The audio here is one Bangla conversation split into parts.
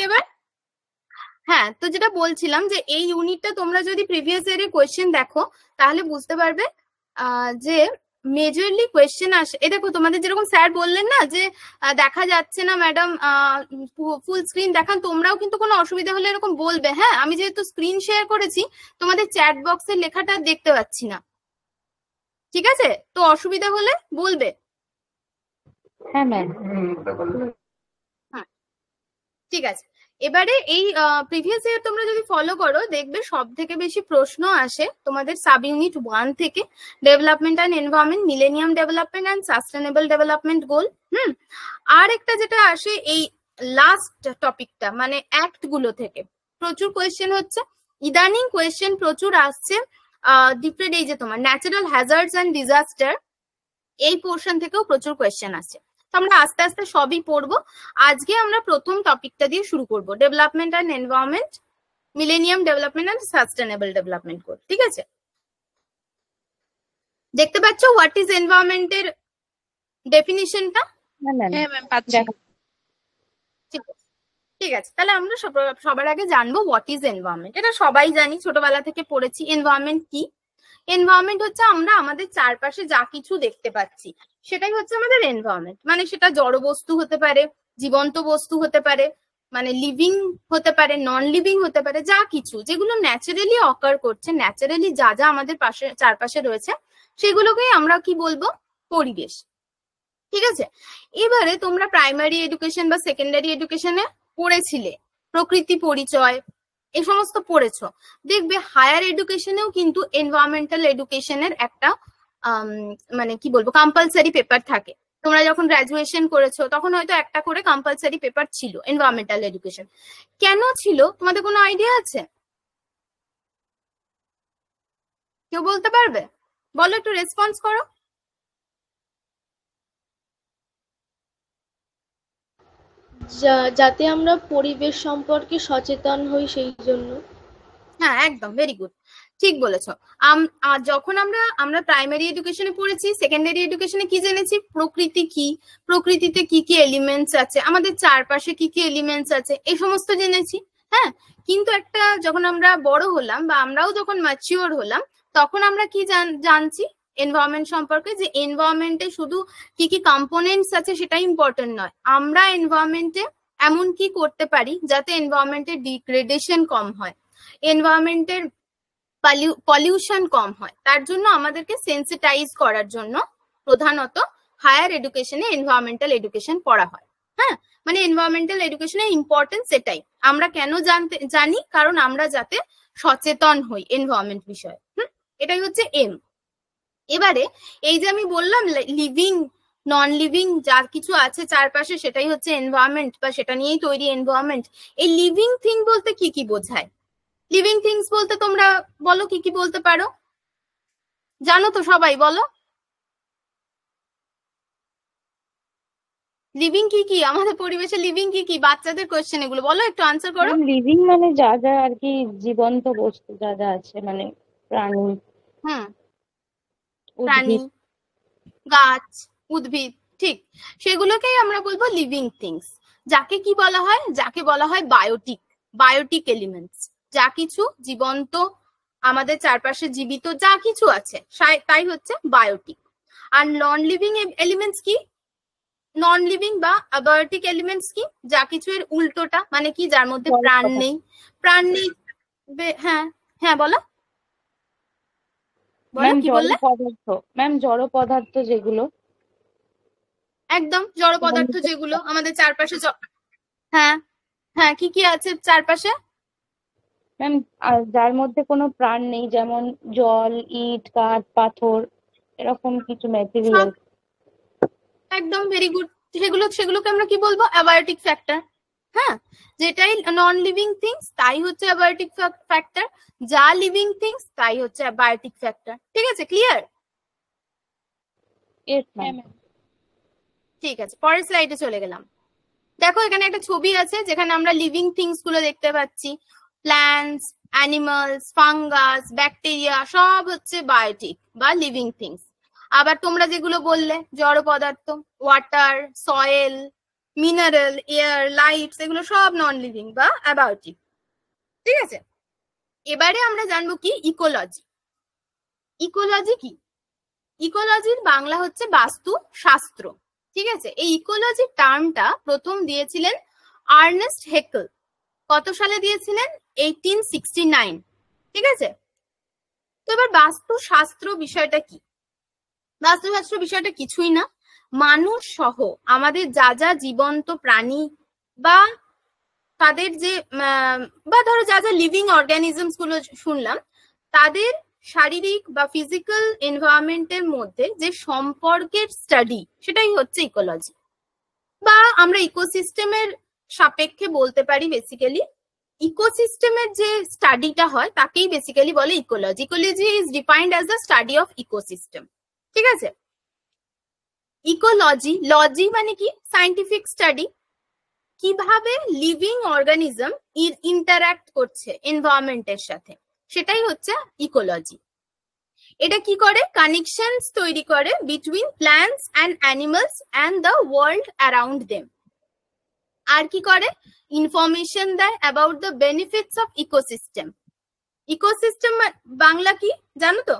এবার হ্যাঁ, তো যেটা বলছিলাম যে এই ইউনিটটা তোমরা যদি প্রিভিয়াস ইয়ারের কোয়েশ্চেন দেখো তাহলে বুঝতে পারবে যে মেজরলি কোয়েশ্চেন আসে। এই দেখো তোমাদের যেরকম স্যার বললেন না যে দেখা যাচ্ছে না ম্যাডাম, ফুল স্ক্রিন দেখান, তোমরাও কিন্তু কোনো অসুবিধা হলে এরকম বলবে। হ্যাঁ, আমি যেহেতু স্ক্রিন শেয়ার করেছি তোমাদের চ্যাট বক্সের লেখাটা দেখতে পাচ্ছি না, ঠিক আছে? তো অসুবিধা হলে বলবে। হ্যাঁ ম্যাম। হ্যাঁ, ঠিক আছে। এবারে এই প্রিভিয়াস ইয়ার তোমরা যদি ফলো করো দেখবে সব থেকে বেশি প্রশ্ন আসে তোমাদের সাব ইউনিট 1 থেকে, development and environment, millennium development and sustainable development goal. আর একটা যেটা আসে এই লাস্ট টপিকটা মানে অ্যাক্ট গুলো থেকে প্রচুর কোয়েশ্চেন হচ্ছে। ইদানিং কোয়েশ্চেন প্রচুর আসছে ডিফারেন্ট, এই যে তোমার ন্যাচারাল হ্যাজার্ডস অ্যান্ড ডিজাস্টার, এই পোর্শন থেকেও প্রচুর কোয়েশ্চেন আসছে। তো আমরা আস্তে আস্তে সবই পড়বো। আজকে আমরা প্রথম টপিকটা দিয়ে শুরু করব, development and environment, millennium development and sustainable development গোল। ঠিক আছে, দেখতে পাচ্ছ হোয়াট ইজ এনভায়রনমেন্টের ডেফিনিশনটা? হ্যাঁ ম্যাম পাচ্ছি। ঠিক আছে, ঠিক আছে, তাহলে আমরা সবার আগে জানবো হোয়াট ইজ এনভায়রনমেন্ট। এটা সবাই জানি, ছোটবেলা থেকে পড়েছি। এনভায়রনমেন্ট কি? এনভায়রনমেন্ট হচ্ছে আমরা আমাদের চারপাশে যা কিছু দেখতে পাচ্ছি সেটাই হচ্ছে আমাদের এনভায়রনমেন্ট। মানে সেটা জড় বস্তু হতে পারে, জীবন্ত বস্তু হতে পারে, মানে লিভিং হতে পারে, নন লিভিং হতে পারে, যা কিছু যেগুলো ন্যাচারালি অকার করছে, ন্যাচারালি যা যা আমাদের পাশে চারপাশে রয়েছে সেগুলোকেই আমরা কি বলবো? পরিবেশ। ঠিক আছে, এবারে তোমরা প্রাইমারি এডুকেশন বা সেকেন্ডারি এডুকেশনে পড়েছিলে প্রকৃতি পরিচয়, এই সমস্ত পড়েছ। দেখবে হায়ার এডুকেশনেও কিন্তু এনভায়রনমেন্টাল এডুকেশনের একটা মানে কি বলবো কম্পালসারি পেপার থাকে। তোমরা যখন গ্রাজুয়েশন করেছো তখন হয়তো একটা করে কম্পালসারি পেপার ছিল এনভায়রনমেন্টাল এডুকেশন। কেন ছিল তোমাদের কোনো আইডিয়া আছে? কেউ বলতে পারবে? বলো, একটু রেসপন্স করো। যাতে আমরা পরিবেশ সম্পর্কে সচেতন হই সেই জন্য। হ্যাঁ, একদম ভেরি গুড, ঠিক বলেছো। যখন আমরা প্রাইমারি এডুকেশনে পড়েছি, সেকেন্ডারি এডুকেশনে কি জেনেছি? প্রকৃতি কি, প্রকৃতিতে কি কি এলিমেন্টস আছে, আমাদের চারপাশে কি কি এলিমেন্টস আছে, এই সমস্ত জেনেছি। হ্যাঁ, কিন্তু একটা যখন আমরা বড় হলাম বা আমরাও যখন ম্যাচিওর হলাম তখন আমরা কি জানছি এনভায়রনমেন্ট সম্পর্কে? যে এনভায়রনমেন্টে শুধু কি কি কম্পোনেন্টস আছে সেটা ইম্পর্টেন্ট নয়, আমরা এনভায়রনমেন্টে এমন কি করতে পারি যাতে এনভায়রনমেন্টের ডিগ্রেডেশন কম হয়, এনভায়রনমেন্টের পলিউশন কম হয়। তার জন্য আমাদেরকে সেন্সিটাইজ করার জন্য প্রধানত হায়ার এডুকেশনে এনভায়রনমেন্টাল এডুকেশন পড়া হয়। হ্যাঁ, মানে এনভায়রনমেন্টাল এডুকেশনের ইম্পর্টেন্স এটাই। আমরা কেন জানি? কারণ আমরা যাতে সচেতন হই এনভায়রনমেন্ট বিষয়ে। এটাই হচ্ছে এম। এবারে এই যে আমি বললাম লিভিং নন লিভিং যা কিছু আছে চারপাশে সেটাই হচ্ছে এনভায়রনমেন্ট বা সেটা নিয়েই তৈরি এনভায়রনমেন্ট। এই লিভিং থিং বলতে কি কি বোঝায়? লিভিং থিংস বলতে তোমরা বলো কি কি বলতে পারো? জানো তো সবাই, বলো লিভিং কি কি, আমাদের পরিবেশে লিভিং কি কি? বাচ্চাদের কোয়েশ্চেন এগুলো, বলো একটু আনসার করো। লিভিং মানে যা যা আর কি জীবন্ত বস্তু যা যা আছে, মানে প্রাণী, প্রাণী, উদ্ভিদ। গাছ, উদ্ভিদ, ঠিক, সেগুলোকেই আমরা বলবো লিভিং থিংস। যাকে কি বলা হয়? যাকে বলা হয় বায়োটিক, বায়োটিক এলিমেন্টস। যা কিছু জীবন্ত আমাদের চারপাশে জীবিত যা কিছু আছে তাই হচ্ছে বায়োটিক। আর নন লিভিং এলিমেন্টস কি? নন লিভিং বা অ্যাবায়োটিক এলিমেন্টস কি? যা কিছু এর উল্টোটা, মানে কি যার মধ্যে প্রাণ নেই। প্রাণ নেই, হ্যাঁ হ্যাঁ বলো, বলো কি বললে? ম্যাম জড় পদার্থ যেগুলো, একদম জড় পদার্থ যেগুলো আমাদের চারপাশে হ্যাঁ হ্যাঁ, কি কি আছে চারপাশে? ম্যাম যার মধ্যে কোনো প্রাণ নেই, যেমন জল, ইট, কাঠ, পাথর, এরকম কিছু ম্যাটেরিয়াল। একদম ভেরি গুড, সেগুলোকে আমরা কি বলবো? Abiotic factor. হ্যাঁ, যেটাই নন লিভিং থিংস তাই হচ্ছে অ্যাবায়োটিক ফ্যাক্টর, যা লিভিং থিংস তাই হচ্ছে অ্যাবায়োটিক ফ্যাক্টর। ঠিক আছে, ক্লিয়ার? ঠিক আছে, পরের স্লাইডে চলে গেলাম। দেখো এখানে একটা ছবি আছে যেখানে আমরা লিভিং থিংস গুলো দেখতে পাচ্ছি। প্ল্যান্টস, অ্যানিমালস, ফাঙ্গাস, ব্যাকটেরিয়া সব হচ্ছে বায়োটিক বা লিভিং থিংস। আবার তোমরা যেগুলো বললে জড় পদার্থ, water, soil, mineral, air, lights এগুলো সব নন লিভিং বা অ্যাবাউটিক। ঠিক আছে, এবারে আমরা জানবো কি ইকোলজি। ইকোলজি কি? ইকোলজির বাংলা হচ্ছে বাস্তু শাস্ত্র। ঠিক আছে, এই ইকোলজি টার্মটা প্রথম দিয়েছিলেন আর্নেস্ট হেকেল। কত সালে দিয়েছিলেন? 1869। ঠিক আছে, তো এবার বাস্তুশাস্ত্র বিষয়টা কি? বাস্তুশাস্ত্র বিষয়টা কিছুই না, মানুষ সহ আমাদের যা যা জীবন্ত প্রাণী বা তাদের যে বা ধরো যা যা লিভিং অর্গানিজমস গুলো শুনলাম, তাদের শারীরিক বা ফিজিক্যাল এনভায়রনমেন্টের মধ্যে যে সম্পর্কের স্টাডি, সেটাই হচ্ছে ইকোলজি। বা আমরা ইকোসিস্টেমের সাপেক্ষে বলতে পারি বেসিক্যালি ইকোসিস্টেমের যে স্টাডিটা হয় তাকেই বেসিক্যালি বলে ecology. Ecology is defined as the study of ecosystem. ঠিক আছে, ইকোলজি, লজি মানে কি? সায়েন্টিফিক স্টাডি, কিভাবে লিভিং অর্গানিজম ইন্টারঅ্যাক্ট করছে এনভায়রনমেন্টের সাথে, সেটাই হচ্ছে ইকোলজি। এটা কি করে? কানেকশনস তৈরি করে between plants and animals and the world around them. আর কি করে? ইনফরমেশন দেয় about the benefits of ecosystem. Ecosystem Bangla কি জানো তো?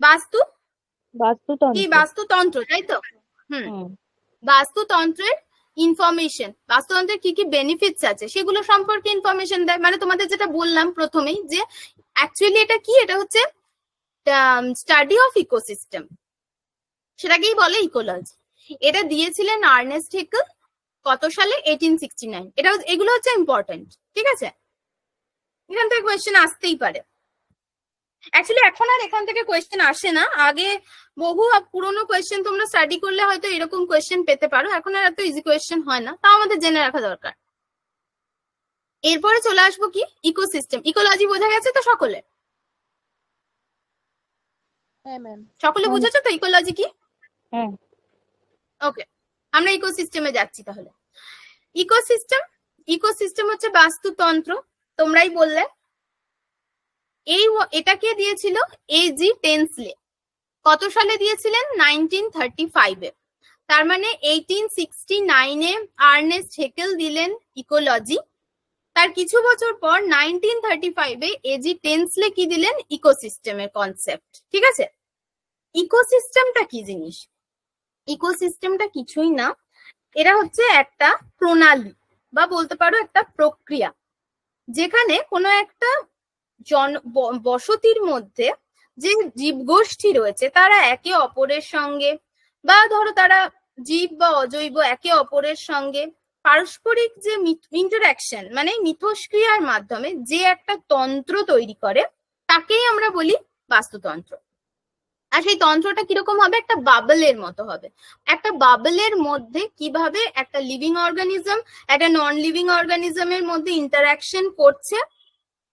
বাস্তু কি? বাস্তুতন্ত্র। বাস্তুতন্ত্র, তাই তো? বাস্তুতন্ত্রের ইনফরমেশন, বাস্তুতন্ত্রের কি কি বেনিফিটস আছে সেগুলো সম্পর্কে ইনফরমেশন দেয়। মানে তোমাদের যেটা বললাম প্রথমেই যে অ্যাকচুয়ালি এটা কি? এটা হচ্ছে স্টাডি অফ ইকোসিস্টেম, সেটাকেই বলে ইকোলজি। এটা দিয়েছিলেন আর্নেস্ট হেকেল। কত সালে? 1869। এগুলো হচ্ছে ইম্পর্টেন্ট। ঠিক আছে, এখান থেকে কোয়েশ্চেন আসতেই পারে। অ্যাকচুয়ালি এখন আর এখান থেকে কোয়েশ্চেন আসে না, আগে বহু পুরোনো কোয়েশ্চেন তোমরা স্টাডি করলে হয়তো এরকম কোয়েশ্চেন পেতে পারো, এখন আর এত ইজি কোয়েশ্চেন হয় না, তাও আমাদের জেনে রাখা দরকার। এরপরে চলে আসবো কি? ইকোসিস্টেম। ইকোলজি বোঝা গেছে তো সকলে? হ্যাঁ ম্যাম। সকলে বুঝেছো তো ইকোলজি কি? হ্যাঁ। ওকে, আমরা ইকোসিস্টেমে যাচ্ছি তাহলে। ইকোসিস্টেম হচ্ছে বাস্তুতন্ত্র, তোমরাই বললে। এটাকে দিয়েছিল এজি টেনসলে। কত সালে দিয়েছিলেন? 1935-এ। তার মানে 1869-এ আর্নেস্ট হেকেল দিলেন ইকোলজি। তার কিছু বছর পর 1935-এ এজি টেনসলে কি দিলেন? ইকোসিস্টেমের কনসেপ্ট। ঠিক আছে, ইকোসিস্টেমটা কি জিনিস? ইকোসিস্টেমটা কিছুই না, এরা হচ্ছে একটা প্রণালী বা বলতে পারো একটা প্রক্রিয়া, যেখানে কোনো একটা বসতির মধ্যে যে জীবগোষ্ঠী রয়েছে তারা একে অপরের সঙ্গে বা ধরো তারা জীব বা অজৈব একে অপরের সঙ্গে পারস্পরিক যে ইন্টারাকশন মানে মিথস্ক্রিয়ার মাধ্যমে যে একটা তন্ত্র তৈরি করে তাকেই আমরা বলি বাস্তুতন্ত্র। আর সেই তন্ত্রটা কিরকম হবে? একটা বাবলের মতো হবে। একটা বাবলের মধ্যে কিভাবে একটা লিভিং অর্গানিজম একটা নন লিভিং অর্গানিজমের মধ্যে ইন্টারাকশন করছে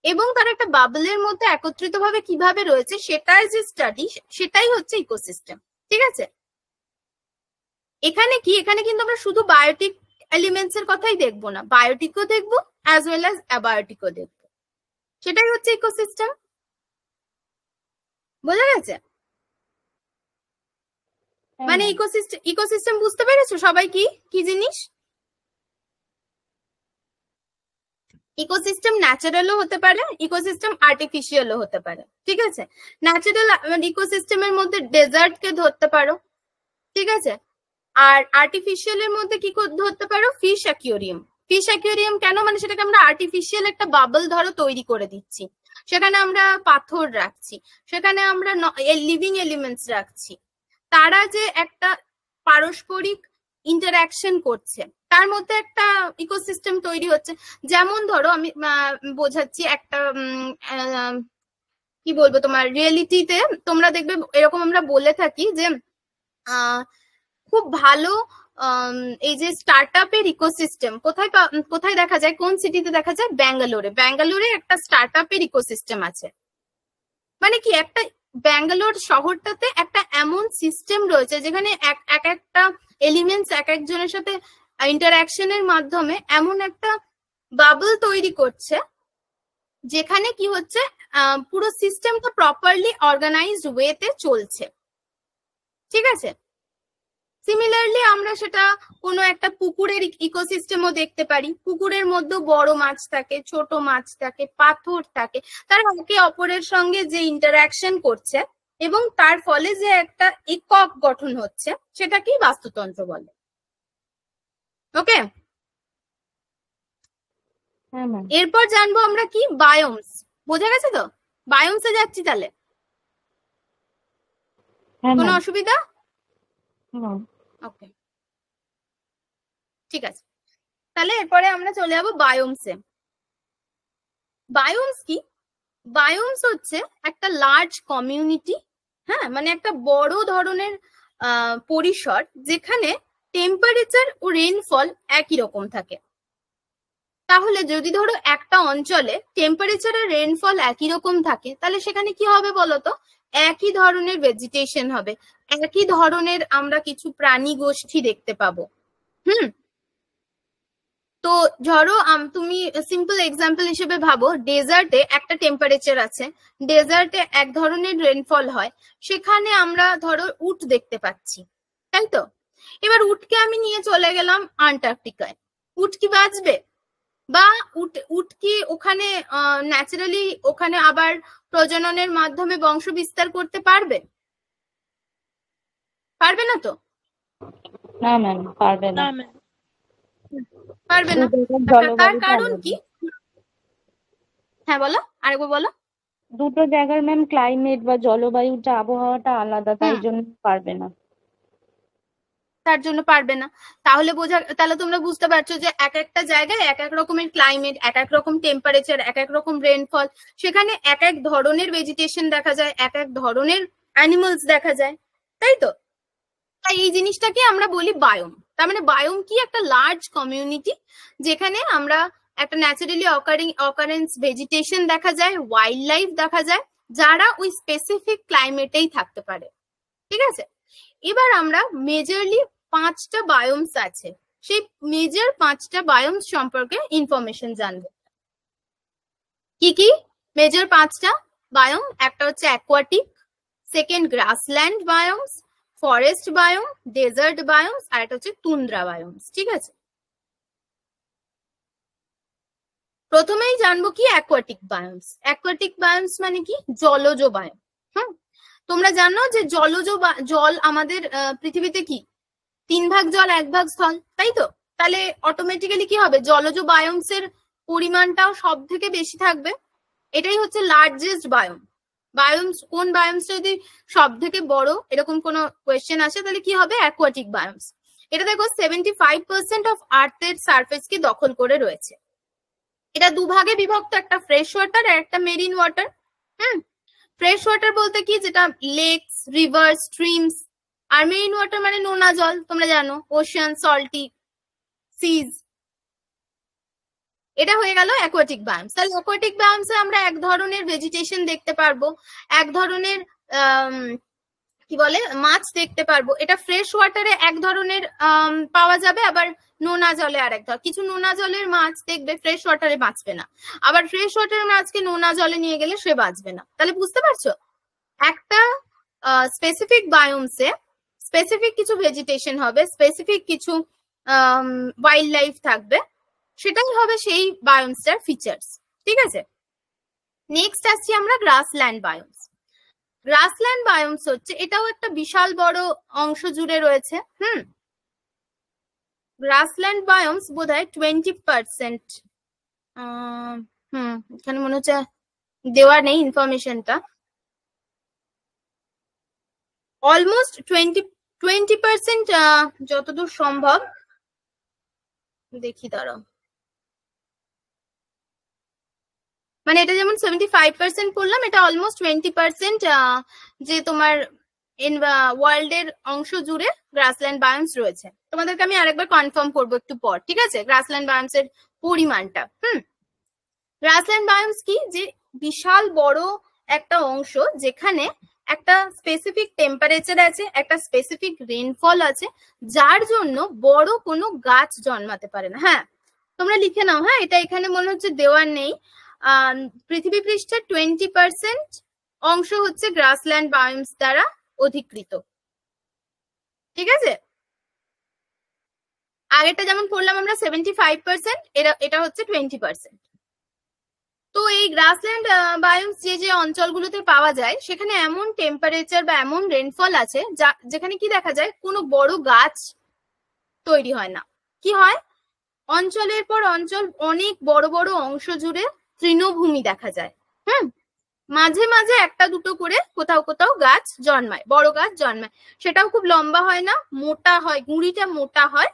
এবং তার একটা বাবলের মধ্যে একত্রিত ভাবে কিভাবে রয়েছে সেটার যে স্টাডি, সেটাই হচ্ছে ইকোসিস্টেম। ঠিক আছে, এখানে কি? এখানে কিন্তু আমরা শুধু বায়োটিক এলিমেন্টস এর কথাই দেখবো না, বায়োটিকও দেখবো অ্যাজ ওয়েল অ্যাজ অ্যাবায়োটিকও দেখবো। সেটাই হচ্ছে ইকোসিস্টেম। বোঝা গেছে? মানে ইকোসিস্টেম বুঝতে পেরেছো সবাই কি কি জিনিস? ইকোসিস্টেম ন্যাচারালও হতে পারে, ইকোসিস্টেম আর্টিফিশিয়ালও হতে পারে। ঠিক আছে, ন্যাচারাল ইকোসিস্টেমের মধ্যে ডেজার্টকে ধরতে পারো। ঠিক আছে, আর আর্টিফিশিয়ালের মধ্যে কি ধরতে পারো? Fish aquarium. ফিশ অ্যাকুয়ারিয়াম কেন? মানে সেটাকে আমরা আর্টিফিশিয়াল একটা বাবল ধরো তৈরি করে দিচ্ছি, সেখানে আমরা পাথর রাখছি, সেখানে আমরা লিভিং এলিমেন্টস রাখছি, তারা যে একটা পারস্পরিক ইন্টারাকশন করছে তার মধ্যে একটা ইকোসিস্টেম তৈরি হচ্ছে। যেমন ধরো আমি বোঝাচ্ছি একটা কি বলবো, তোমার রিয়েলিটিতে তোমরা দেখবে এরকম আমরা বলে থাকি যে খুব ভালো এই যে স্টার্ট আপের ইকোসিস্টেম কোথায় কোথায় দেখা যায়? কোন সিটিতে দেখা যায়? ব্যাঙ্গালোরে। ব্যাঙ্গালোরে একটা স্টার্ট আপের ইকোসিস্টেম আছে। মানে কি? একটা ব্যাঙ্গালোর শহরটাতে একটা এমন সিস্টেম রয়েছে যেখানে এক একটা এলিমেন্টস এক একজনের সাথে ইন্টারাকশনের মাধ্যমে এমন একটা বাবল তৈরি করছে যেখানে কি হচ্ছে পুরো সিস্টেমটা প্রপারলি অর্গানাইজড ওয়েতে চলছে। ঠিক আছে, সিমিলারলি আমরা সেটা কোনো একটা পুকুরের ইকোসিস্টেমও দেখতে পারি। পুকুরের মধ্যে বড় মাছ থাকে, ছোট মাছ থাকে, পাথর থাকে, তারা একে অপরের সঙ্গে যে ইন্টারাকশন করছে এবং তার ফলে যে একটা একক গঠন হচ্ছে সেটাকেই বাস্তুতন্ত্র বলে। ওকে, হ্যাঁ ম্যাম। এরপর জানবো আমরা কি বায়োমস। বোঝা গেছে তো? বায়োমসে যাচ্ছি তাহলে, হ্যাঁ কোনো ম্যাম। অসুবিধা? হুম। ওকে, ঠিক আছে, তাহলে এরপরে আমরা চলে যাবো বায়োমসে। বায়োমস কি? বায়োমস হচ্ছে একটা লার্জ কমিউনিটি, হ্যাঁ, মানে একটা বড় ধরনের পরিসর যেখানে টেম্পারেচার ও রেইনফল একই রকম থাকে। তাহলে যদি ধরো একটা অঞ্চলে টেম্পারেচার আর রেইনফল একই রকম থাকে, তাহলে সেখানে কি হবে বলতো? একই ধরনের ভেজিটেশন হবে, একই ধরনের আমরা কিছু প্রাণী গোষ্ঠী দেখতে পাবো। তো ধরো তুমি সিম্পল এক্সাম্পল হিসেবে ভাবো, ডেজার্টে একটা টেম্পারেচার আছে, ডেজার্টে এক ধরনের রেনফল হয়, সেখানে আমরা ধরো উট দেখতে পাচ্ছি, তাই তো? এবার উটকে আমি নিয়ে চলে গেলাম আন্টার্কটিকায়, উট কি বাঁচবে? বা উট কি ওখানে ন্যাচারালি ওখানে আবার প্রজননের মাধ্যমে বংশ বিস্তার করতে পারবে? পারবে না তো? না ম্যাম, পারবে না। পারবে না। তার কারণ কি? হ্যাঁ বলো, আরেকবার বলো। দুটো জায়গার ম্যাম ক্লাইমেট বা জলবায়ুটা, আবহাওয়াটা আলাদা, তাই জন্য পারবে না। তার জন্য পারবে না। তাহলে তাহলে তোমরা বুঝতে পারছো যে এক একটা জায়গায় এক এক রকমের ক্লাইমেট, এক এক রকম টেম্পারেচার, এক এক রকম রেনফল, সেখানে এক এক ধরনের ভেজিটেশন দেখা যায়, এক এক ধরনের অ্যানিমালস দেখা যায়, তাই তো? তাই এই জিনিসটাকে আমরা বলি বায়োম। তার মানে বায়োম কি? একটা লার্জ কমিউনিটি যেখানে আমরা একটা ন্যাচারালি অকারেন্স ভেজিটেশন দেখা যায়, ওয়াইল্ড লাইফ দেখা যায়, যারা ওই স্পেসিফিক ক্লাইমেটেই থাকতে পারে। ঠিক আছে, এবার আমরা মেজরলি 5টা বায়োমস আছে, সেই মেজর 5টা বায়োমস সম্পর্কে ইনফরমেশন জানবো। কি কি মেজর 5টা বায়োম? একটা হচ্ছে aquatic, second grassland biomes, forest biome, desert biomes, আর একটা হচ্ছে তুন্দ্রা বায়োমস। ঠিক আছে, প্রথমেই জানবো কি অ্যাকোয়াটিক বায়োমস। অ্যাকোয়াটিক বায়োমস মানে কি? জলজ বায়োম। তোমরা জানো যে জল আমাদের পৃথিবীতে কি 3 ভাগ জল 1 ভাগ স্থল, তাই তো? তাহলে অটোমেটিক্যালি কি হবে? জলজ বায়োমস এর পরিমাণটাও সব থেকে বেশি থাকবে। এটাই হচ্ছে লার্জেস্ট বায়োম। বায়োমস, কোন বায়োমস যদি সব থেকে বড় এরকম কোনো কোয়েশ্চেন আসে তাহলে কি হবে? অ্যাকোয়াটিক বায়োমস। এটা দেখো 75% অফ আর্থের সারফেস কি দখল করে রয়েছে। এটা দুভাগে বিভক্ত, একটা ফ্রেশ ওয়াটার আর একটা মেরিন ওয়াটার। ফ্রেশ ওয়াটার বলতে কি? যেটা লেকস, রিভার, স্ট্রিমস। আর মেরিন ওয়াটার মানে নোনা জল, তোমরা জানো, ওশান, সল্টি সিজ। এটা হয়ে গেল অ্যাকোয়াটিক বায়োমস। তাহলে অ্যাকোয়াটিক বায়োমসে আমরা এক ধরনের ভেজিটেশন দেখতে পারবো, এক ধরনের কি বলে মাছ দেখতে পারবো। এটা ফ্রেশ ওয়াটারে এক ধরনের পাওয়া যাবে, আবার নোনা জলে আরেক ধর। কিছু নোনা জলের মাছ দেখবে ফ্রেশ ওয়াটারে বাঁচবে না, আবার ফ্রেশ ওয়াটারের মাছকে নোনা জলে নিয়ে গেলে সে বাঁচবে না। তাহলে বুঝতে পারছো, একটা স্পেসিফিক বায়োমসে স্পেসিফিক কিছু ভেজিটেশন হবে, স্পেসিফিক কিছু ওয়াইল্ড লাইফ থাকবে, সেটাই হবে সেই বায়োমসটার ফিচার্স। ঠিক আছে, নেক্সট আসছি আমরা গ্রাসল্যান্ড বায়োমস। গ্রাসল্যান্ড বায়োমস হচ্ছে, এটাও একটা বিশাল বড় অংশ জুড়ে রয়েছে। গ্রাসল্যান্ড বায়োমস বোধহয় 20%, এখানে মনে হচ্ছে দেওয়া নেই ইনফরমেশনটা। অলমোস্ট 20% যতদূর সম্ভব। দেখি দাঁড়াও, মানে এটা যেমন 75% পড়লাম, এটা অলমোস্ট 20% যে তোমার ওয়ার্ল্ড এর অংশ জুড়ে গ্রাসল্যান্ড বায়োমস রয়েছে। তোমাদেরকে আমি আরেকবার কনফার্ম করবো একটু পর, ঠিক আছে, গ্রাসল্যান্ড বায়োমস এর পরিমাণটা। গ্রাসল্যান্ড বায়োমস কি? যে বিশাল বড় একটা অংশ যেখানে একটা স্পেসিফিক টেম্পারেচার আছে, একটা স্পেসিফিক রেনফল আছে, যার জন্য বড় কোনো গাছ জন্মাতে পারে না। হ্যাঁ, তোমরা লিখে নাও। হ্যাঁ, এটা এখানে মনে হচ্ছে দেওয়া নেই। পৃথিবী পৃষ্ঠের 20% অংশ হচ্ছে গ্রাসল্যান্ড বায়োমস দ্বারা অধিকৃত। ঠিক আছে, আগেরটা যেমন পড়লাম আমরা 75%, এটা হচ্ছে 20%। তো এই গ্রাসল্যান্ড বায়োমস যে অঞ্চলগুলোতে পাওয়া যায় সেখানে এমন টেম্পারেচার বা এমন রেনফল আছে যেখানে কি দেখা যায় কোনো বড় গাছ তৈরি হয় না। কি হয়, অঞ্চলের পর অঞ্চল অনেক বড় বড় অংশ জুড়ে তৃণভূমি দেখা যায়। মাঝে মাঝে একটা দুটো করে কোথাও কোথাও গাছ জন্মায়, বড় গাছ জন্মায়, সেটাও খুব লম্বা হয় না, মোটা হয়, গুঁড়িটা মোটা হয়,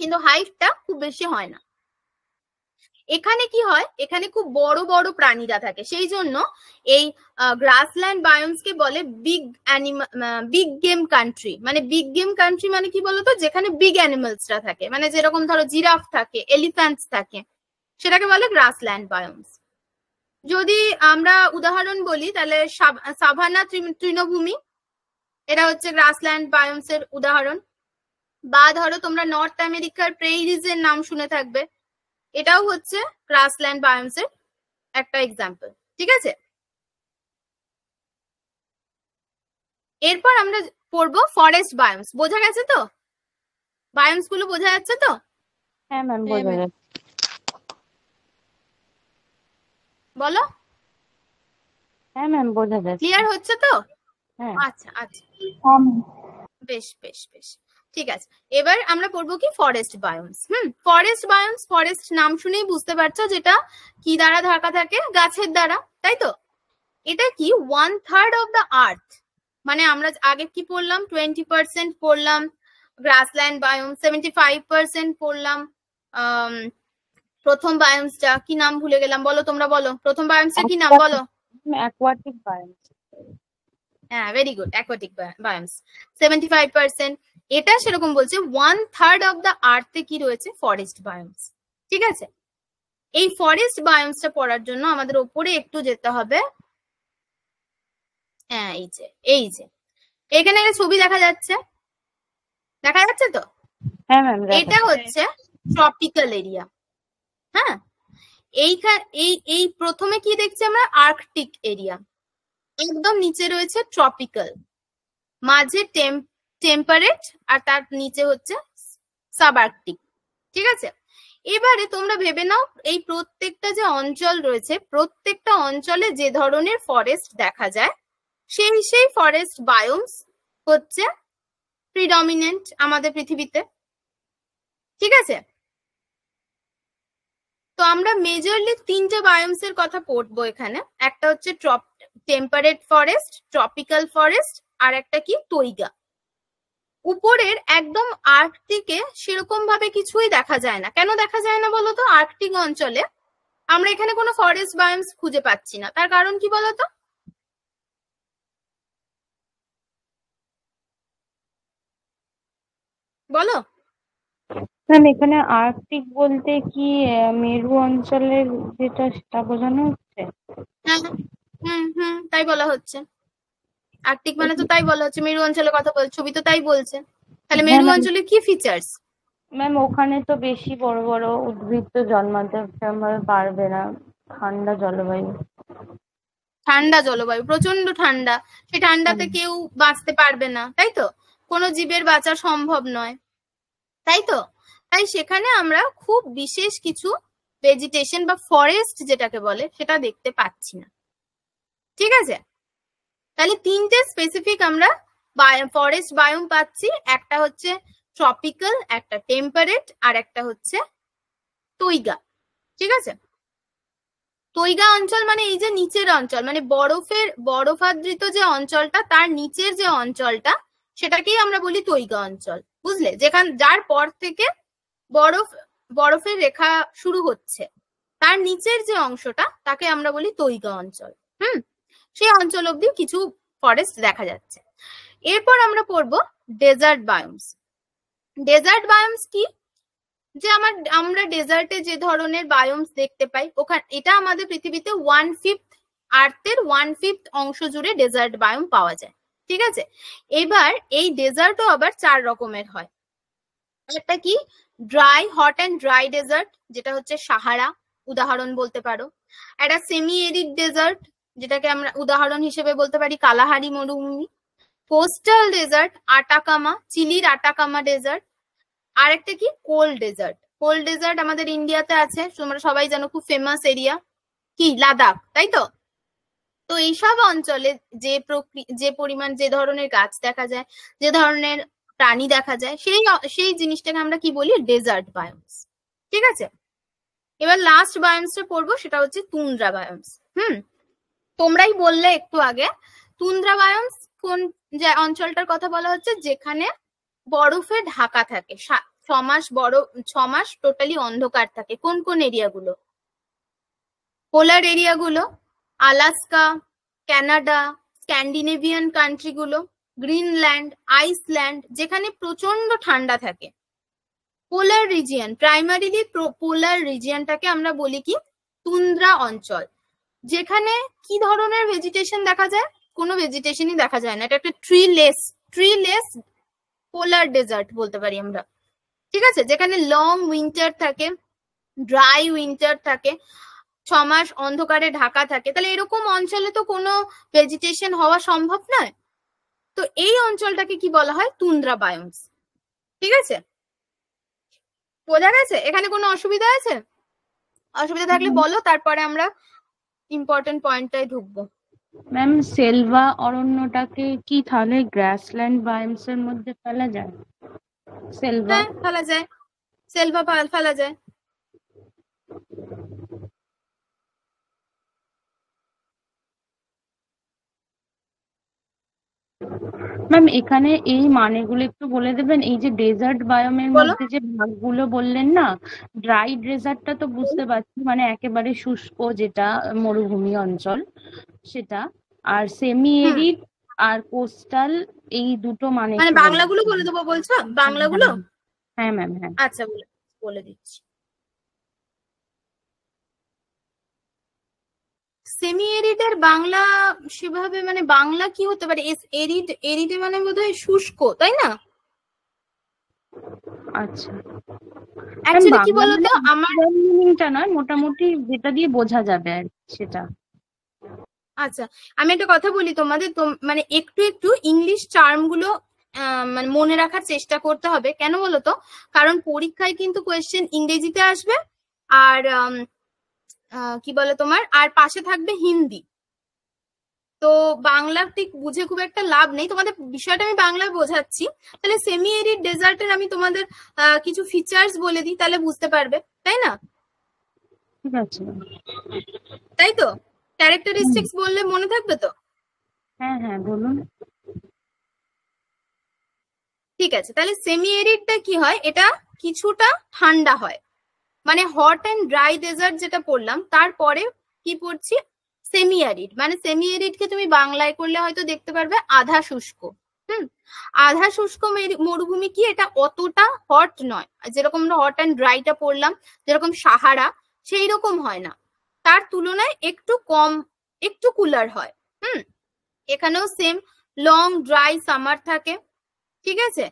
কিন্তু হাইটটা খুব বেশি হয় না। এখানে কি হয়, এখানে খুব বড় বড় প্রাণীরা থাকে, সেই জন্য এই গ্রাসল্যান্ড বায়োমসকে বলে বিগ গেম কান্ট্রি। মানে বিগ গেম কান্ট্রি মানে কি বলতো, যেখানে বিগ অ্যানিমালসরা থাকে, মানে যেরকম ধরো জিরাফ থাকে, এলিফ্যান্টস থাকে, সেটাকে বলে গ্রাসল্যান্ড বায়োমস। যদি আমরা উদাহরণ বলি তাহলে সাভানা তৃণভূমি, এটা হচ্ছে গ্রাসল্যান্ড বায়োমস এর উদাহরণ। বা ধরো তোমরা নর্থ আমেরিকার প্রেইরিজ এর নাম শুনে থাকবে, এটাও হচ্ছে গ্রাসল্যান্ড বায়োমস এর একটা এক্সাম্পল। ঠিক আছে, এরপর আমরা পড়বো ফরেস্ট বায়োমস। বোঝা গেছে তো, বায়োমস গুলো বোঝা যাচ্ছে তো? হ্যাঁ ম্যাম, বোঝা যাচ্ছে। বলো। হ্যাঁ ম্যাম, বোঝা যাচ্ছে। ক্লিয়ার হচ্ছে তো? হ্যাঁ। আচ্ছা আচ্ছা, বেশ বেশ বেশ, ঠিক আছে। এবার আমরা পড়বো কি ফরেস্ট বায়োমস। ফরেস্ট বায়োমস, ফরেস্ট নাম শুনেই বুঝতে পারছো যেটা কি দ্বারা ঢাকা থাকে, গাছের দ্বারা, তাই তো? এটা কি 1/3 অফ দ্য আর্থ, মানে আমরা আগে কি পড়লাম, 20% পড়লাম গ্রাসল্যান্ড বায়োম, 75% পড়লাম। প্রথম বায়োমসটা কি নাম ভুলে গেলাম, বলো তোমরা, বলো প্রথম বায়োমসটা কি নাম বলো। অ্যাকোয়াটিক বায়োমস। হ্যাঁ, ভেরি গুড, অ্যাকোয়াটিক বায়োমস 75%। এটা সেরকম বলছে 1/3 অফ দ্য আর্থে কি রয়েছে, ফরেস্ট বায়োমস। ঠিক আছে, এই ফরেস্ট বায়োমসটা পড়ার জন্য আমাদের ওপরে একটু যেতে হবে। হ্যাঁ, এই যে এখানে একটা ছবি দেখা যাচ্ছে, দেখা যাচ্ছে তো? হ্যাঁ ম্যাম, এটা হচ্ছে ট্রপিক্যাল এরিয়া। হ্যাঁ, এই প্রথমে কি দেখছি আমরা, আর্কটিক এরিয়া, একদম নিচে রয়েছে ট্রপিক্যাল, মাঝে টেম্পারেট, আর তার নিচে হচ্ছে সাবআর্কটিক। ঠিক আছে, এবারে তোমরা ভেবে নাও এই প্রত্যেকটা যে অঞ্চল রয়েছে, প্রত্যেকটা অঞ্চলে যে ধরনের ফরেস্ট দেখা যায়, সেই ফরেস্ট বায়োমস হচ্ছে প্রিডমিনেন্ট আমাদের পৃথিবীতে। ঠিক আছে, তো আমরা মেজরলি তিনটে বায়োমস এর কথা পড়বো এখানে। একটা হচ্ছে টেম্পারেট ফরেস্ট, ট্রপিক্যাল ফরেস্ট, আর একটা কি তৈগা। উপরের একদম আর্কটিকে সেরকম ভাবে কিছুই দেখা যায় না। কেন দেখা যায় না বলতো? আর্কটিক অঞ্চলে আমরা এখানে কোনো ফরেস্ট বায়োমস খুঁজে পাচ্ছি না, তার কারণ কি বলতো? বলো। ম্যাম, এখানে আর্কটিক বলতে কি মেরু অঞ্চলের যেটা, সেটা বোঝানো হচ্ছে? হ্যাঁ, তাই বলা হচ্ছে। আর্কটিক মানে তো তাই বলা হচ্ছে, মেরু অঞ্চলের কথা বল, ছবি তো তাই বলছে। তাহলে মেরু অঞ্চলে কি ফিচার্স? ম্যাম, ওখানে তো বেশি বড় বড় উদ্ভিদ তো জন্মাতে পারবে না, ঠান্ডা জলবায়ু। ঠান্ডা জলবায়ু, প্রচন্ড ঠান্ডা, সেই ঠান্ডাতে কেউ বাঁচতে পারবে না, তাই তো? কোনো জীবের বাঁচা সম্ভব নয়, তাই তো? তাই সেখানে আমরা খুব বিশেষ কিছু ভেজিটেশন বা ফরেস্ট যেটাকে বলে সেটা দেখতে পাচ্ছি না। ঠিক আছে, তাহলে তিনটে স্পেসিফিক আমরা ফরেস্ট বায়োম পাচ্ছি, একটা হচ্ছে ট্রপিক্যাল, একটা টেম্পারেট, আর একটা হচ্ছে তৈগা। ঠিক আছে, তৈগা অঞ্চল মানে এই যে নিচের অঞ্চল, মানে বরফাবৃত যে অঞ্চলটা, তার নিচের যে অঞ্চলটা, সেটাকেই আমরা বলি তৈগা অঞ্চল। বুঝলে, যার পর থেকে বরফের রেখা শুরু হচ্ছে, তার নিচের যে অংশটা, তাকে আমরা বলি তৈগা অঞ্চল। সেই অঞ্চল অব্দি কিছু ফরেস্ট দেখা যাচ্ছে। এরপর আমরা পড়বো ডেজার্ট বায়োমস। ডেজার্ট বায়োমস কি? যে আমরা ডেজার্টে যে ধরনের বায়োমস দেখতে পাই, এটা আমাদের পৃথিবীতে 1/5 আর্থের 1/5 অংশ জুড়ে ডেজার্ট বায়োম পাওয়া যায়। ঠিক আছে, এবার এই ডেজার্টও আবার 4 রকমের হয়। একটা কি, dry, hot and dry desert, যেটা হচ্ছে সাহারা, উদাহরণ বলতে পারো। একটা সেমি এরিড ডেজার্ট, যেটাকে আমরা উদাহরণ হিসেবে বলতে পারি কালাহারি মরুভূমি। কোস্টাল ডেজার্ট, আটাকামা, চিলির আটাকামা ডেজার্ট। আর একটা কি কোল্ড ডেজার্ট। কোল্ড ডেজার্ট আমাদের ইন্ডিয়াতে আছে, তোমরা সবাই জানো, খুব ফেমাস এরিয়া কি লাদাখ, তাই তো? তো এইসব অঞ্চলে যে পরিমাণ, যে ধরনের গাছ দেখা যায়, যে ধরনের প্রাণী দেখা যায়, সেই জিনিসটাকে আমরা কি বলি, ডেজার্ট বায়োমস। ঠিক আছে, এবার লাস্ট বায়োমসটা পড়বো, সেটা হচ্ছে তুন্দ্রা বায়োমস। তোমরাই বললে একটু আগে, তুন্দ্রা বায়োমস কোন যে অঞ্চলটার কথা বলা হচ্ছে, যেখানে বরফে ঢাকা থাকে, 6 মাস টোটালি অন্ধকার থাকে। কোন কোন এরিয়াগুলো? পোলার এরিয়াগুলো, আলাস্কা, কানাডা, স্ক্যান্ডিনেভিয়ান কান্ট্রিগুলো, গ্রিনল্যান্ড, আইসল্যান্ড, যেখানে প্রচন্ড ঠান্ডা থাকে। পোলার রিজিয়ন, প্রাইমারিলি পোলার রিজিয়নটাকে আমরা বলি কি, তুন্দ্রা অঞ্চল। যেখানে কি ধরনের ভেজিটেশন দেখা যায়? কোনো ভেজিটেশনই দেখা যায় না, এটা একটা ট্রিলেস পোলার ডেজার্ট বলতে পারি আমরা। ঠিক আছে, যেখানে লং উইন্টার থাকে, ড্রাই উইন্টার থাকে, 6 মাস অন্ধকারে ঢাকা থাকে। তাহলে এরকম অঞ্চলে তো কোনো ভেজিটেশন হওয়া সম্ভব নয়। তো এই অঞ্চলটাকে কি বলা হয়? তুন্দ্রা বায়োমস। ঠিক আছে, বোঝা গেছে? এখানে কোনো অসুবিধা আছে? অসুবিধা থাকলে বলো, তারপরে আমরা ইম্পর্টেন্ট পয়েন্টটায় ঢুকবো। ম্যাম, সেলভা অরণ্যটাকে কি তাহলে গ্রাসল্যান্ড বায়োমস এর মধ্যে ফেলা যায়? সেলভা ফেলা যায়, সেলভা ফেলা যায়। ম্যাম, এখানে এই মানেগুলো একটু বলে দেবেন? এই যে ডেজার্ট বায়োমের মধ্যে যে ভাগগুলো বললেন না, ড্রাই ডেজার্টটা তো বুঝতে পারছি, মানে একেবারে শুষ্ক, যেটা মরুভূমি অঞ্চল সেটা, আর সেমি এরিড আর কোস্টাল, এই দুটো মানে বাংলাগুলো বলে দেবো বলছো? বাংলাগুলো? হ্যাঁ ম্যাম, হ্যাঁ। আচ্ছা, বলে দিচ্ছি। সেমি এরিডের বাংলা সেভাবে, মানে বাংলা কি হতে পারে? এরিড মানে বোধহয় শুষ্ক, তাই না? আচ্ছা, অ্যাকচুয়ালি কি বলতো, আমার মিনিংটা নয়, মোটামুটি যেটা দিয়ে বোঝা যাবে আর সেটা। আচ্ছা, আমি একটা কথা বলি তোমাদের, মানে একটু একটু ইংলিশ টার্ম গুলো মানে মনে রাখার চেষ্টা করতে হবে। কেন বলো তো? কারণ পরীক্ষায় কিন্তু কোয়েশ্চেন ইংরেজিতে আসবে, আর কি বলে তোমার, আর পাশে থাকবে হিন্দি। তো বাংলা ঠিক বুঝে খুব একটা লাভ নেই, তোমাদের বিষয়টা আমি বাংলায় বোঝাচ্ছি। তাহলে সেমি এরিড ডেজার্টের আমি তোমাদের কিছু ফিচার্স বলে দিই, তাহলে বুঝতে পারবে, তাই না? ঠিক আছে, তাই তো? ক্যারেক্টারিস্টিক্স বললে মনে থাকবে তো? হ্যাঁ হ্যাঁ, বলুন। ঠিক আছে, তাহলে সেমি এরিডটা কি হয়? এটা কিছুটা ঠান্ডা হয়, মানে হট অ্যান্ড ড্রাই ডেজার্ট যেটা পড়লাম, তারপরে কি পড়ছি? Semi arid. মানে সেমি অ্যারিডকে তুমি বাংলায় করলে হয়তো দেখতে পারবে আধা শুষ্ক। আধা শুষ্ক মরুভূমি কি, এটা অতটা হট নয়, যেরকম হট অ্যান্ড ড্রাইটা পড়লাম, যেরকম সাহারা, সেই রকম হয় না, তার তুলনায় একটু কম, একটু কুলার হয়। এখানেও সেম লং ড্রাই সামার থাকে। ঠিক আছে,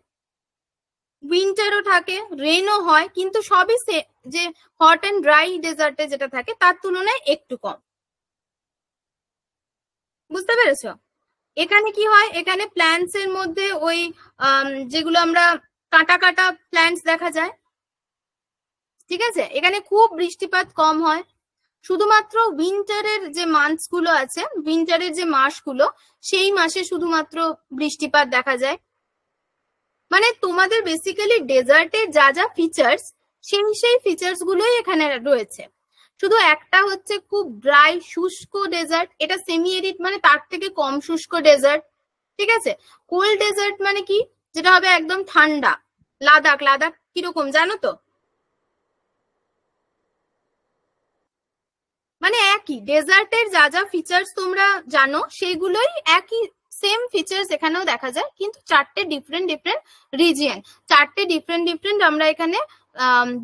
উইন্টারও থাকে, রেনও হয়, কিন্তু সবই যে হট অ্যান্ড ড্রাই ডেজার্টে যেটা থাকে তার তুলনায় একটু কম। বুঝতে পেরেছো? এখানে কি হয়? এখানে প্ল্যান্টস এর মধ্যে ওই যেগুলো আমরা কাটা কাটা প্ল্যান্টস দেখা যায়। ঠিক আছে, এখানে খুব বৃষ্টিপাত কম হয়, শুধুমাত্র উইন্টারের যে মান্থস গুলো আছে, উইন্টারের যে মাসগুলো, সেই মাসে শুধুমাত্র বৃষ্টিপাত দেখা যায়। মানে তোমাদের বেসিক্যালি ডেজার্টের যা যা ফিচার্স, সেই ফিচার্স গুলোই এখানে রয়েছে। শুধু একটা হচ্ছে খুব ড্রাই শুষ্ক ডেজার্ট, এটা সেমি এরিড, মানে তার থেকে কম শুষ্ক ডেজার্ট। ঠিক আছে, কোল্ড ডেজার্ট মানে কি, যেটা হবে একদম ঠান্ডা। লাদাখ কিরকম জানো তো? মানে একই ডেজার্টের যা যা ফিচার্স তোমরা জানো, সেগুলোই একই সেম ফিচার্স এখানেও দেখা যায়, কিন্তু 4টে ডিফারেন্ট রিজিয়ন, 4টে ডিফারেন্ট আমরা এখানে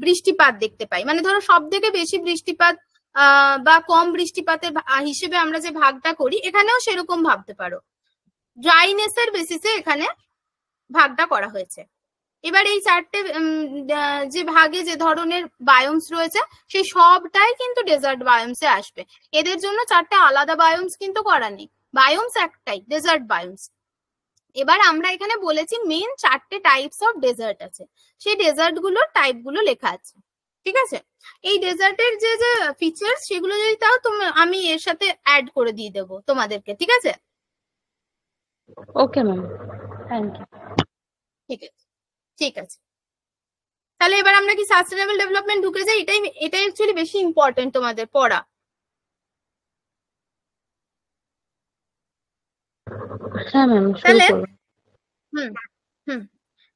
বৃষ্টিপাত দেখতে পাই। মানে ধরো সব থেকে বেশি বৃষ্টিপাত বা কম বৃষ্টিপাতের হিসেবে আমরা যে ভাগটা করি, এখানেও সেরকম ভাবতে পারো, ড্রাইনেসের বেসিসে এখানে ভাগটা করা হয়েছে। এবার এই 4টে যে ভাগে যে ধরনের বায়োমস রয়েছে, সেই সবটাই কিন্তু ডেজার্ট বায়োমসে আসবে। এদের জন্য 4টে আলাদা বায়োমস কিন্তু করা নেই, বায়োমস একটাই, ডেজার্ট বায়োমস। এবার আমরা এখানে বলেছি মেন 4টে টাইপস অফ ডেজার্ট আছে, সেই ডেজার্ট গুলোর টাইপ গুলো লেখা আছে, ঠিক আছে? এই ডেজার্টের যে যে ফিচার্স সেগুলো যদি তাও তুমি আমি এর সাথে অ্যাড করে দিয়ে দেবো তোমাদেরকে, ঠিক আছে? Okay ma'am, thank you. ঠিক আছে, ঠিক আছে। তাহলে এবার আমরা কি সাস্টেনেবল ডেভেলপমেন্ট ঢুকে যাই? এটাই অ্যাকচুয়ালি বেশি ইম্পর্টেন্ট তোমাদের পড়া। হ্যাঁ ম্যাম, তাহলে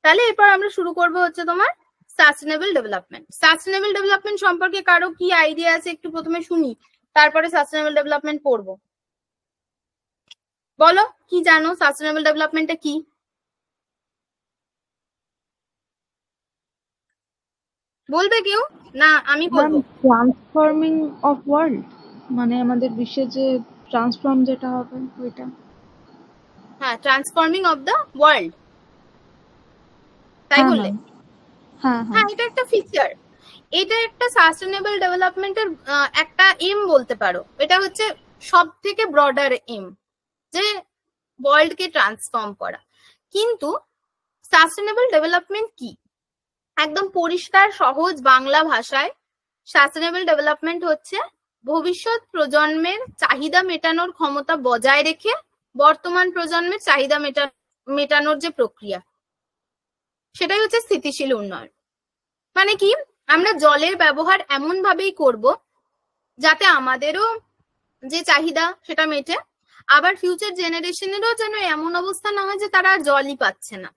তাহলে এরপর আমরা শুরু করব হচ্ছে তোমার সাস্টেনেবল ডেভেলপমেন্ট। সাস্টেনেবল ডেভেলপমেন্ট সম্পর্কে কারো কি আইডিয়া আছে একটু প্রথমে শুনি, তারপরে সাস্টেনেবল ডেভেলপমেন্ট পড়বো। বলো কি জানো সাস্টেনেবল ডেভেলপমেন্টটা কি? বলবে কেউ? না আমি বলবো। ট্রান্সফর্মিং অফ ওয়ার্ল্ড, মানে আমাদের বিশ্বের যে ট্রান্সফর্ম যেটা হবে ওইটা। হ্যাঁ, ট্রান্সফর্মিং অফ দ্য ওয়ার্ল্ড, তাই বললে? হ্যাঁ, হ্যাঁ, এটা একটা ফিচার, এটা একটা সাস্টেনেবল ডেভেলপমেন্টের একটা এম বলতে পারো। এটা হচ্ছে সব থেকে ব্রডার এম, যে ওয়ার্ল্ডকে ট্রান্সফর্ম করা। কিন্তু সাস্টেনেবল ডেভেলপমেন্ট কি? একদম পরিষ্কার সহজ বাংলা ভাষায় সাস্টেনেবল ডেভেলপমেন্ট হচ্ছে ভবিষ্যৎ প্রজন্মের চাহিদা মেটানোর ক্ষমতা বজায় রেখে বর্তমান প্রজন্মের চাহিদা মেটানোর যে প্রক্রিয়া, সেটাই হচ্ছে স্থিতিশীল উন্নয়ন। মানে কি, আমরা জলের ব্যবহার এমন ভাবেই করব যাতে আমাদেরও যে চাহিদা সেটা মেটে, আবার ফিউচার জেনারেশনেরও যেন এমন অবস্থা না হয় যে তারা আর জলই পাচ্ছে না।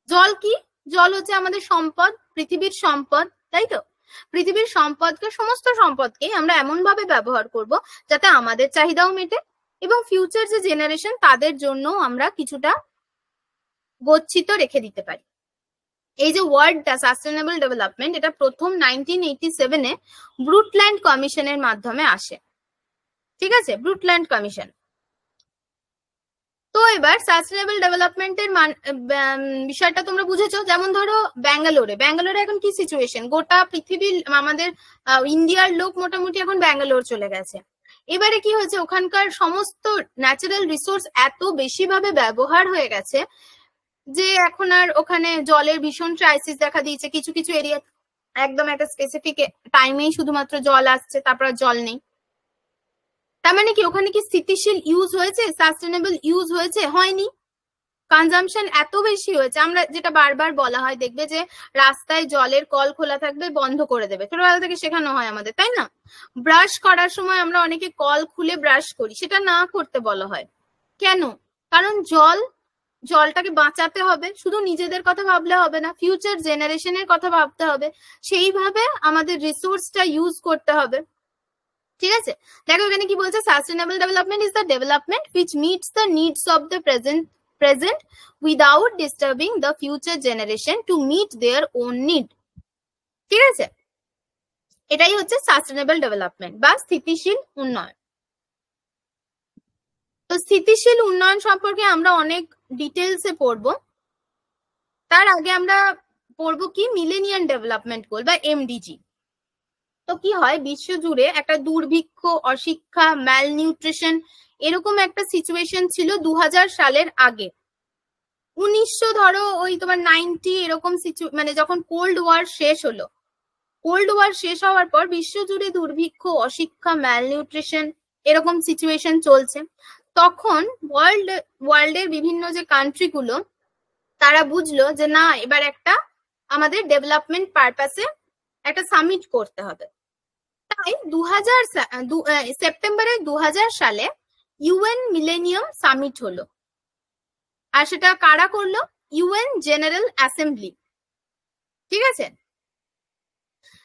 জল কি? জল হচ্ছে আমাদের সম্পদ, পৃথিবীর সম্পদ, তাই তো? পৃথিবীর সম্পদকে, সমস্ত সম্পদকে আমরা এমন ভাবে ব্যবহার করব যাতে আমাদের চাহিদাও মেটে এবং ফিউচার যে জেনারেশন তাদের জন্য আমরা কিছুটা গচ্ছিত রেখে দিতে পারি। এই যে ওয়ার্ডটা সাস্টেনেবল ডেভেলপমেন্ট, এটা প্রথম 1987-এ ব্রুটল্যান্ড কমিশনের মাধ্যমে আসে, ঠিক আছে? ব্রুটল্যান্ড কমিশন। তো এবার সাস্টেনেবল ডেভেলপমেন্টের বিষয়টা তোমরা বুঝেছো। যেমন ধরো ব্যাঙ্গালোরে এখন কি সিচুয়েশন, গোটা পৃথিবীর আমাদের ইন্ডিয়ার লোক মোটামুটি এখন ব্যাঙ্গালোর চলে গেছে। এবারে কি হয়েছে, ওখানকার সমস্ত ন্যাচারাল রিসোর্স এত বেশি ভাবে ব্যবহার হয়ে গেছে যে এখন আর ওখানে জলের ভীষণ ক্রাইসিস দেখা দিয়েছে। কিছু কিছু এরিয়া একদম একটা স্পেসিফিক টাইমেই শুধুমাত্র জল আসছে, তারপর জল নেই। তার মানে কি ওখানে কি স্থিতিশীল ইউজ হয়েছে, সাস্টেনেবল ইউজ হয়েছে? হয়নি। কনজাম্পশন এত বেশি হয়েছে, আমরা যেটা বারবার বলা হয়, দেখবে যে রাস্তায় জলের কল খোলা থাকবে, বন্ধ করে দেবে, ছোটবেলা থেকে শেখানো হয় আমাদের, তাই না? ব্রাশ করার সময় আমরা অনেকে কল খুলে ব্রাশ করি, সেটা না করতে বলা হয়। কেন? কারণ জলটাকে বাঁচাতে হবে, শুধু নিজেদের কথা ভাবলে হবে না, ফিউচার জেনারেশনের কথা ভাবতে হবে, সেইভাবে আমাদের রিসোর্সটা ইউজ করতে হবে, ঠিক আছে? দেখো এখানে কি বলছে, sustainable development is the development which meets the needs of the present without disturbing the future generation to meet their own need, ঠিক আছে? এটাই হচ্ছে সাস্টেনেবল ডেভেলপমেন্ট বা স্থিতিশীল উন্নয়ন। তো স্থিতিশীল উন্নয়ন সম্পর্কে আমরা অনেক ডিটেলসে পড়বো। তার আগে আমরা পড়বো কি মিলেনিয়াম ডেভেলপমেন্ট গোল বা এমডিজি। তো কি হয়, বিশ্ব জুড়ে একটা দুর্ভিক্ষ, অশিক্ষা, ম্যালনিউট্রিশন এরকম একটা সিচুয়েশন ছিল 2000 সালের আগে। 1900 ধরো ওই তোমার 90 এরকম মানে যখন কোল্ড ওয়ার শেষ হলো, কোল্ড ওয়ার শেষ হওয়ার পর বিশ্ব জুড়ে দুর্ভিক্ষ, অশিক্ষা, ম্যালনিউট্রিশন এরকম সিচুয়েশন চলছে। তখন ওয়ার্ল্ডের বিভিন্ন যে কান্ট্রিগুলো তারা বুঝলো যে না, এবার একটা আমাদের ডেভেলপমেন্ট পারপাসে একটা সামিট করতে হবে। তাই সেপ্টেম্বরে 2000 সালে ইউএন মিলেনিয়াম সামিট হলো। আর সেটা কারা করলো? ইউএন জেনারেল অ্যাসেম্বলি, ঠিক আছে?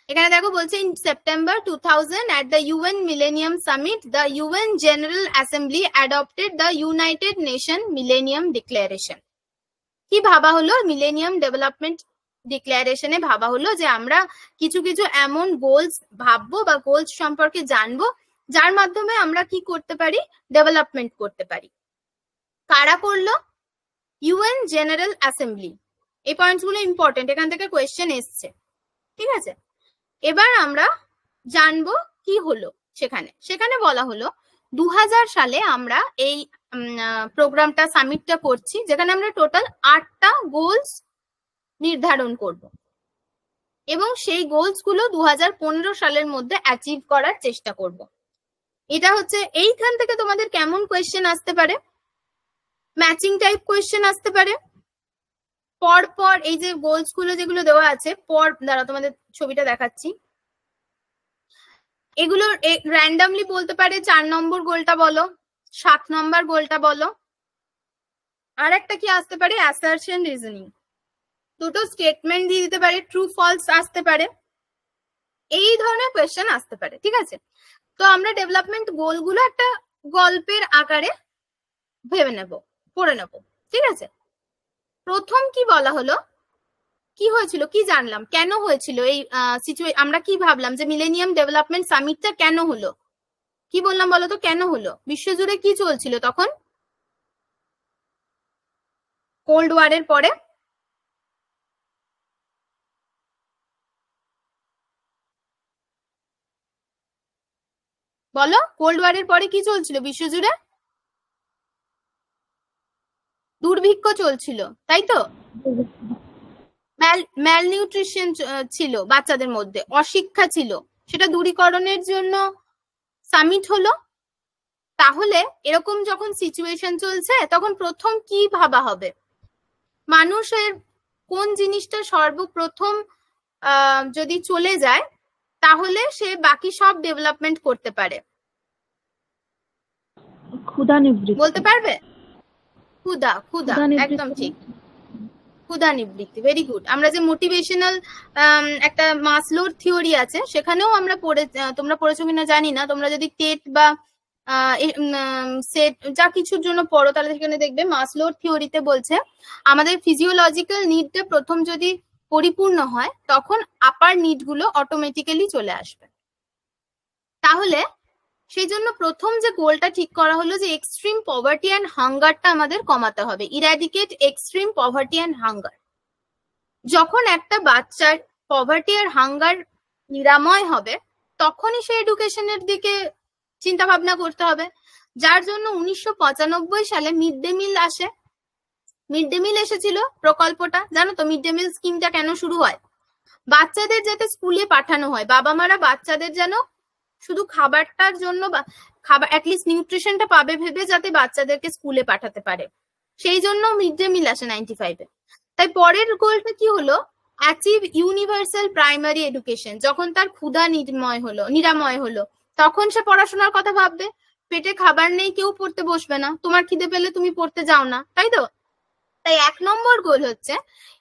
এখানে দেখো বলছে in September 2000 at the UN Millennium Summit the UN General Assembly adopted the United Nations Millennium Declaration। কি ভাবা হলো? মিলেনিয়াম ডেভেলপমেন্ট ডিক্লারেশনে ভাবা হলো যে আমরা কিছু কিছু এমন গোলস ভাববো বা গোলস সম্পর্কে জানবো যার মাধ্যমে আমরা কি করতে পারি, ডেভেলপমেন্ট করতে পারি। কারা করলো? UN general assembly. এই পয়েন্টস গুলো ইম্পর্টেন্ট, এখান থেকে কোয়েশ্চেন এসছে, ঠিক আছে? এবার আমরা জানবো কি হলো সেখানে বলা হলো 2000 সালে আমরা এই প্রোগ্রামটা সামিটটা করছি, যেখানে আমরা টোটাল 8টা গোলস নির্ধারণ করব এবং সেই গোলস গুলো 2015 সালের মধ্যে অ্যাচিভ করার চেষ্টা করব। এটা হচ্ছে, এইখান থেকে তোমাদের কেমন কোয়েশ্চেন আসতে পারে, ম্যাচিং টাইপ কোয়েশ্চেন আসতে পারে। পর পর এই যে গোলস গুলো যেগুলো দেওয়া আছে, দ্বারা তোমাদের ছবিটা দেখাচ্ছি, এগুলো র্যান্ডামলি বলতে পারে 4 নম্বর গোলটা বলো, 7 নম্বর গোলটা বলো। আর একটা কি আসতে পারে, অ্যাসারশন রিজনিং, দুটো স্টেটমেন্ট দিয়ে দিতে পারে, ট্রু ফলস আসতে পারে, এই ধরনের কোয়েশ্চেন আসতে পারে। ঠিক আছে, তো আমরা ডেভেলপমেন্ট গোলগুলো একটা গল্পের আকারে ভেবে নেব, পড়ে নেব। ঠিক আছে, প্রথম কি বলা হলো, কি হয়েছিল, কি জানলাম, কেন হয়েছিল এই আমরা কি ভাবলাম যে মিলেনিয়াম ডেভেলপমেন্ট সামিটটা কেন হলো, কি বললাম বলো তো, কেন হলো? বিশ্বজুড়ে কি চলছিল তখন, কোল্ড ওয়ারের পরে? বলো, কোল্ড ওয়ারের পরে কি চলছিল বিশ্বজুড়ে? দুর্ভিক্ষ চলছিল, তাই তো? ম্যালনিউট্রিশন ছিল বাচ্চাদের মধ্যে, অশিক্ষা ছিল, সেটা দূরীকরণের জন্য সামিট হলো। তাহলে এরকম যখন সিচুয়েশন চলছে, তখন প্রথম কি ভাবা হবে, মানুষের কোন জিনিসটা সর্বপ্রথম যদি চলে যায়, তাহলে সে বাকি সব ডেভেলপমেন্ট করতে পারে? ক্ষুধা নিবৃত্তি বলতে পারবে? ক্ষুধা, ক্ষুধা, একদম ঠিক, ক্ষুধা নিবৃত্তি, ভেরি গুড। আমরা যে মোটিভেশনাল একটা মাসলোর থিওরি আছে, সেখানেও আমরা তোমরা পড়েছো কিনা জানি না, তোমরা যদি টেট বা সেট যা কিছুর জন্য পড়ো, তাহলে সেখানে দেখবে মাসলোর থিওরিতে বলছে আমাদের ফিজিওলজিক্যাল নিডটা প্রথম যদি পরিপূর্ণ হয়, তখন আপার নিড গুলো অটোমেটিক্যালি চলে আসবে। তাহলে সেই জন্য প্রথম যে গোলটা ঠিক করা হলো যে এক্সট্রিম পভার্টি অ্যান্ড হাঙ্গারটা আমাদের কমাতে হবে, eradicate extreme poverty and hunger. যখন একটা বাচ্চার পভার্টি আর হাঙ্গার নিরাময় হবে, তখনই সে এডুকেশনের দিকে চিন্তা ভাবনা করতে হবে। যার জন্য 1995 সালে মিড ডে মিল আসে। মিড ডে মিল এসেছিল প্রকল্পটা, জানো তো মিড ডে মিল স্কিমটা কেন শুরু হয়? বাচ্চাদের যাতে স্কুলে পাঠানো হয়, বাবা মারা বাচ্চাদের যেন শুধু খাবারটার জন্য খাবার অ্যাটলিস্ট নিউট্রিশনটা পাবে ভেবে যাতে বাচ্চাদেরকে স্কুলে পাঠাতে পারে, সেই জন্য মিড ডে মিল আসে 95-এ। তাই পরের গোলটা কি হলো, অ্যাচিভ ইউনিভার্সাল প্রাইমারি এডুকেশন। যখন তার ক্ষুধা নিরাময় হলো, তখন সে পড়াশোনার কথা ভাববে। পেটে খাবার নেই, কেউ পড়তে বসবে না, তোমার খিদে পেলে তুমি পড়তে যাও না, তাই তো? তাই 1 নম্বর গোল হচ্ছে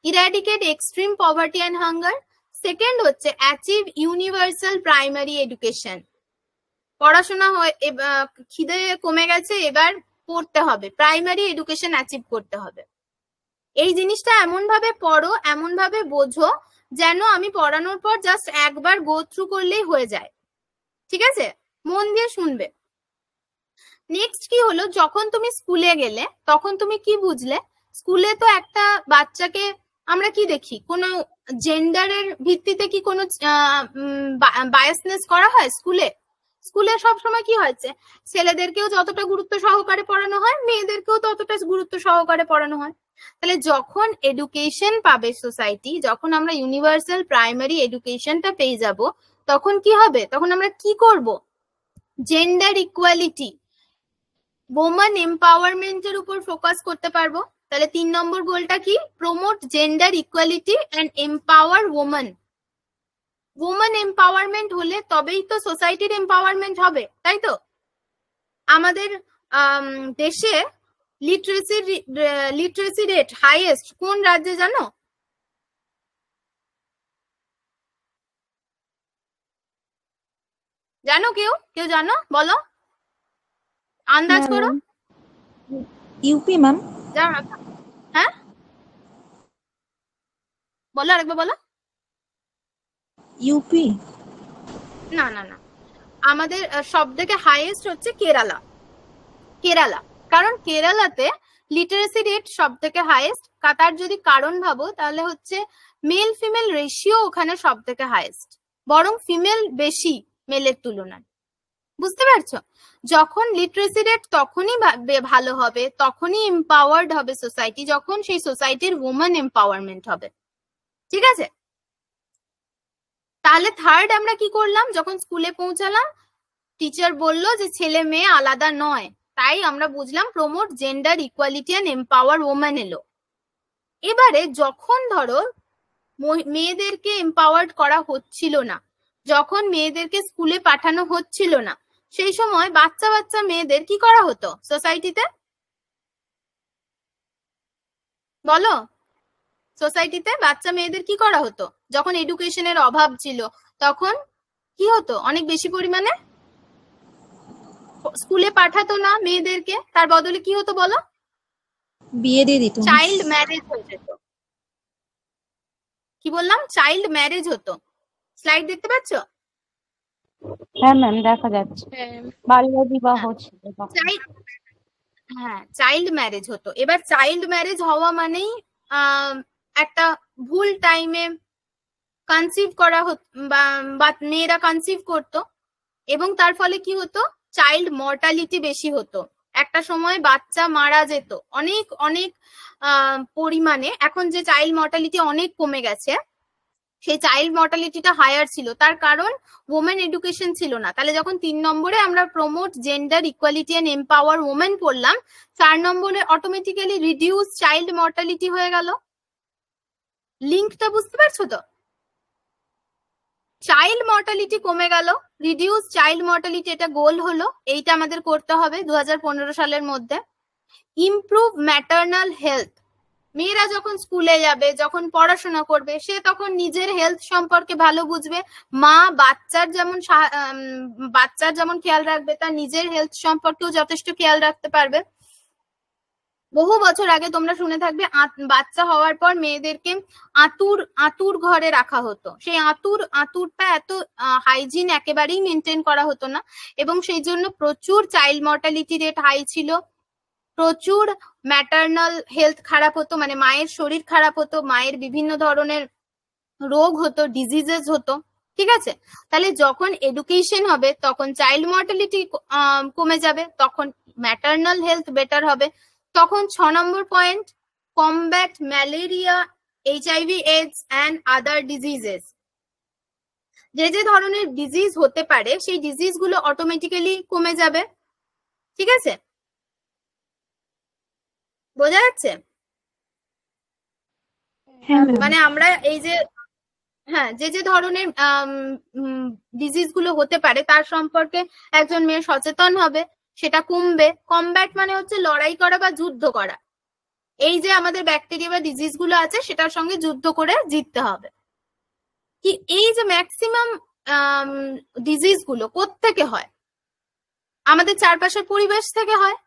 eradicate extreme poverty and hunger. Second হচ্ছে অ্যাচিভ ইউনিভার্সাল প্রাইমারি এডুকেশন। পড়াশোনা খিদে কমে গেছে, এবার পড়তে হবে, প্রাইমারি এডুকেশন অ্যাচিভ করতে হবে। এই জিনিসটা এমন ভাবে পড়ো, এমন ভাবে বোঝো যেন আমি পড়ানোর পর জাস্ট একবার গো থ্রু করলেই হয়ে যায়। ঠিক আছে, মন দিয়ে শুনবে। নেক্সট কি হলো, যখন তুমি স্কুলে গেলে তখন তুমি কি বুঝলে, স্কুলে তো একটা বাচ্চাকে আমরা কি দেখি, কোনো জেন্ডারের ভিত্তিতে কি কোনো বায়াসনেস করা হয় স্কুলে? স্কুলে সবসময় কি হয়েছে, ছেলেদেরকেও যতটা গুরুত্ব সহকারে পড়ানো হয়, মেয়েদেরকেও ততটা গুরুত্ব সহকারে পড়ানো হয়। তাহলে যখন এডুকেশন পাবে সোসাইটি, যখন আমরা ইউনিভার্সাল প্রাইমারি এডুকেশনটা পেয়ে যাব, তখন কি হবে, তখন আমরা কি করব, জেন্ডার ইকুয়ালিটি, ওম্যান এম্পাওয়ারমেন্টের উপর ফোকাস করতে পারবো। তাহলে 3 নম্বর গোলটা কি, promote gender equality and empower woman. Woman empowerment হলে তবেই তো সোসাইটির এম্পাওয়ারমেন্ট হবে, তাই তো? আমাদের দেশে লিটারেসি রেট হাইয়েস্ট কোন রাজ্যে জানো? জানো কেউ জানো, বলো, আন্দাজ করো। UP ma'am. হ্যাঁ বলো, আরেকবার বলো। ইউপি? না না না, আমাদের সব থেকে হাইয়েস্ট হচ্ছে কেরালা। কারণ কেরালাতে লিটারেসি রেট সব থেকে হাইয়েস্ট। তার যদি কারণ ভাবো, তাহলে হচ্ছে মেল ফিমেল রেশিও ওখানে সব থেকে হাইয়েস্ট, বরং ফিমেল বেশি মেলের তুলনায়। বুঝতে পারছো? যখন লিটারেসি রেট তখনই ভালো হবে, তখনই এম্পাওয়ার্ড হবে সোসাইটি, যখন সেই সোসাইটির ওমেন এম্পাওয়ারমেন্ট হবে। ঠিক আছে, তাহলে থার্ড আমরা কি করলাম, যখন স্কুলে পৌঁছালাম টিচার বলল যে ছেলে মেয়ে আলাদা নয়, তাই আমরা বুঝলাম promote gender equality and empower women এলো। এবারে যখন ধরো মেয়েদেরকে এম্পাওয়ার্ড করা হচ্ছিল না, যখন মেয়েদেরকে স্কুলে পাঠানো হচ্ছিল না, সেই সময় বাচ্চা বাচ্চা মেয়েদের কি করা হতো সোসাইটিতে? বলো, সোসাইটিতে বাচ্চা মেয়েদের কি করা হতো? যখন এডুকেশনের অভাব ছিল তখন কি হতো? অনেক বেশি পরিমাণে স্কুলে পাঠাতো না মেয়েদেরকে, তার বদলে কি হতো বলো? বিয়ে দিয়ে দিত, চাইল্ড ম্যারেজ হয়ে যেত। কি বললাম? চাইল্ড ম্যারেজ হতো। স্লাইড দেখতে পাচ্ছ? হ্যাঁ ম্যাম, দেখা যাচ্ছে বাল্য বিবাহ ছিল। হ্যাঁ, চাইল্ড ম্যারেজ হতো। এবার চাইল্ড ম্যারেজ হওয়া মানেই একটা ভুল টাইমে কনসিভ করা হতো, বা মেয়েরা কনসিভ করতো, এবং তার ফলে কি হতো? চাইল্ড মর্টালিটি বেশি হতো। একটা সময় বাচ্চা মারা যেত অনেক অনেক পরিমাণে। এখন যে চাইল্ড মর্টালিটি অনেক কমে গেছে, সেই চাইল্ড মর্টালিটিটা হায়ার ছিল, তার কারণ ওমেন এডুকেশন ছিল না। তাহলে যখন 3 নম্বরে আমরা promote gender equality and empower women পড়লাম, 4 নম্বরে অটোমেটিক্যালি রিডিউস চাইল্ড মর্টালিটি হয়ে গেল। লিঙ্কটা বুঝতে পারছো তো? চাইল্ড মর্টালিটি কমে গেল, রিডিউস চাইল্ড মর্টালিটি, এটা গোল হলো, এইটা আমাদের করতে হবে 2015 সালের মধ্যে। ইমপ্রুভ ম্যাটারনাল হেলথ, মেয়েরা যখন স্কুলে যাবে, যখন পড়াশোনা করবে, সে তখন নিজের হেলথ সম্পর্কে ভালো বুঝবে। মা বাচ্চার যেমন খেয়াল রাখবে, তার নিজের হেলথ সম্পর্কেও যথেষ্ট খেয়াল রাখতে পারবে। বহু বছর আগে তোমরা শুনে থাকবে বাচ্চা হওয়ার পর মেয়েদেরকে আতুর ঘরে রাখা হতো। সেই আতুরটা এত হাইজিন একেবারেই মেনটেন করা হতো না, এবং সেই জন্য প্রচুর চাইল্ড মর্টালিটি রেট হাই ছিল, প্রচুর ম্যাটারনাল হেলথ খারাপ হতো, মানে মায়ের শরীর খারাপ হতো, মায়ের বিভিন্ন ধরনের রোগ হতো, ডিজিজেস হতো। ঠিক আছে, তাহলে যখন এডুকেশন হবে তখন চাইল্ড মর্টালিটি কমে যাবে, তখন ম্যাটারনাল হেলথ বেটার হবে। তখন 6 number point, combat malaria, HIV AIDS and other diseases. যে ধরনের ডিজিজ হতে পারে সেই ডিজিজ গুলো অটোমেটিক্যালি কমে যাবে। ঠিক আছে, বোঝা যাচ্ছে? মানে আমরা এই যে যে ধরনের ডিজিজ গুলো হতে পারে তার সম্পর্কে একজন মেয়ে সচেতন হবে, সেটা কমবে। কমব্যাট মানে হচ্ছে লড়াই করা বা যুদ্ধ করা। এই যে আমাদের ব্যাকটেরিয়া বা ডিজিজ গুলো আছে সেটার সঙ্গে যুদ্ধ করে জিততে হবে। কি এই যে ম্যাক্সিমাম ডিজিজ গুলো কোত্থেকে হয়? আমাদের চারপাশের পরিবেশ থেকে হয়।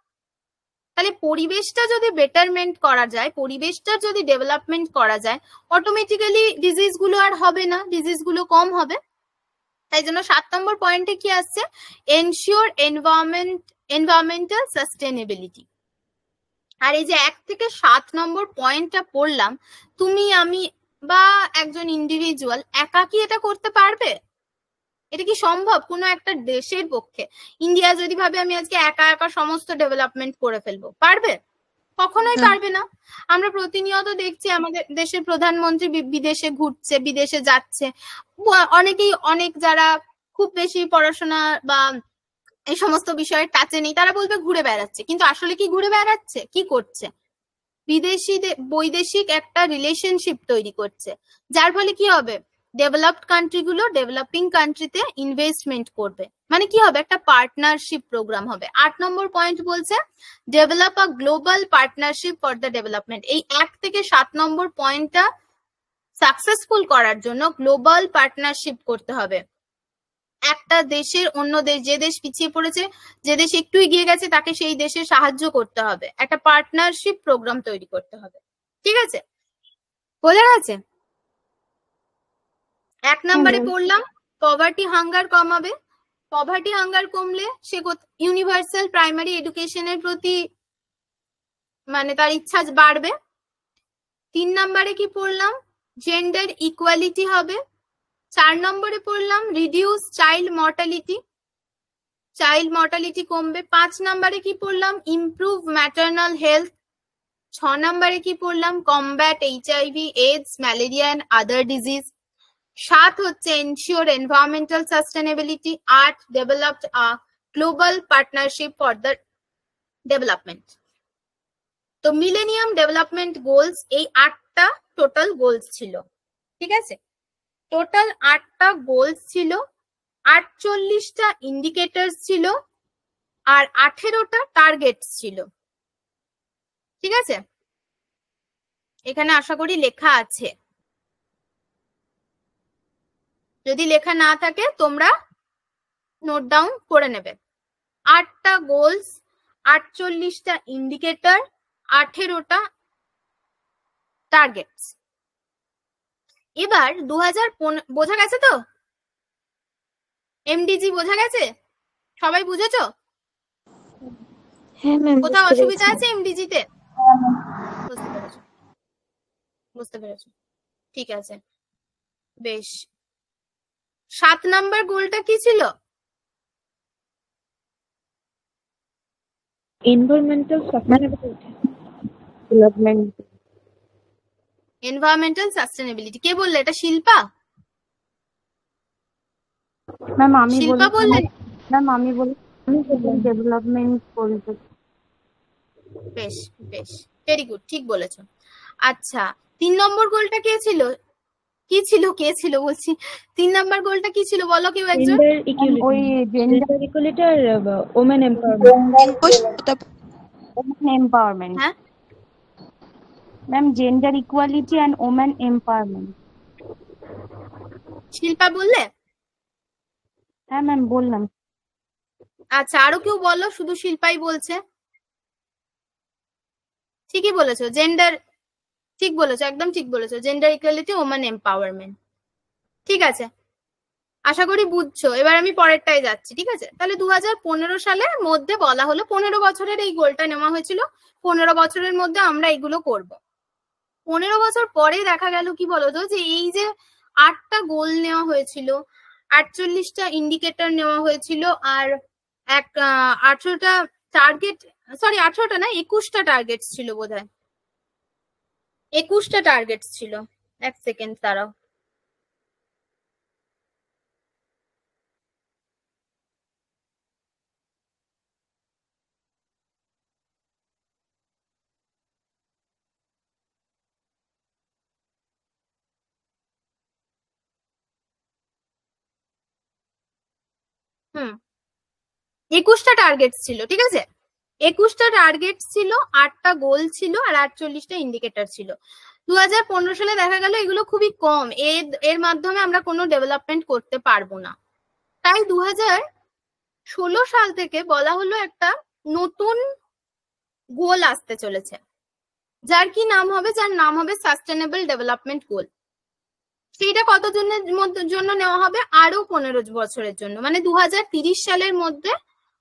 তাহলে পরিবেশটা যদি বেটারমেন্ট করা যায়, পরিবেশটার যদি ডেভেলপমেন্ট করা যায়, অটোমেটিক্যালি ডিজিজ গুলো আর হবে না, ডিজিজ গুলো কম হবে। তাই জন্য 7 নম্বর পয়েন্টে কি আসছে? Ensure environmental sustainability. আর এই যে 1 থেকে 7 নম্বর পয়েন্টটা পড়লাম, তুমি আমি বা একজন ইন্ডিভিজুয়াল একা কি এটা করতে পারবে? এটা কি সম্ভব কোনো একটা দেশের পক্ষে? ইন্ডিয়া যদি ভাবে আমি আজকে একা একা সমস্ত ডেভেলপমেন্ট করে ফেলবো, পারবে? কখনোই পারবে না। আমরা প্রতিনিয়ত দেখছি আমাদের দেশের প্রধানমন্ত্রী বিদেশে ঘুরছে, বিদেশে যাচ্ছে। অনেকেই অনেক যারা খুব বেশি পড়াশোনা বা এই সমস্ত বিষয়ের টাচে নেই, তারা বলবে ঘুরে বেড়াচ্ছে, কিন্তু আসলে কি ঘুরে বেড়াচ্ছে? কি করছে? বৈদেশিক একটা রিলেশনশিপ তৈরি করছে, যার ফলে কি হবে? ডেভেলপড কান্ট্রিগুলো ডেভেলপিং কান্ট্রিতে ইনভেস্টমেন্ট করবে, মানে কি হবে? একটা পার্টনারশিপ প্রোগ্রাম হবে। 8 নম্বর পয়েন্ট বলছে develop a global partnership for the development. এই 1 থেকে 7 নম্বর পয়েন্টটা সাকসেসফুল করার জন্য গ্লোবাল পার্টনারশিপ করতে হবে। একটা দেশের অন্য দেশ, যে দেশ পিছিয়ে পড়েছে, যে দেশ একটু এগিয়ে গেছে, তাকে সেই দেশে সাহায্য করতে হবে, একটা পার্টনারশিপ প্রোগ্রাম তৈরি করতে হবে। ঠিক আছে, বোঝা গেছে? 1 নম্বরে পড়লাম পভার্টি হাঙ্গার কমাবে। পভার্টি হাঙ্গার কমলে সে ইউনিভার্সাল প্রাইমারি এডুকেশনের প্রতি মানে তার ইচ্ছা বাড়বে। 3 নম্বরে কি পড়লাম? জেন্ডার ইকুয়ালিটি হবে। 4 নম্বরে পড়লাম reduce child mortality. Child mortality কমবে। 5 নম্বরে কি পড়লাম? Improve maternal health. 6 নম্বরে কি পড়লাম? Combat HIV, AIDS, malaria and other disease. 7 হচ্ছে ensure environmental sustainability. 8 developed a global partnership for the development. তো মিলেনিয়াম ডেভেলপমেন্ট গোলস, এই 8টা টোটাল গোলস ছিল, ঠিক আছে? টোটাল 8টা গোলস ছিল, 48টা ইন্ডিকেটরস ছিল, আর 18টা টার্গেটস ছিল, ঠিক আছে? এখানে আশা করি লেখা আছে। যদি লেখা না থাকে তোমরা নোট ডাউন করে নেবে। 8টা গোলস, 48টা ইন্ডিকেটর, 18টা টার্গেটস। এবার 2015 বোঝা গেছে তো? এমডিজি বোঝা গেছে? সবাই বুঝেছো? হ্যাঁ ম্যাম, কোথাও বুঝতে অসুবিধা পেরেছি। আছে এমডিজিতে? বুঝতে পেরেছো? বুঝতে পেরেছো, ঠিক আছে, বেশ। 7 নাম্বার গোলটা কি ছিল? Environmental sustainability. Development. Environmental sustainability. কে বললে এটা? শিল্পা? ম্যাম আমি শিল্পা বলি, বললেন? ম্যাম আমি বলি ডেভেলপমেন্ট বলতে। বেশ বেশ, ভেরি গুড, ঠিক বলেছো। আচ্ছা, 3 নম্বর গোলটা কে ছিল? কি ছিল? কে ছিল বলছি। 3 নাম্বার গোলটা কি ছিল বলো কেউ একজন? Gender equality. ওই জেন্ডার ইকুয়ালিটি আর ওমেন এমপাওয়ারমেন্ট। এম্পাওয়ারমেন্ট। হ্যাঁ, ma'am gender equality and women empowerment. Shilpa বললে? হ্যাঁ ম্যাম বললাম। আচ্ছা, আরো কেউ বলো? শুধু শিল্পাই বলছে। ঠিকই বলেছো, জেন্ডার, ঠিক বলেছো, একদম ঠিক বলেছো। জেন্ডার ইকুয়ালিটি, ওমেন এম্পাওয়ারমেন্ট, ঠিক আছে। আশা করি বুঝছো। এবার আমি পরেরটায় যাচ্ছি, ঠিক আছে? তাহলে 2015 সালের মধ্যে বলা হলো, 15 বছরের এই গোলটা নেওয়া হয়েছিল, 15 বছরের মধ্যে আমরা এগুলো করব। 15 বছর পরে দেখা গেল কি বলতো, যে এই যে 8টা গোল নেওয়া হয়েছিল, 48টা ইন্ডিকেটর নেওয়া হয়েছিল, আর 18টা টার্গেট, সরি 18টা না, 21টা টার্গেট ছিল বোধহয়। 21টা টার্গেট ছিল। এক সেকেন্ড দাঁড়াও। হুম, 21টা টার্গেট ছিল, ঠিক আছে? 21টা টার্গেট ছিল, 8টা গোল ছিল, আর 48টা ইন্ডিকেটর ছিল। 2015 সালে দেখা গেল এগুলো খুবই কম, এর মাধ্যমে আমরা কোনো ডেভেলপমেন্ট করতে পারবো না। তাই 2016 সাল থেকে বলা হলো একটা নতুন গোল আসতে চলেছে, যার নাম হবে সাস্টেনেবল ডেভেলপমেন্ট গোল। সেইটা কতজনের জন্য নেওয়া হবে? আরো 15 বছরের জন্য, মানে 2030 সালের মধ্যে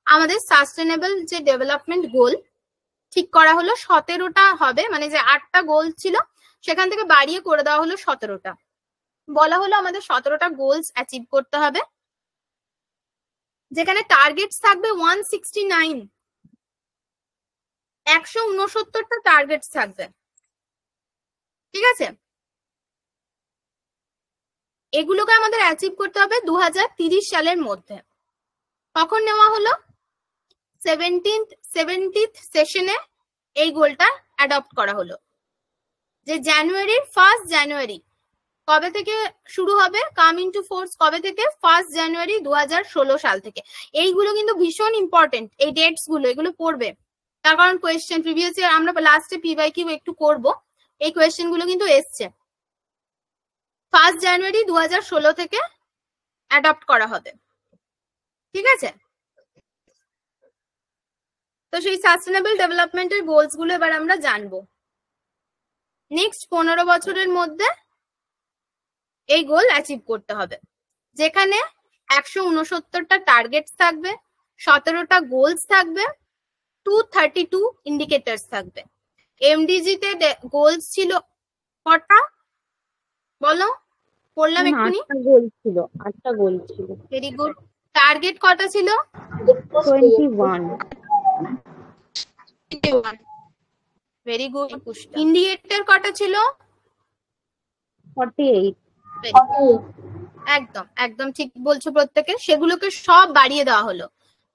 আমাদের সাস্টেনেবল যে ডেভেলপমেন্ট গোল ঠিক করা হলো 17টা হবে, মানে যে 8টা গোল ছিল সেখান থেকে বাড়িয়ে করে দেওয়া হলো 17টা। বলা হলো আমাদের 17টা গোলস অ্যাচিভ করতে হবে, যেখানে টার্গেটস থাকবে 169, 169টা টার্গেটস থাকবে, ঠিক আছে? এগুলোকে আমাদের অ্যাচিভ করতে হবে 2030 সালের মধ্যে। কখন নেওয়া হলো? 70th সেশনে এই গোলটা অ্যাডপ্ট করা হলো, যে জানুয়ারির 1 জানুয়ারি কবে থেকে শুরু হবে, কাম ইনটু ফোর্স কবে থেকে? 1 জানুয়ারি 2016 সাল থেকে। এইগুলো কিন্তু ভীষণ ইম্পর্টেন্ট, এই ডেটস গুলো, এগুলো পড়বে। তার কারণ কোয়েশ্চেন প্রিভিয়াস ইয়ার আমরা লাস্টে পিওয়াইকিউ একটু করব, এই কোয়েশ্চেন গুলো কিন্তু এসছে। 1 জানুয়ারি 2016 থেকে অ্যাডপ্ট করা হবে, ঠিক আছে? তো সেই সাস্টেনেবল ডেভেলপমেন্টের গোলস গুলো এবার আমরা জানবো। নেক্সট 15 বছরের মধ্যে এই গোল অ্যাচিভ করতে হবে, যেখানে 169টা টার্গেটস থাকবে, 17টা গোলস থাকবে, 232 ইন্ডিকেটরস থাকবে। এমডিজি তে গোলস ছিল কটা বলো? বললাম এক্ষুনি। 8টা গোল ছিল, 8টা গোল ছিল। Very good. টার্গেট কটা ছিল? 21. Very good. ইন্ডিকেটর কটা ছিল? 48. একদম একদম ঠিক বলছো প্রত্যেকে। সেগুলোকে সব বাড়িয়ে দেওয়া হলো।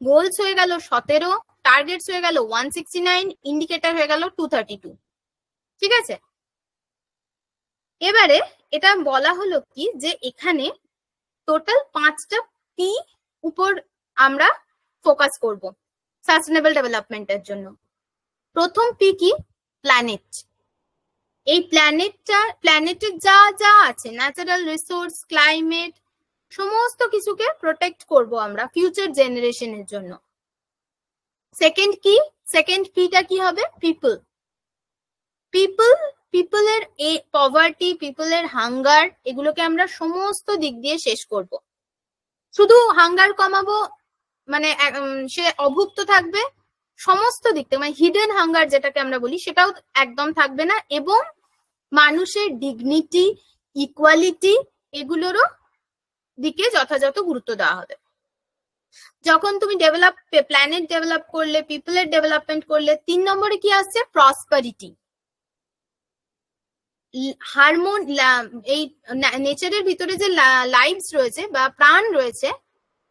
গোলস হয়ে গেল 17, টার্গেটস হয়ে গেল 169, ইন্ডিকেটর হয়ে গেল 232। ঠিক আছে, এবারে এটা বলা হলো কি যে এখানে টোটাল 5টা পি উপর আমরা ফোকাস করব সাস্টেনেবল ডেভেলপমেন্টের জন্য। প্রথম পি কি? প্ল্যানেট। এই প্ল্যানেটের যা যা আছে, ন্যাচারাল রিসোর্স, ক্লাইমেট, সমস্ত কিছুকে প্রোটেক্ট করব আমরা ফিউচার জেনারেশনের জন্য। সেকেন্ড কি? সেকেন্ড পিটা কি হবে? পিপল। পিপলের পভার্টি, পিপলের হাঙ্গার, এগুলোকে আমরা সমস্ত দিক দিয়ে শেষ করব। শুধু হাঙ্গার কমাবো মানে সে অভুক্ত থাকবে, সমস্ত দিক থেকে মানে হিডেন হাঙ্গার যেটাকে আমরা বলি সেটাও একদম থাকবে না, এবং মানুষের ডিগনিটি, ইকুয়ালিটি এগুলোরও দিকে যথাযথ গুরুত্ব দেওয়া হবে। যখন তুমি প্ল্যানেট ডেভেলপ করলে, পিপলের ডেভেলপমেন্ট করলে, 3 নম্বরে কি আসছে? প্রসপারিটি। এই নেচারের ভিতরে যে লাইভস রয়েছে বা প্রাণ রয়েছে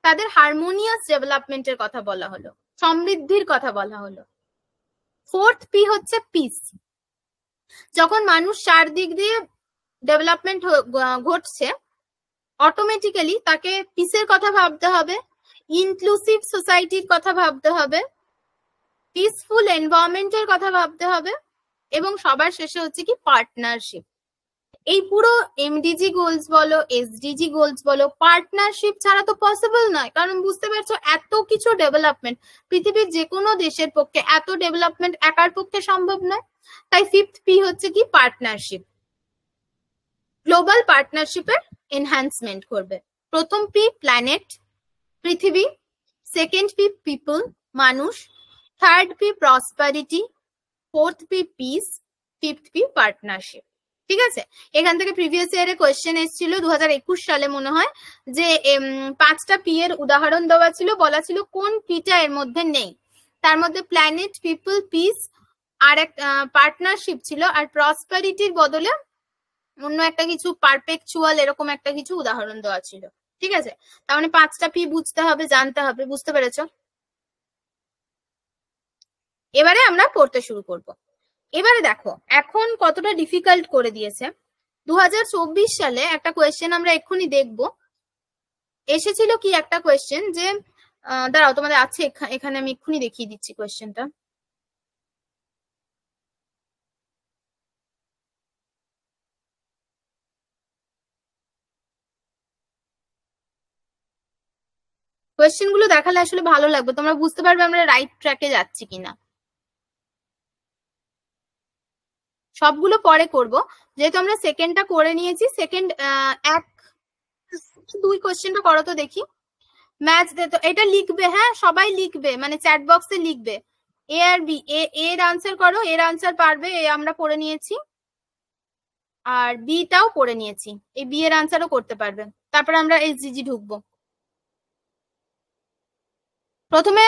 তাদের হারমোনিয়াস ডেভেলপমেন্টের কথা বলা হলো, সমৃদ্ধির কথা বলা হলো। ফোর্থ পি হচ্ছে পিস। যখন মানুষ চারদিক দিয়ে ডেভেলপমেন্ট ঘটছে, অটোমেটিক্যালি তাকে পিসের কথা ভাবতে হবে, ইনক্লুসিভ সোসাইটির কথা ভাবতে হবে, পিসফুল এনভায়রনমেন্টের কথা ভাবতে হবে, এবং সবার শেষে হচ্ছে কি? পার্টনারশিপ। এই পুরো এমডিজি গোলস বলো, এসডিজি গোলস বলো, পার্টনারশিপ ছাড়া তো পসিবল নয়। কারণ বুঝতে পারছো এত কিছু ডেভেলপমেন্ট, পৃথিবীর যে কোনো দেশের পক্ষে এত ডেভেলপমেন্ট একার পক্ষে সম্ভব নয়। তাই ফিফথ পি হচ্ছে কি? পার্টনারশিপ। গ্লোবাল পার্টনারশিপের এনহ্যান্সমেন্ট করবে। প্রথম পি প্ল্যানেট, পৃথিবী। সেকেন্ড পি পিপল, মানুষ। Third P prosperity, fourth P piece, fifth P partnership. ঠিক আছে, এখান থেকে প্রিভিয়াস ইয়ারে কোয়েশ্চেন এসেছিল 2021 সালে মনে হয়, যে 5টা পি এর উদাহরণ দেওয়া ছিল, বলা ছিল কোন পিটা এর মধ্যে নেই। তার মধ্যে প্ল্যানেট, পিপল, পিস আর এক পার্টনারশিপ ছিল, আর প্রসপারিটির বদলে অন্য একটা কিছু পারপেকচুয়াল এরকম একটা কিছু উদাহরণ দেওয়া ছিল। ঠিক আছে, তার মানে 5টা পি বুঝতে হবে, জানতে হবে। বুঝতে পেরেছো? এবারে আমরা পড়তে শুরু করব। এবারে দেখো এখন কতটা ডিফিকাল্ট করে দিয়েছে। 2024 সালে একটা কোয়েশ্চেন আমরা এক্ষুনি দেখব। এসেছিল কি একটা কোয়েশ্চেন, যে দাঁড়াও তোমাদের আছে এখানে, আমি এক্ষুনি দেখিয়ে দিচ্ছি কোয়েশ্চেনটা। কোয়েশ্চেন গুলো দেখালে আসলে ভালো লাগবে, তোমরা বুঝতে পারবে আমরা রাইট ট্র্যাকে যাচ্ছি কিনা। সবগুলো পরে করব, যেহেতু আমরা সেকেন্ডটা করে নিয়েছি। সেকেন্ড 1-2 কোয়েশ্চেনটা করো তো দেখি। ম্যাচ দে তো, এটা লিখবে, হ্যাঁ সবাই লিখবে, মানে চ্যাট বক্সে লিখবে। এ আর বি, এর আনসার করো, এর আনসার পারবে, এ আমরা পড়ে নিয়েছি, আর বিটাও পড়ে নিয়েছি, এই বি এর আনসারও করতে পারবে। তারপর আমরা এসডিজি ঢুকবো। প্রথমে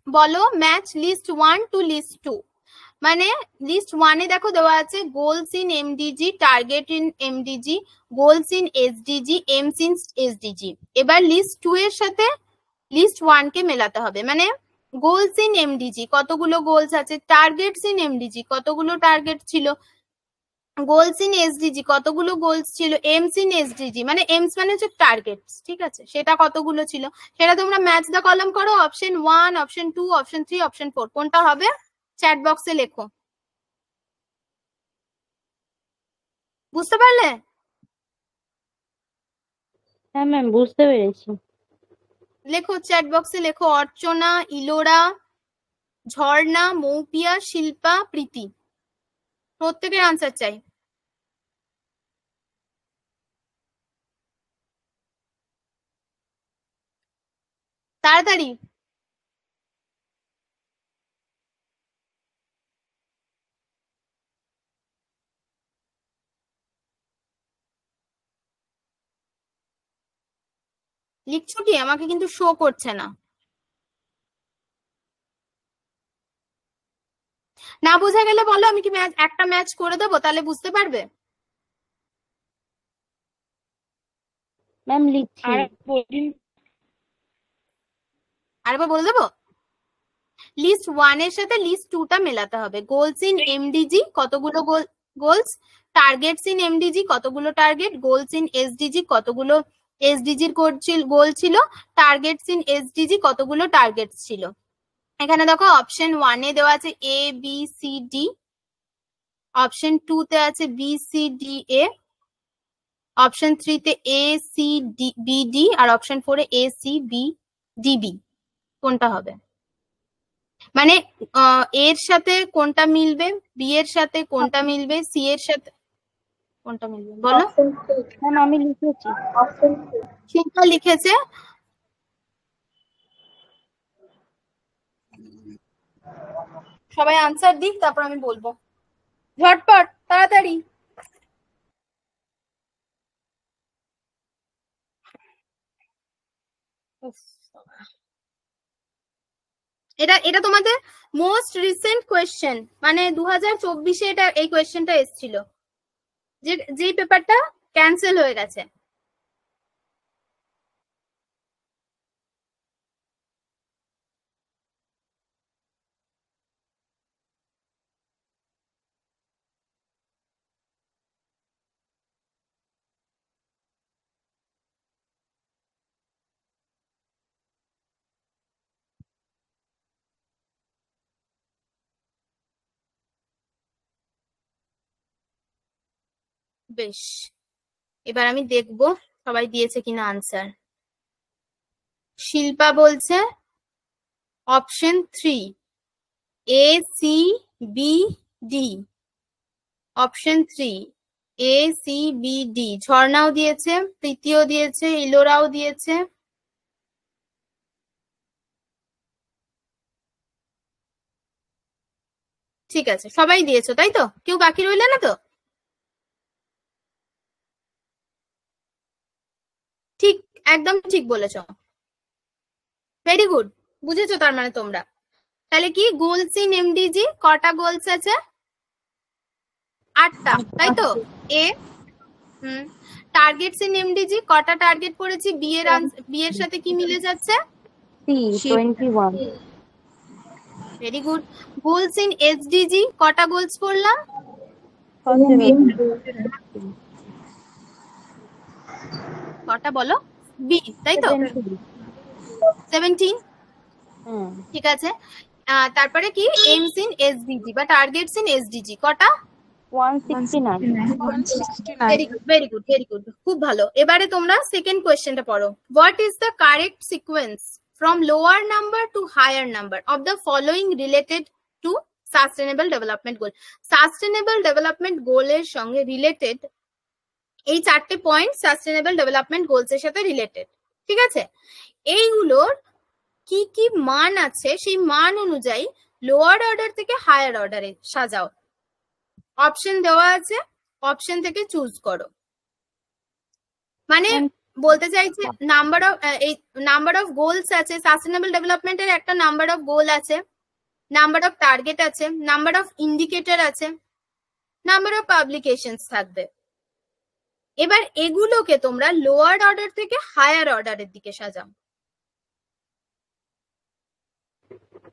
বলো ম্যাচ লিস্ট 1 টু লিস্ট 2। মানে লিস্ট 1 এ দেখো দেওয়া আছে goals in MDG, target in MDG, goals in SDG, aims in SDG. এবার লিস্ট 2 এর সাথে লিস্ট 1 কে মেলাতে হবে। মানে গোলস ইন এমডিজি কতগুলো গোলস আছে, টার্গেটস ইন এমডিজি কতগুলো টার্গেট ছিল, গোলস ইন এসডিজি কতগুলো গোলস ছিল, এমস ইন এসডিজি মানে এমস মানে হচ্ছে টার্গেটস, ঠিক আছে, সেটা কতগুলো ছিল সেটা তোমরা ম্যাচ দা কলাম করো। অপশন 1, অপশন 2, অপশন 3, অপশন 4 কোনটা হবে চ্যাট বক্সে লেখো। বুঝতে পারলে? হ্যাঁ ম্যাম, বুঝতে পেরেছি। লেখো চ্যাট বক্সে লেখো অর্চনা, ইলোরা, ঝর্ণা, মৌপিয়া, শিল্পা, প্রীতি। প্রত্যেকের আনসার চাই। তাড়াতাড়ি। লিখছো কি? আমাকে কিন্তু শো করছে না। না বোঝা গেলে বলো, আমি কি একটা ম্যাচ করে দেবো, তাহলে বুঝতে পারবে। ম্যাম লিখছি। আরেকবার বলে দেবো। লিস্ট 1 এর সাথে লিস্ট 2 টা মেলাতে হবে। গোলস ইন এমডিজি কতগুলো গোলস, টার্গেটস ইন এমডিজি কতগুলো টার্গেট, গোলস ইন এসডিজি কতগুলো এসডিজির গোল ছিল, টার্গেটস ইন এসডিজি কতগুলো টার্গেটস ছিল। এখানে দেখো অপশন 1 এ দেওয়া আছে A B C D, option 2 তে আছে B C D A, option 3 তে A C D B D, আর অপশন 4 এ A C B D B. কোনটা হবে? মানে এর সাথে কোনটা মিলবে, বি এর সাথে কোনটা মিলবে, সি এর সাথে কোনটা মিলবে বলো। ম্যাম আমি লিখেছি। শিল্পা লিখেছে। সবাই আনসার দিক, তারপর আমি বলবো। ঝটপট তাড়াতাড়ি। এটা তোমাদের মোস্ট রিসেন্ট কোয়েশ্চেন, মানে 2024-এ এটা এই কোয়েশ্চেনটা এসেছিল, যে পেপারটা ক্যান্সেল হয়ে গেছে। বেশ, এবার আমি দেখবো সবাই দিয়েছে কিনা আনসার। শিল্পা বলছে option 3 A C B D, option 3 A C B D. ঝর্ণাও দিয়েছে, প্রীতিও দিয়েছে, ইলোরাও দিয়েছে। ঠিক আছে, সবাই দিয়েছো তাই তো, কেউ বাকি রইলে না তো? ঠিক, একদম ঠিক বলেছো, ভেরি গুড। বুঝেছো তার মানে তোমরা। তাহলে কি গোলস ইন এমডিজি কটা গোলস আছে? 8টা, তাই তো? এ টার্গেটস ইন এমডিজি কটা টার্গেট পড়েছি, বি এর সাথে কি মিলে যাচ্ছে? C 21। Very good. Goals in SDG কটা গোলস পড়লাম? কটা বলো? বি, তাই তো? 17। ঠিক আছে, তারপরে কি এইমস ইন এসডিজি বা টার্গেটস ইন এসডিজি কটা? 169। Very good, very good, very good, খুব ভালো। এবারে তোমরা সেকেন্ড কোয়েশ্চেনটা পড়ো। What is the correct sequence from lower number to higher number of the following related to sustainable development goal? Sustainable development goal এর সঙ্গে রিলেটেড এই 4টে পয়েন্ট সাস্টেনেবল ডেভেলপমেন্ট গোলস এর সাথে রিলেটেড। ঠিক আছে, এইগুলোর কি কি মান আছে, সেই মান অনুযায়ী লোয়ার অর্ডার থেকে হায়ার অর্ডারে সাজাও। অপশন দেওয়া আছে, অপশন থেকে চুজ করো। মানে বলতে চাইছে নাম্বার অফ গোলস আছে, সাস্টেনেবল ডেভেলপমেন্টের একটা নাম্বার অফ গোল আছে, নাম্বার অফ টার্গেট আছে, নাম্বার অফ ইন্ডিকেটর আছে, নাম্বার অফ পাবলিকেশনস থাকবে। এবার এগুলোকে তোমরা লোয়ার অর্ডার থেকে হায়ার অর্ডারের দিকে সাজাও।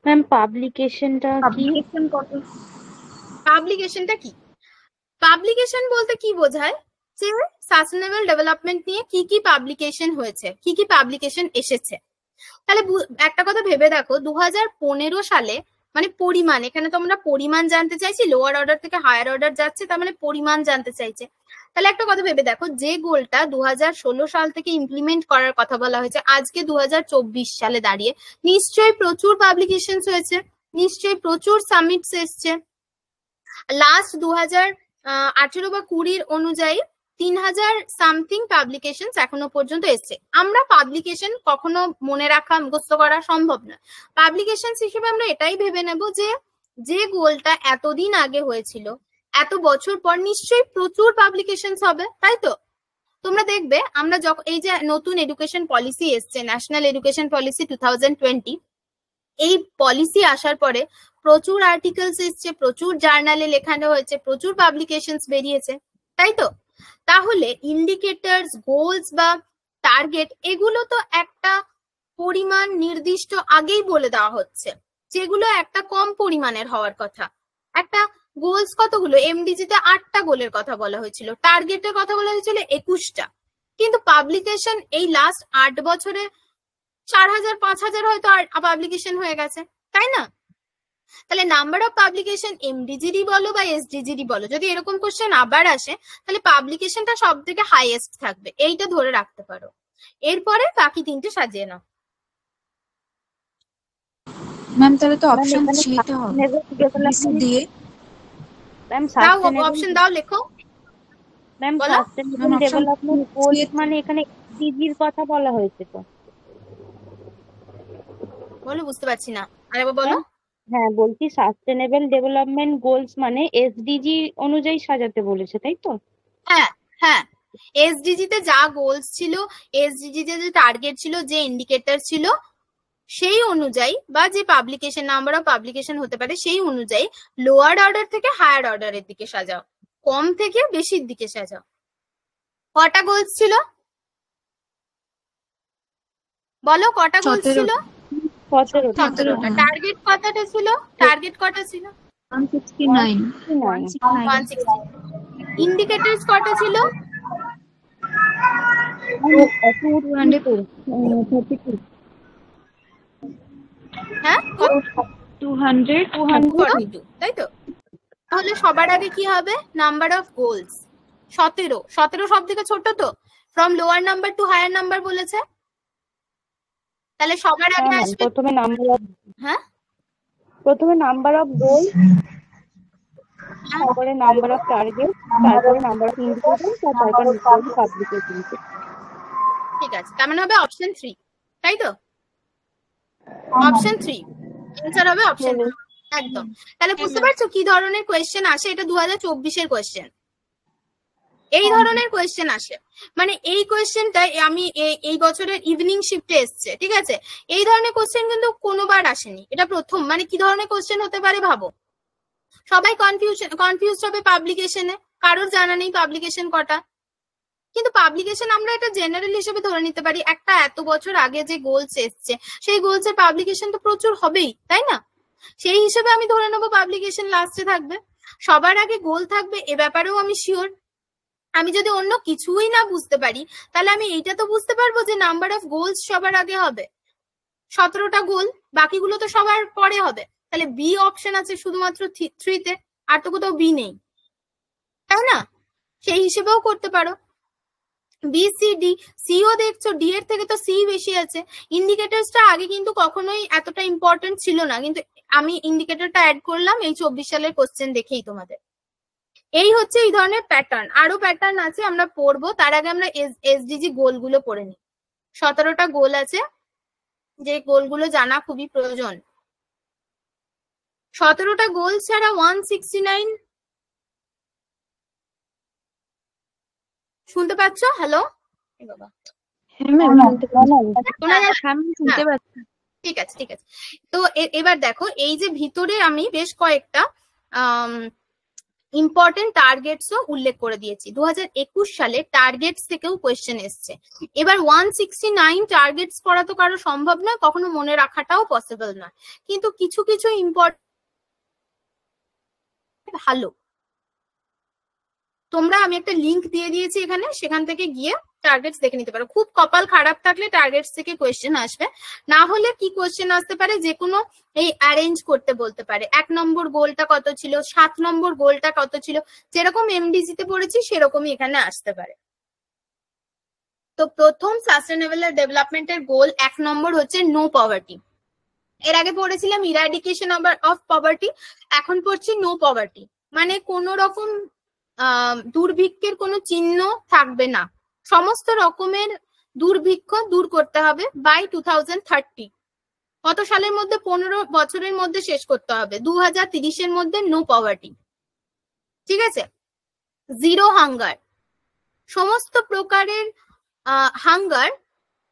ম্যাম পাবলিকেশনটা কি? পাবলিকেশনটা কি? পাবলিকেশন বলতে কি বোঝায়, যে সাস্টেনেবল ডেভেলপমেন্ট নিয়ে কি কি পাবলিকেশন হয়েছে, কি কি পাবলিকেশন এসেছে। তাহলে একটা কথা ভেবে দেখো, 2015 সালে, মানে পরিমাণ, এখানে তোমরা পরিমাণ জানতে চাইছি, লোয়ার অর্ডার থেকে হায়ার অর্ডার যাচ্ছে, তার মানে পরিমাণ জানতে চাইছে। তাহলে একটা কথা ভেবে দেখো, যে গোলটা 2016 সাল থেকে ইমপ্লিমেন্ট করার কথা বলা হয়েছে, আজকে 2024 সালে দাঁড়িয়ে নিশ্চয়ই প্রচুর পাবলিকেশনস হয়েছে, নিশ্চয়ই প্রচুর সামিটস এসছে। লাস্ট 2018 বা 20 অনুযায়ী 3000 সামথিং পাবলিকেশনস এখনো পর্যন্ত এসছে। আমরা পাবলিকেশন কখনো মনে রাখা, মুখস্থ করা সম্ভব না। পাবলিকেশন হিসেবে আমরা এটাই ভেবে নেব যে গোলটা এতদিন আগে হয়েছিল, এত বছর পর নিশ্চয়ই প্রচুর পাবলিকেশনস হবে, তাই তো? তোমরা দেখবে আমরা যখন এই যে নতুন এডুকেশন পলিসি এসছে, ন্যাশনাল এডুকেশন পলিসি 2020, এই পলিসি আসার পরে প্রচুর আর্টিকেলস এসছে, প্রচুর জার্নালে লেখানো হয়েছে, প্রচুর পাবলিকেশনস বেরিয়েছে, তাই তো? তাহলে ইন্ডিকেটরস, গোলস বা টার্গেট এগুলো তো একটা পরিমাণ নির্দিষ্ট আগেই বলে দেওয়া হচ্ছে, যেগুলো একটা কম পরিমাণের হওয়ার কথা। একটা গোলস কতগুলো, এমডিজিতে 8টা গোলের কথা বলা হয়েছিল, টার্গেটের কথা বলা হয়েছিল 21টা, কিন্তু পাবলিকেশন এই লাস্ট 8 বছরে 4000 5000 হয়তো পাবলিকেশন হয়ে গেছে, তাই না? তাহলে নাম্বার অফ পাবলিকেশন এমডিজিডি বলো বা এসডিজিডি বলো, যদি এরকম কোশ্চেন আবার আসে তাহলে পাবলিকেশনটা সব থেকে হাইয়েস্ট থাকবে, এইটা ধরে রাখতে পারো। এরপরে বাকি 3টে সাজিয়ে নাও। ম্যাম তাহলে তো অপশন 3 হবে দিয়ে। ম্যাম দাও অপশন দাও, লেখো। ম্যাম বলো। সাস্টেনেবল ডেভেলপমেন্ট গোলস মানে এখানে এসডিজির কথা বলা হয়েছে তো? বলো, বুঝতে পারছি না, আরেকবার বলো। হ্যাঁ বলছি সাস্টেনেবল ডেভেলপমেন্ট গোলস মানে এসডিজি অনুযায়ী সাজাতে বলেছে, তাই তো? হ্যাঁ হ্যাঁ, এসডিজি তে যা গোলস ছিল, এসডিজি তে যে টার্গেট ছিল, যে ইন্ডিকেটর ছিল, সেই অনুযায়ী বা যে পাবলিকেশন নাম্বার অফ পাবলিকেশন হতে পারে সেই অনুযায়ী লোয়ার অর্ডার থেকে হায়ার অর্ডারের দিকে সাজাও, কম থেকে বেশির দিকে সাজাও। কটা গোলস ছিল বলো, কটা গোলস ছিল? 17টা। টার্গেট কতটা ছিল? টার্গেট কটা ছিল? 169। 160। ইন্ডিকেটরস কটা ছিল? 232। হ্যাঁ 242, তাই তো? তাহলে সবার আগে কি হবে? Number of goals 17। 17 সব থেকে ছোট তো, from lower number to higher number বলেছে, তাহলে সবার আগে আসবে প্রথমে নাম্বার অফ, হ্যাঁ প্রথমে নাম্বার অফ গোল, তারপরে নাম্বার অফ টার্গেট, তারপরে নাম্বার অফ ইন্ডিকেটর, তারপরে পাবলিকেশন। ঠিক আছে, তার মানে হবে অপশন 3, তাই তো? অপশন 3 অ্যানসার হবে অপশন 3, একদম। তাহলে বুঝতে পারছো কি ধরনের কোয়েশ্চেন আসে? এটা 2024 এর কোয়েশ্চেন, এই ধরনের কোয়েশ্চেন আসে। মানে এই কোয়েশ্চেনটা আমি এই বছরের ইভিনিং শিফটে এসছে, ঠিক আছে? এই ধরনের কোয়েশ্চেন কিন্তু কোনোবার আসেনি, এটা প্রথম। মানে কি ধরনের কোয়েশ্চেন হতে পারে ভাবো, সবাই কনফিউজ হবে পাবলিকেশনে, কারোর জানা নেই পাবলিকেশন কটা, কিন্তু পাবলিকেশন আমরা এটা জেনারেল হিসেবে ধরে নিতে পারি, একটা এত বছর আগে যে গোলস এসছে সেই গোলস এর পাবলিকেশন তো প্রচুর হবেই, তাই না? সেই হিসেবে আমি ধরে নেবো পাবলিকেশন লাস্টে থাকবে, সবার আগে গোল থাকবে, এ ব্যাপারেও আমি শিওর। আমি যদি অন্য কিছুই না বুঝতে পারি তাহলে আমি এইটা তো বুঝতে পারবো যে নাম্বার অফ গোলস সবার আগে হবে, 17টা গোল, বাকিগুলো তো সবার পরে হবে। তাহলে বি অপশন আছে শুধুমাত্র 3-তে, আর তো কোথাও বি নেই, তাই না? সেই হিসেবেও করতে পারো। বি সি ডি, সিও দেখছো, ডি এর থেকে তো সি বেশি আছে। ইন্ডিকেটরসটা আগে কিন্তু কখনোই এতটা ইম্পর্টেন্ট ছিল না, কিন্তু আমি ইন্ডিকেটরটা অ্যাড করলাম এই 24 সালের কোশ্চেন দেখেই তোমাদের। এই হচ্ছে এই ধরনের প্যাটার্ন, আরো প্যাটার্ন আছে আমরা পড়বো, তার আগে আমরা এসডিজি গোলগুলো পড়ে নিই। 17টা গোল আছে, যে গোলগুলো জানা খুবই প্রয়োজন। 17টা গোল ছাড়া 169, শুনতে পাচ্ছ? হ্যালো বাবা, শুনতে পাচ্ছি। ঠিক আছে ঠিক আছে। তো এবার দেখো, এই যে ভিতরে আমি বেশ কয়েকটা ইম্পর্টেন্ট টার্গেটসও উল্লেখ করে দিয়েছি। 2021 সালে টার্গেটস থেকেও কোয়েশ্চেন এসছে। এবার 169 টার্গেটস করা তো কারো সম্ভব নয়, কখনো মনে রাখাটাও পসিবল নয়, কিন্তু কিছু কিছু ইম্পর্টেন্ট ভালো, তোমরা আমি একটা লিংক দিয়ে দিয়েছি এখানে, সেখান থেকে গিয়ে টার্গেটস দেখে নিতে পারো। খুব কপাল খারাপ থাকলে টার্গেটস থেকে কোয়েশ্চেন আসবে, না হলে কি কোয়েশ্চেন আসতে পারে, যে কোনো এই অ্যারেঞ্জ করতে বলতে পারে, 1 নম্বর গোলটা কত ছিল, 7 নম্বর গোলটা কত ছিল, যেরকম এমডিজি তে পড়েছি সেরকমই এখানে আসতে পারে। তো প্রথম সাস্টেনেবল ডেভেলপমেন্টের গোল 1 নম্বর হচ্ছে নো পভার্টি। এর আগে পড়েছিলাম ইরাডিকেশন অফ পভার্টি, এখন পড়ছি নো পভার্টি, মানে কোন রকম দুর্ভিক্ষের কোনো চিহ্ন থাকবে না, সমস্ত রকমের দুর্ভিক্ষ দূর করতে হবে বাই 2030। কত সালের মধ্যে? 15 বছরের মধ্যে শেষ করতে হবে, 2030-এর মধ্যে নো পভার্টি, ঠিক আছে? জিরো হাঙ্গার, সমস্ত প্রকারের হাঙ্গার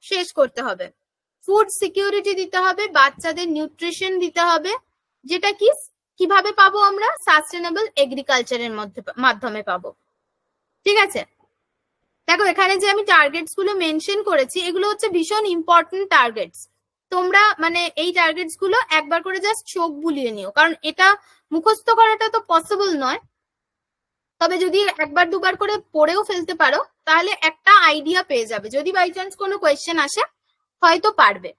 শেষ করতে হবে, ফুড সিকিউরিটি দিতে হবে, বাচ্চাদের নিউট্রিশন দিতে হবে, যেটা কি কিভাবে পাবো আমরা? সাস্টেনেবল এগ্রিকালচারের মাধ্যমে পাবো। ঠিক আছে, দেখো এখানে যে আমি টার্গেটস গুলো মেনশন করেছি এগুলো হচ্ছে ভীষণ ইম্পর্টেন্ট টার্গেটস। তোমরা মানে এই টার্গেটস গুলো একবার করে জাস্ট চোখ বুলিয়ে নিও, কারণ এটা মুখস্থ করাটা তো পসিবল নয়, তবে যদি একবার দুবার করে পড়েও ফেলতে পারো তাহলে একটা আইডিয়া পেয়ে যাবে। যদি বাই চান্স কোনো কোয়েশ্চেন আসে হয়তো পারবে,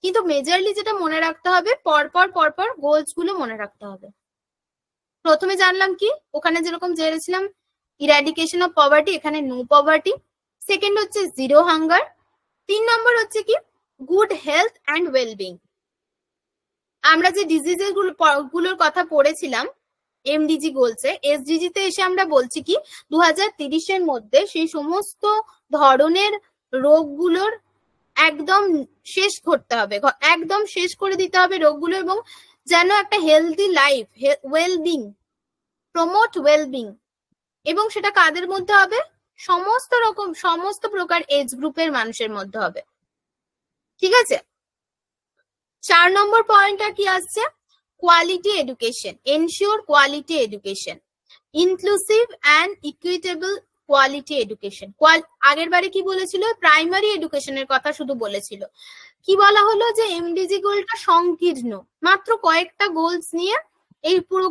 কিন্তু মেজরলি যেটা মনে রাখতে হবে পরপর পরপর গোলস গুলো মনে রাখতে হবে। প্রথমে জানলাম কি, ওখানে যেরকম জেনেছিলাম ইরাডিকেশন অফ পভার্টি, এখানে নো পভার্টি। সেকেন্ড হচ্ছে জিরো হাঙ্গার। 3 নম্বর হচ্ছে কি গুড হেলথ অ্যান্ড ওয়েলবিং। আমরা যে ডিজিজেস গুলোর কথা পড়েছিলাম এমডিজি গোলসে, এসডিজি তে এসে আমরা বলছি কি 2030-এর মধ্যে সেই সমস্ত ধরনের রোগগুলোর একদম শেষ করতে হবে, একদম শেষ করে দিতে হবে রোগগুলো, এবং যেন একটা healthy life, wellbeing, promote wellbeing, এবং সেটা কাদের মধ্যে হবে? সমস্ত প্রকার এজ গ্রুপের মানুষের মধ্যে হবে। ঠিক আছে, 4 নম্বর পয়েন্টটা কি আসছে? Quality education, ensure quality education, inclusive and equitable quality education. আগের বারে কি বলেছিল? প্রাইমারি এডুকেশনের কথা শুধু বলেছিল। কি বলা হলো? যে এমডিজি গোলটা সংকীর্ণ, মাত্র কয়েকটা গোলস নিয়ে এই পুরো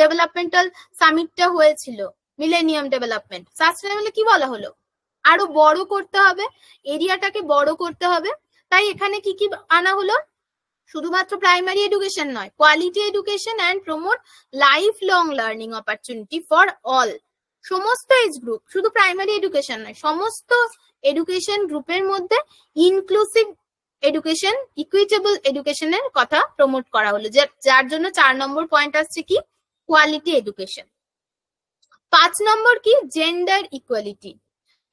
ডেভেলপমেন্টাল সামিটটা হয়েছিল, মিলেনিয়াম ডেভেলপমেন্ট সাস্টেনেবল। কি বলা হলো? আরো বড় করতে হবে, এরিয়াটাকে বড় করতে হবে। তাই এখানে কি কি আনা হলো? শুধুমাত্র প্রাইমারি এডুকেশন নয়, quality education and promote life long learning opportunity for all, সমস্ত এজ গ্রুপ, শুধু প্রাইমারি এডুকেশন নয়, সমস্ত এডুকেশন গ্রুপের মধ্যে ইনক্লুসিভ এডুকেশন, ইকুইটেবল এডুকেশনের কথা প্রমোট করা হলো, যার জন্য 4 নম্বর পয়েন্ট আসছে কি কোয়ালিটি এডুকেশন। 5 নম্বর কি gender equality,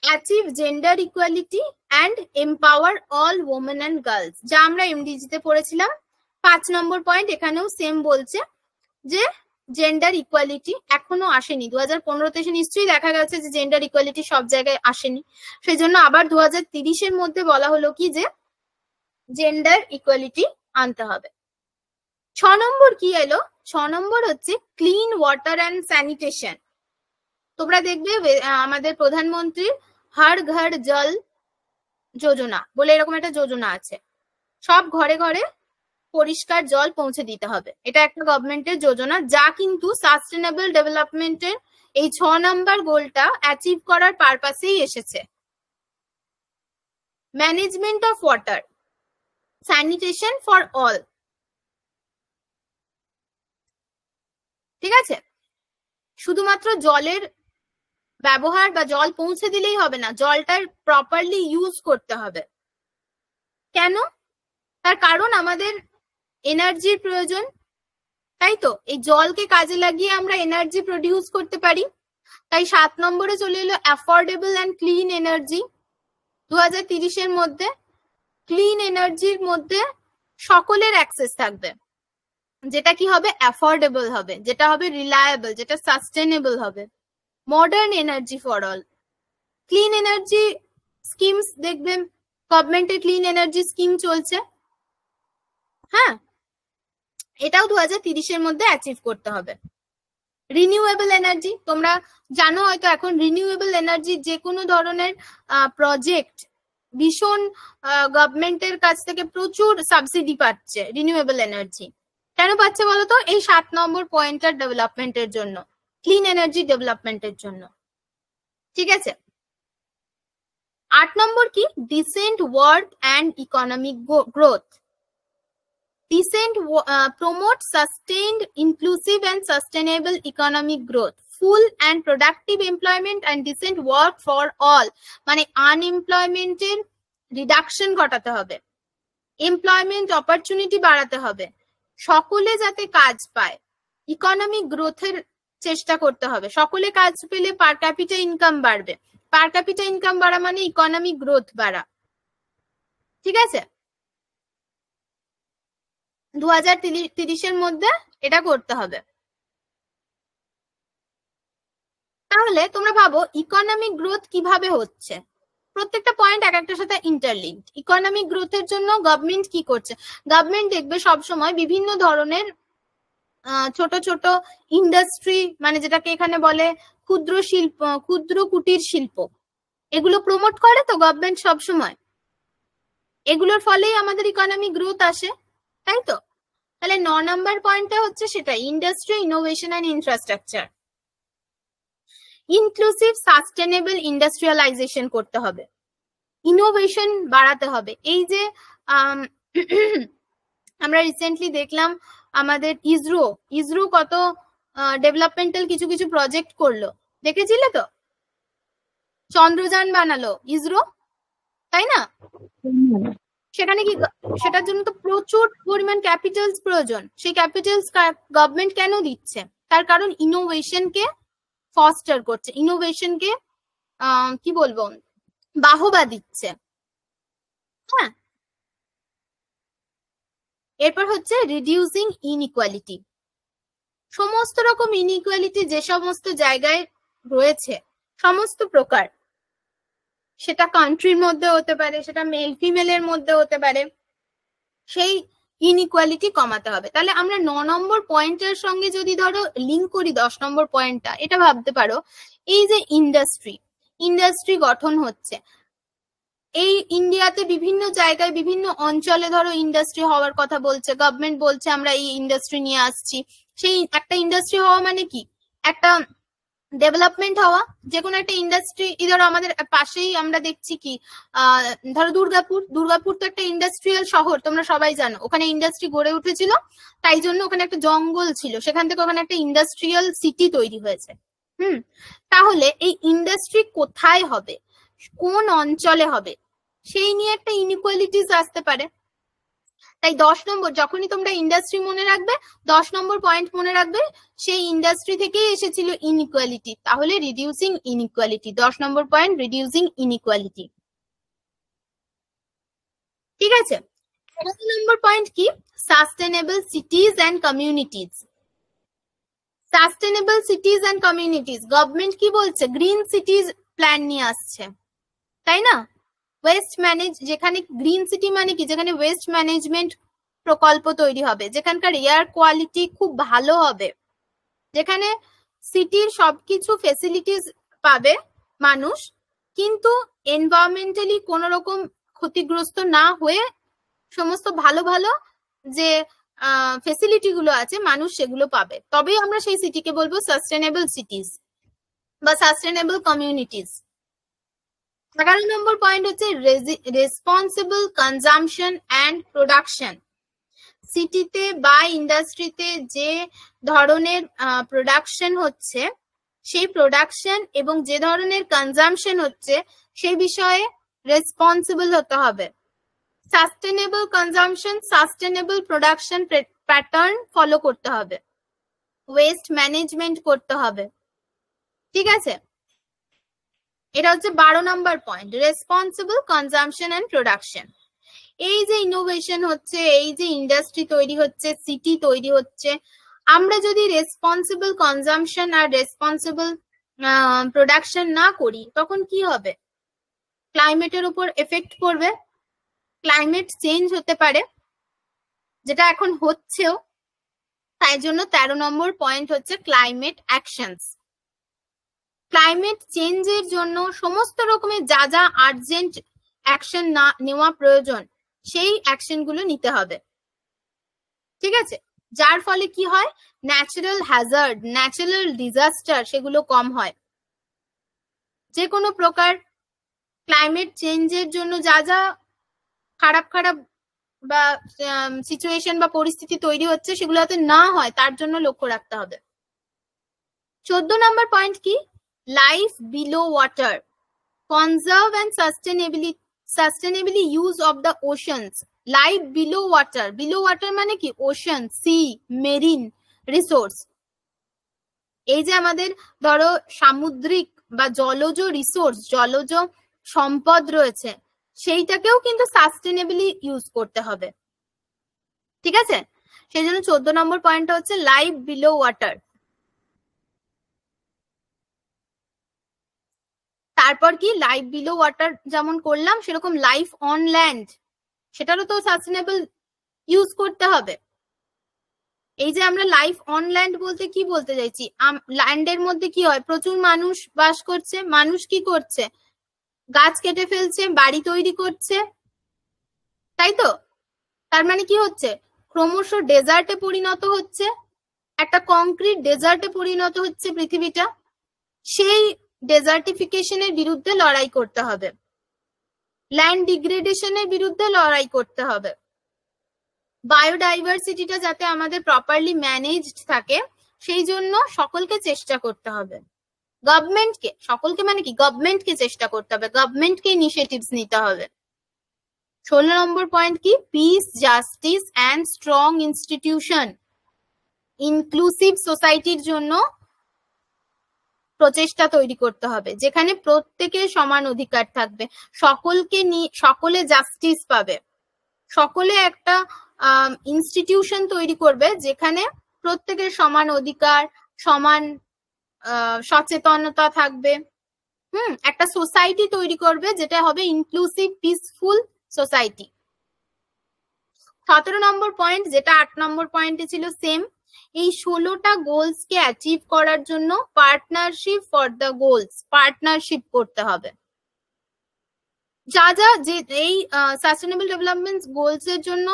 achieve gender equality and empower all women and girls, যা আমরা এমডিজি তে পড়েছিলাম। 5 নম্বর পয়েন্ট এখানেও সেম বলছে যে জেন্ডার ইকুয়ালিটি এখনো আসেনি, 2015-তে এসে নিশ্চয়ই দেখা গেছে যে জেন্ডার ইকুয়ালিটি সব জায়গায় আসেনি, সেই জন্য আবার 2030-এর মধ্যে বলা হলো কি যে জেন্ডার ইকুয়ালিটি আনতে হবে। 6 নম্বর কি এলো? 6 নম্বর হচ্ছে ক্লিন ওয়াটার অ্যান্ড স্যানিটেশন। তোমরা দেখবে আমাদের প্রধানমন্ত্রীর হর ঘর জল যোজনা বলে এরকম একটা যোজনা আছে, সব ঘরে ঘরে পরিষ্কার জল পৌঁছে দিতে হবে। এটা একটা গভর্নমেন্টের যোজনা, যা কিন্তু সাস্টেনেবল ডেভেলপমেন্টের এই 6 নাম্বার গোলটা অ্যাচিভ করার পারপাসেই এসেছে। Management of water, sanitation for all. ঠিক আছে, শুধুমাত্র জলের ব্যবহার বা জল পৌঁছে দিলেই হবে না, জলটার প্রপারলি ইউজ করতে হবে। কেন? তার কারণ আমাদের এনার্জির প্রয়োজন, তাই তো? এই জলকে কাজে লাগিয়ে আমরা এনার্জি প্রডিউস করতে পারি। তাই 7 নম্বরে চলে এলো অ্যাফোর্ডেবল অ্যান্ড ক্লিন এনার্জি। 2030-এর মধ্যে ক্লিন এনার্জির মধ্যে সকলের অ্যাক্সেস থাকবে, যেটা কি হবে? অ্যাফোর্ডেবল হবে, যেটা হবে রিলায়েবল, যেটা সাস্টেনেবল হবে। Modern energy for all, clean energy schemes দেখবেন গভর্নমেন্টের ক্লিন এনার্জি স্কিম চলছে। হ্যাঁ, এটাও 2030-এর মধ্যে অ্যাচিভ করতে হবে। রিনিউয়েবল এনার্জি, তোমরা জানো হয়তো এখন রিনিউয়েবল এনার্জি যে কোনো ধরনের প্রজেক্ট ভীষণ গভর্নমেন্টের কাছ থেকে প্রচুর সাবসিডি পাচ্ছে। রিনিউয়েবল এনার্জি কেন পাচ্ছে বলতো? এই 7 নম্বর পয়েন্টার ডেভেলপমেন্টের জন্য, ক্লিন এনার্জি ডেভেলপমেন্টের জন্য। ঠিক আছে, 8 নম্বর কি decent work and economic growth. Decent promote sustained, inclusive and sustainable economic growth, full and productive employment and decent work for all, মানে আনএমপ্লয়মেন্টের রিডাকশন ঘটাতে হবে, এমপ্লয়মেন্ট অপরচুনিটি বাড়াতে হবে, সকলে যাতে কাজ পায়, ইকোনমিক গ্রোথের চেষ্টা করতে হবে। সকলে কাজ পেলে পার ক্যাপিটা ইনকাম বাড়বে, পার ক্যাপিটা ইনকাম বাড়া মানে ইকোনমিক গ্রোথ বাড়া। ঠিক আছে, 2030-এর মধ্যে এটা করতে হবে। তাহলে তোমরা ভাবো ইকোনমিক গ্রোথ কিভাবে হচ্ছে? প্রত্যেকটা পয়েন্ট এক একটার সাথে ইন্টারলিঙ্কড। ইকোনমিক গ্রোথের জন্য গভর্নমেন্ট কি করছে? গভর্নমেন্ট দেখবে সবসময় বিভিন্ন ধরনের ছোট ছোট ইন্ডাস্ট্রি, মানে যেটাকে এখানে বলে ক্ষুদ্র শিল্প, ক্ষুদ্র কুটির শিল্প, এগুলো প্রমোট করে তো গভর্নমেন্ট সবসময়। এগুলোর ফলেই আমাদের ইকোনমি গ্রোথ আসে, তাই তো? তাহলে 9 নম্বর পয়েন্টটা হচ্ছে সেটা, industry, innovation and infrastructure. Inclusive sustainable industrialisation করতে হবে, ইনোভেশন বাড়াতে হবে। এই যে আমরা রিসেন্টলি দেখলাম আমাদের ইসরো কত ডেভেলপমেন্টাল কিছু কিছু প্রজেক্ট করলো, দেখেছিলে তো? চন্দ্রযান বানালো ইসরো, তাই না? সেখানে কি, সেটার জন্য তো প্রচুর পরিমাণ ক্যাপিটালস প্রয়োজন। সেই ক্যাপিটালস গভর্নমেন্ট কেন দিচ্ছে? তার কারণ ইনোভেশনকে ফস্টার করছে, ইনোভেশনকে কি বলবো, বাহবা দিচ্ছে। হ্যাঁ, এরপর হচ্ছে রিডিউসিং ইনইকুয়ালিটি। সমস্ত রকম ইনইকুয়ালিটি যে সমস্ত জায়গায় রয়েছে, সমস্ত প্রকার, সেটা কান্ট্রির মধ্যে হতে পারে, সেটা মেল ফিমেলের মধ্যে হতে পারে, সেই ইনইকুয়ালিটি কমাতে হবে। তাহলে আমরা 9 নম্বর পয়েন্টের সঙ্গে যদি ধরো লিঙ্ক করি 10 নম্বর পয়েন্টটা, এটা ভাবতে পারো এই যে ইন্ডাস্ট্রি গঠন হচ্ছে, এই ইন্ডিয়াতে বিভিন্ন জায়গায় বিভিন্ন অঞ্চলে ধরো ইন্ডাস্ট্রি হওয়ার কথা বলছে, গভর্নমেন্ট বলছে আমরা এই ইন্ডাস্ট্রি নিয়ে আসছি। সেই একটা ইন্ডাস্ট্রি হওয়া মানে কি, একটা ডেভেলপমেন্ট হওয়া। যে কোনো একটা ইন্ডাস্ট্রি, ধরো আমাদের পাশেই আমরা দেখছি কি, ধরো দুর্গাপুর তো একটা ইন্ডাস্ট্রিয়াল শহর, তোমরা সবাই জানো। ওখানে ইন্ডাস্ট্রি গড়ে উঠেছিল, তাই জন্য ওখানে একটা জঙ্গল ছিল, সেখান থেকে ওখানে একটা ইন্ডাস্ট্রিয়াল সিটি তৈরি হয়েছে। তাহলে এই ইন্ডাস্ট্রি কোথায় হবে, কোন অঞ্চলে হবে, সেই নিয়ে একটা ইনইকুয়ালিটিস আসতে পারে। তাই 10 নম্বর, যখনই তোমরা ইন্ডাস্ট্রি মনে রাখবে, 10 নম্বর পয়েন্ট মনে রাখবে সেই ইন্ডাস্ট্রি থেকেই এসেছিল ইনইকুয়ালিটি। তাহলে রিডিউসিং ইনইকুয়ালিটি, 10 নম্বর পয়েন্ট রিডিউসিং ইনইকুয়ালিটি। ঠিক আছে, 11 নম্বর পয়েন্ট কি, sustainable সিটিজ and communities. Sustainable সিটিজ and communities, government কি বলছে, গ্রিন সিটিজ প্ল্যান নিয়ে আসছে, তাই না? ওয়েস্ট ম্যানেজ, যেখানে গ্রিন সিটি মানে কি, যেখানে ওয়েস্ট ম্যানেজমেন্ট প্রকল্প তৈরি হবে, যেখানকার এয়ার কোয়ালিটি খুব ভালো হবে, যেখানে সিটির সবকিছু ফেসিলিটিস পাবে মানুষ, কিন্তু এনভায়রনমেন্টালি কোনো রকম ক্ষতিগ্রস্ত না হয়ে সমস্ত ভালো ভালো যে ফেসিলিটি গুলো আছে মানুষ সেগুলো পাবে। তবেই আমরা সেই সিটিকে বলবো সাস্টেনেবল সিটিজ বা সাস্টেনেবল কমিউনিটিজ। 11 নম্বর পয়েন্ট হচ্ছে রেসপন্সিবল কনজাম্পশন অ্যান্ড প্রোডাকশন। সিটিতে বা ইন্ডাস্ট্রিতে যে ধরনের প্রোডাকশন হচ্ছে, সেই প্রোডাকশন এবং যে ধরনের কনজাম্পশন হচ্ছে, সেই বিষয়ে রেসপন্সিবল হতে হবে। Sustainable consumption, sustainable production pattern follow করতে হবে, ওয়েস্ট ম্যানেজমেন্ট করতে হবে। ঠিক আছে, এটা হচ্ছে 12 number point, responsible consumption and production. এই যে ইনোভেশন হচ্ছে, এই যে ইন্ডাস্ট্রি তৈরি হচ্ছে, সিটি তৈরি হচ্ছে, আমরা যদি রেসপন্সিবল কনজাম্পশন আর রেসপন্সিবল প্রোডাকশন না করি, তখন কি হবে? ক্লাইমেটের উপর এফেক্ট পড়বে, ক্লাইমেট চেঞ্জ হতে পারে, যেটা এখন হচ্ছেও। তাই জন্য 13 নম্বর পয়েন্ট হচ্ছে ক্লাইমেট অ্যাকশনস। ক্লাইমেট চেঞ্জের জন্য সমস্ত রকমের যা যা আর্জেন্ট অ্যাকশন না নেওয়া প্রয়োজন, সেই অ্যাকশন গুলো নিতে হবে। ঠিক আছে, যার ফলে কি হয়, ন্যাচারাল হ্যাজার্ড, ন্যাচারাল ডিজাস্টার সেগুলো কম হয়। যে কোনো প্রকার ক্লাইমেট চেঞ্জের জন্য যা যা খারাপ খারাপ বা সিচুয়েশন বা পরিস্থিতি তৈরি হচ্ছে, সেগুলো যাতে না হয় তার জন্য লক্ষ্য রাখতে হবে। 14 নম্বর পয়েন্ট কি, life below water, conserve and সাস্টেনেবলি use of the oceans. Life below water, below water মানে কি, ওশন, সি, মেরিন রিসোর্স। এই যে আমাদের ধরো সামুদ্রিক বা জলজ রিসোর্স, জলজ সম্পদ রয়েছে, সেইটাকেও কিন্তু সাস্টেনেবলি ইউজ করতে হবে। ঠিক আছে, সেই জন্য 14 নম্বর পয়েন্টটা হচ্ছে লাইফ বিলো ওয়াটার। তারপর কি, লাইফ বিলো ওয়াটার যেমন করলাম, সেরকম লাইফ অন ল্যান্ড, সেটারও তো সাস্টেনেবল ইউজ করতে হবে। এই যে আমরা লাইফ অন ল্যান্ড বলতে কি বলতে চাইছি, ল্যান্ডের মধ্যে কি হয়, প্রচুর মানুষ বাস করছে, মানুষ কি করছে, গাছ কেটে ফেলছে, বাড়ি তৈরি করছে, তাই তো? তার মানে কি হচ্ছে, ক্রমশ ডেজার্টে পরিণত হচ্ছে, একটা কংক্রিট ডেজার্টে পরিণত হচ্ছে পৃথিবীটা। সেই ডেজার্টিফিকেশনের বিরুদ্ধে লড়াই করতে হবে, ল্যান্ড ডিগ্রেডেশনের বিরুদ্ধে লড়াই করতে হবে, বায়োডাইভার্সিটিটা যাতে আমাদের প্রপারলি ম্যানেজড থাকে সেই জন্য সকলকে চেষ্টা করতে হবে। গভর্নমেন্টকে, সকলকে মানে কি, গভর্নমেন্টকে চেষ্টা করতে হবে, গভর্নমেন্টকে ইনিশিয়েটিভস নিতে হবে। 16 নম্বর পয়েন্ট কি, piece, justice and strong institution, inclusive সোসাইটির জন্য প্রচেষ্টা তৈরি করতে হবে, যেখানে প্রত্যেকের সমান অধিকার থাকবে, সকলকে সকলে জাস্টিস পাবে, সকলে একটা ইনস্টিটিউশন তৈরি করবে যেখানে প্রত্যেকের সমান অধিকার, সমান সচেতনতা থাকবে। একটা সোসাইটি তৈরি করবে যেটা হবে ইনক্লুসিভ পিসফুল সোসাইটি। 17 নম্বর পয়েন্ট, যেটা 8 নম্বর পয়েন্টে ছিল সেম, এই 16টা গোলস কে অ্যাচিভ করার জন্য partnership for the goals, partnership করতে হবে। যা যা যে এই সাস্টেনেবল ডেভেলপমেন্ট গোলস এর জন্য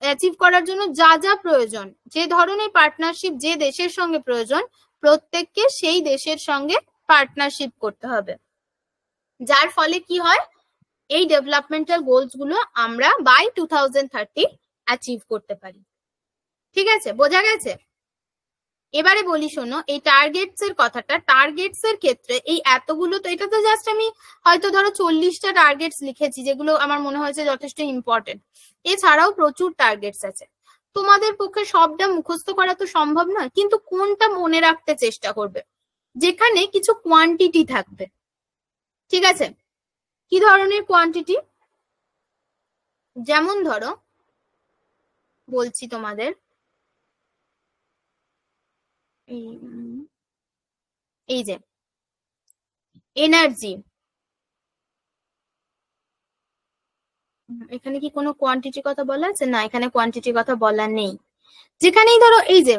অ্যাচিভ করার জন্য যা যা প্রয়োজন, যে ধরনের পার্টনারশিপ যে দেশের সঙ্গে প্রয়োজন, প্রত্যেককে সেই দেশের সঙ্গে পার্টনারশিপ করতে হবে, যার ফলে কি হয়, এই ডেভেলপমেন্টাল গোলস গুলো আমরা বাই 2030 অ্যাচিভ করতে পারি। ঠিক আছে, বোঝা গেছে? এবারে বলি শোনো, এই টার্গেটস এর কথাটা, টার্গেটস এর ক্ষেত্রে এই এতগুলো, তো এটা তো জাস্ট আমি হয়তো ধরো 40টা টার্গেটস লিখেছি যেগুলো আমার মনে হয়েছে যথেষ্ট ইম্পর্টেন্ট, এছাড়াও প্রচুর টার্গেটস আছে। তোমাদের পক্ষে সবটা মুখস্থ করা তো সম্ভব নয়, কিন্তু কোনটা মনে রাখতে চেষ্টা করবে, যেখানে কিছু কোয়ান্টিটি থাকবে। ঠিক আছে, কি ধরনের কোয়ান্টিটি, যেমন ধরো বলছি তোমাদের, এই যে এনার্জি, এখানে কি কোনো কোয়ান্টিটির কথা বলা আছে? না, এখানে কোয়ান্টিটির কথা বলা নেই। যেখানেই ধরো এই যে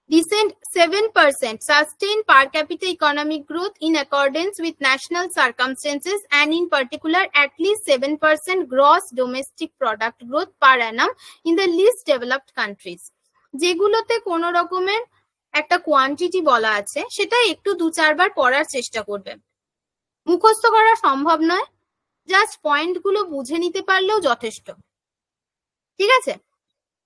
recent 7% sustained per capita economic growth in accordance with national circumstances, and in particular at least 7% gross domestic product growth per annum in the least developed countries, যেগুলোতে কোনো রকমের একটা কোয়ান্টিটি বলা আছে সেটা একটু 2-4 বার পড়ার চেষ্টা করবে। মুখস্থ করা সম্ভব নয়, জাস্ট পয়েন্ট গুলো বুঝে নিতে পারলেও যথেষ্ট। ঠিক আছে,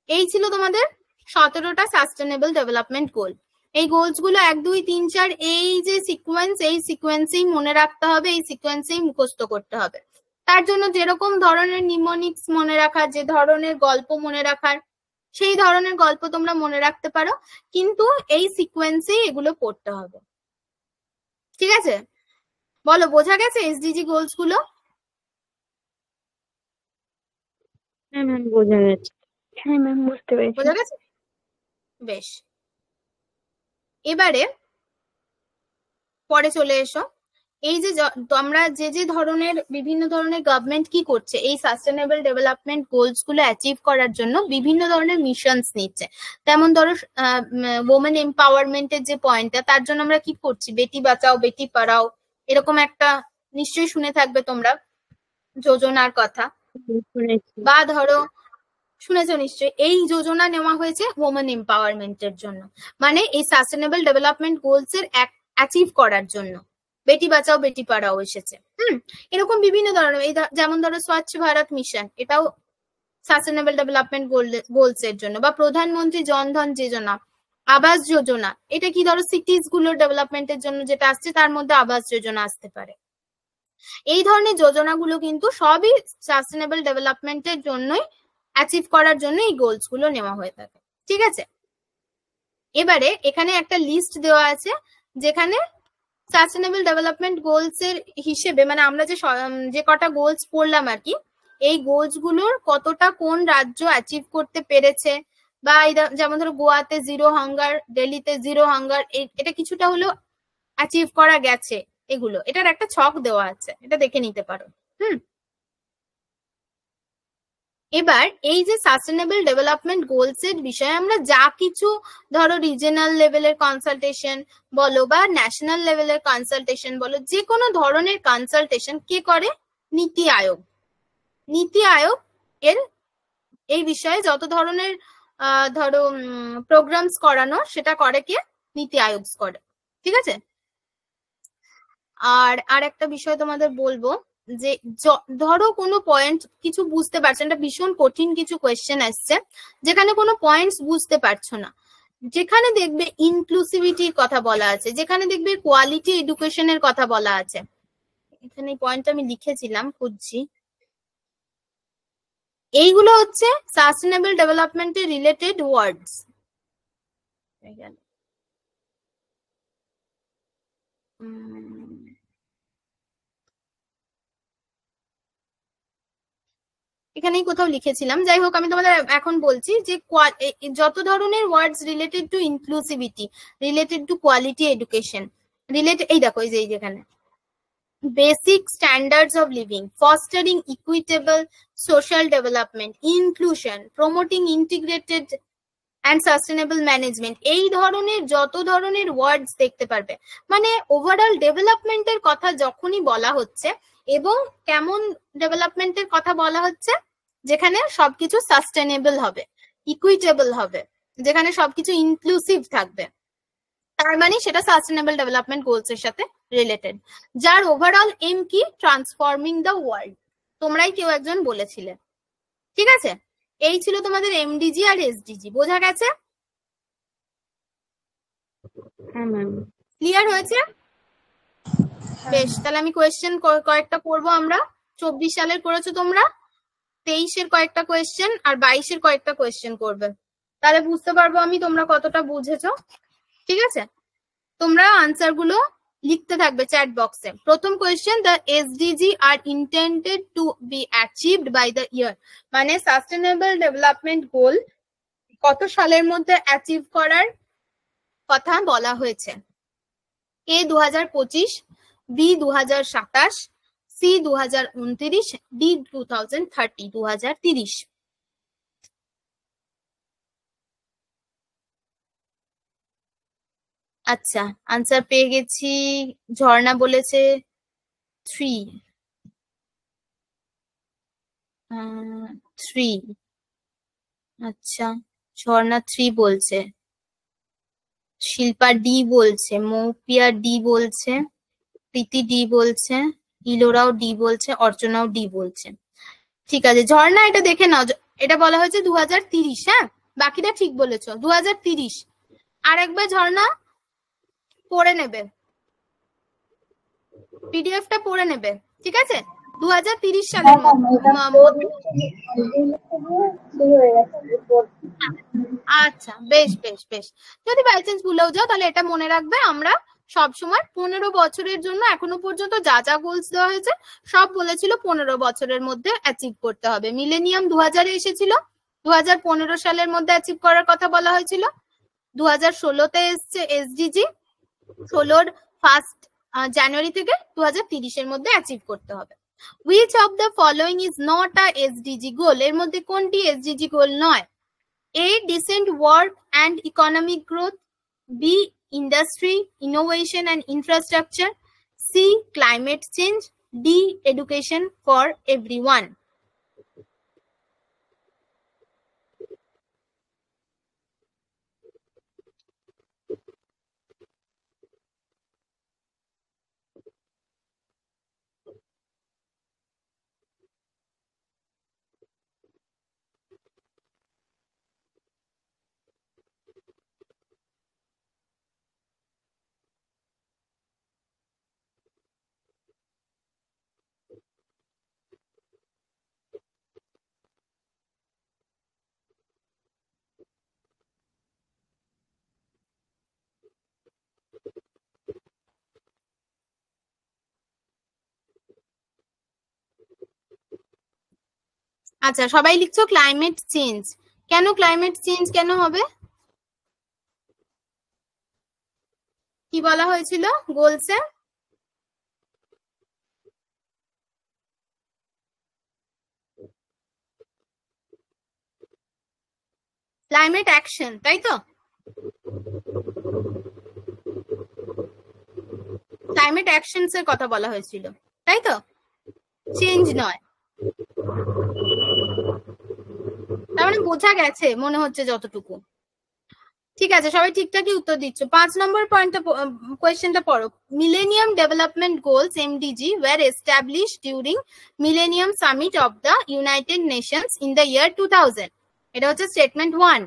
এই ছিল তোমাদের 17টা সাস্টেনেবল ডেভেলপমেন্ট গোল। এই গোলস গুলো 1, 2, 3, 4 এই যে সিকোয়েন্স, এই সিকোয়েন্সেই মনে রাখতে হবে, এই সিকোয়েন্সেই মুখস্থ করতে হবে। তার জন্য যেরকম ধরনের নিমোনিক্স মনে রাখার, যে ধরনের গল্প মনে রাখার, সেই ধরনের গল্প তোমরা মনে রাখতে পারো, কিন্তু এই সিকোয়েন্সেই এগুলো পড়তে হবে। ঠিক আছে, বলো বোঝা গেছে এসডিজি গোলস গুলো? হ্যাঁ ম্যাম, বোঝা গেছে। হ্যাঁ ম্যাম, বুঝতে পেরেছি। বোঝা গেছে, বেশ। এবারে পরে চলে এসো, এই যে আমরা যে ধরনের বিভিন্ন ধরনের গভর্নমেন্ট কি করছে এই সাস্টেনেবল ডেভেলপমেন্ট গোলস গুলো অ্যাচিভ করার জন্য বিভিন্ন ধরনের মিশনস নিচ্ছে। তেমন ধরো ওমেন এম্পাওয়ারমেন্টের যে পয়েন্টটা, তার জন্য আমরা কি করছি, বেটি বাঁচাও বেটি পড়াও, এরকম একটা নিশ্চয়ই শুনে থাকবে তোমরা যোজনার কথা, বা ধরো শুনেছো নিশ্চয়ই, এই যোজনা নেওয়া হয়েছে ওমেন এম্পাওয়ারমেন্টের জন্য, মানে এই সাস্টেনেবল ডেভেলপমেন্ট গোলস এর অ্যাচিভ করার জন্য বেটি বাঁচাও বেটি পড়াও এসেছে। এরকম বিভিন্ন ধরনের, এই যেমন ধরো স্বচ্ছ ভারত মিশন, এটাও সাস্টেনেবল ডেভেলপমেন্ট গোলস এর জন্য, বা প্রধানমন্ত্রী জনধন যোজনা, আবাস যোজনা, এটা কি ধরো সিটিজ গুলোর ডেভেলপমেন্টের জন্য যেটা আসছে, তার মধ্যে আবাস যোজনা আসতে পারে। এই ধরনের যোজনাগুলো কিন্তু সবই সাস্টেনেবল ডেভেলপমেন্টের জন্যই, অ্যাচিভ করার জন্য এই গোলস গুলো নেওয়া হয়ে থাকে। ঠিক আছে, এবারে এখানে একটা লিস্ট দেওয়া আছে যেখানে সাস্টেনেবল ডেভেলপমেন্ট গোলস এর হিসেবে, মানে আমরা যে কটা গোলস পড়লাম আর কি, এই গোলস গুলোর কতটা কোন রাজ্য অ্যাচিভ করতে পেরেছে, বা যেমন ধরো গোয়াতে 0 হাঙ্গার, দিল্লিতে 0 হাঙ্গার, এটা কিছুটা হলেও অ্যাচিভ করা গেছে, এগুলো এটার একটা ছক দেওয়া আছে, এটা দেখে নিতে পারো। এবার এই যে সাস্টেনেবল ডেভেলপমেন্ট গোলস এর বিষয়ে আমরা যা কিছু ধরো রিজিওনাল লেভেলের কনসালটেশন বলো বা ন্যাশনাল লেভেলের কনসালটেশন বলো, যে কোনো ধরনের কনসালটেশন কে করে? নীতি আয়োগ। নীতি আয়োগ এর এই বিষয়ে যত ধরনের ধরো প্রোগ্রামস করানো সেটা করে কে? নীতি আয়োগ করে। ঠিক আছে। আর একটা বিষয় তোমাদের বলবো যে ধরো কোনো পয়েন্ট কিছু বুঝতে পারছো, এটা ভীষণ কঠিন কিছু কোয়েশ্চেন আসছে যেখানে কোনো পয়েন্টস বুঝতে পারছো না, যেখানে দেখবে ইনক্লুসিভিটির কথা বলা আছে, যেখানে দেখবে কোয়ালিটি এডুকেশনের কথা বলা আছে, এখানে এই পয়েন্টটা আমি লিখেছিলাম, খুঁজছি। এইগুলো হচ্ছে সাস্টেনেবল ডেভেলপমেন্টের রিলেটেড ওয়ার্ডস। এখানেই কোথাও লিখেছিলাম, যাই হোক আমি তোমাদের এখন বলছি যে যত ধরনের words related to inclusivity, related to quality education, related, এই দেখো এই যে যেখানে basic standards of living, fostering equitable social development, inclusion, promoting integrated and sustainable management, এই ধরনের যত ধরনের ওয়ার্ডস দেখতে পারবে, মানে ওভারঅল ডেভেলপমেন্টের কথা যখনই বলা হচ্ছে, এবং কেমন ডেভেলপমেন্টের কথা বলা হচ্ছে, যেখানে সবকিছু সাস্টেনেবল হবে, ইকুইটেবল হবে, যেখানে সবকিছু ইনক্লুসিভ থাকবে, তার মানে সেটা সাস্টেনেবল ডেভেলপমেন্ট গোলস এর সাথে রিলেটেড, যার ওভারঅল এম কি? Transforming the world. তোমরাই কেউ একজন বলেছিলে। ঠিক আছে, এই ছিল তোমাদের এমডিজি আর এসডিজি। বোঝা গেছে? হ্যাঁ ম্যাম। ক্লিয়ার হয়েছে? বেশ, তাহলে আমি কোয়েশ্চেন কয়েকটা করবো আমরা। 24 সালের করেছো তোমরা, 23-এর কয়েকটা কোয়েশ্চেন আর 22-এর কয়েকটা কোয়েশ্চেন করবে, তাহলে বুঝতে পারবো আমি তোমরা কতটা বুঝেছো। ঠিক আছে, তোমরা আনসার গুলো লিখতে থাকবে চ্যাট বক্সে। প্রথম question, the SDG are intended to be achieved by the year, মানে সাস্টেনেবল ডেভেলপমেন্ট গোল কত সালের মধ্যে অ্যাচিভ করার কথা বলা হয়েছে? এ 2025, বি 2027, সি 2029, ডি 2030, 2030। আচ্ছা, আনসার পেয়ে গেছি। ঝর্ণা বলেছে 3, 3। আচ্ছা, ঝর্ণা 3 বলছে, শিল্পা ডি বলছে, মৌপিয়া ডি বলছে, প্রীতি ডি বলছে, ইলোরাও ডি বলছে, অর্চনাও ডি বলছে। ঠিক আছে ঝর্ণা, এটা দেখে নাও, এটা বলা হয়েছে 2030। হ্যাঁ, বাকিটা ঠিক বলেছো, 2030। আরেকবার ঝর্ণা পড়ে নেবে, পিডিএফটা পড়ে নেবে। ঠিক আছে, 2030 সালের মধ্যে। আচ্ছা, বেশ বেশ বেশ, যদি বাই চান্স ভুলেও যাও তাহলে এটা মনে রাখবে, আমরা সবসময় 15 বছরের জন্য এখনো পর্যন্ত যা যা গোলস দেওয়া হয়েছে সব বলেছিল 15 বছরের মধ্যে অ্যাচিভ করতে হবে। মিলেনিয়াম 2000-এ এসেছিল, 2015 সালের মধ্যে অ্যাচিভ করার কথা বলা হয়েছিল, 2016-তে এসছে এসডিজি, 16-র 1 জানুয়ারি থেকে 2030-এর মধ্যে অ্যাচিভ করতে হবে। Which of the following is not a SDG goal? এর মধ্যে কোনটি এসডিজি গোল নয়? A, decent work and economic growth, B, industry, innovation and infrastructure, C, climate change, D, education for everyone. আচ্ছা, সবাই লিখছো ক্লাইমেট চেঞ্জ। কেন ক্লাইমেট চেঞ্জ কেন হবে? কি বলা হয়েছিল গোলসে? ক্লাইমেট অ্যাকশন, তাই তো? ক্লাইমেট অ্যাকশনস এর কথা বলা হয়েছিল, তাই তো? চেঞ্জ নয়। তার মানে বোঝা গেছে মনে হচ্ছে যতটুকু। ঠিক আছে, সবাই ঠিকঠাকই উত্তর দিচ্ছ। 5 নম্বর পয়েন্টটা কোয়েশ্চেনটা পড়ো। Millennium development goals MDG were established during millennium summit of the United Nations in the year 2000। এটা হচ্ছে স্টেটমেন্ট 1।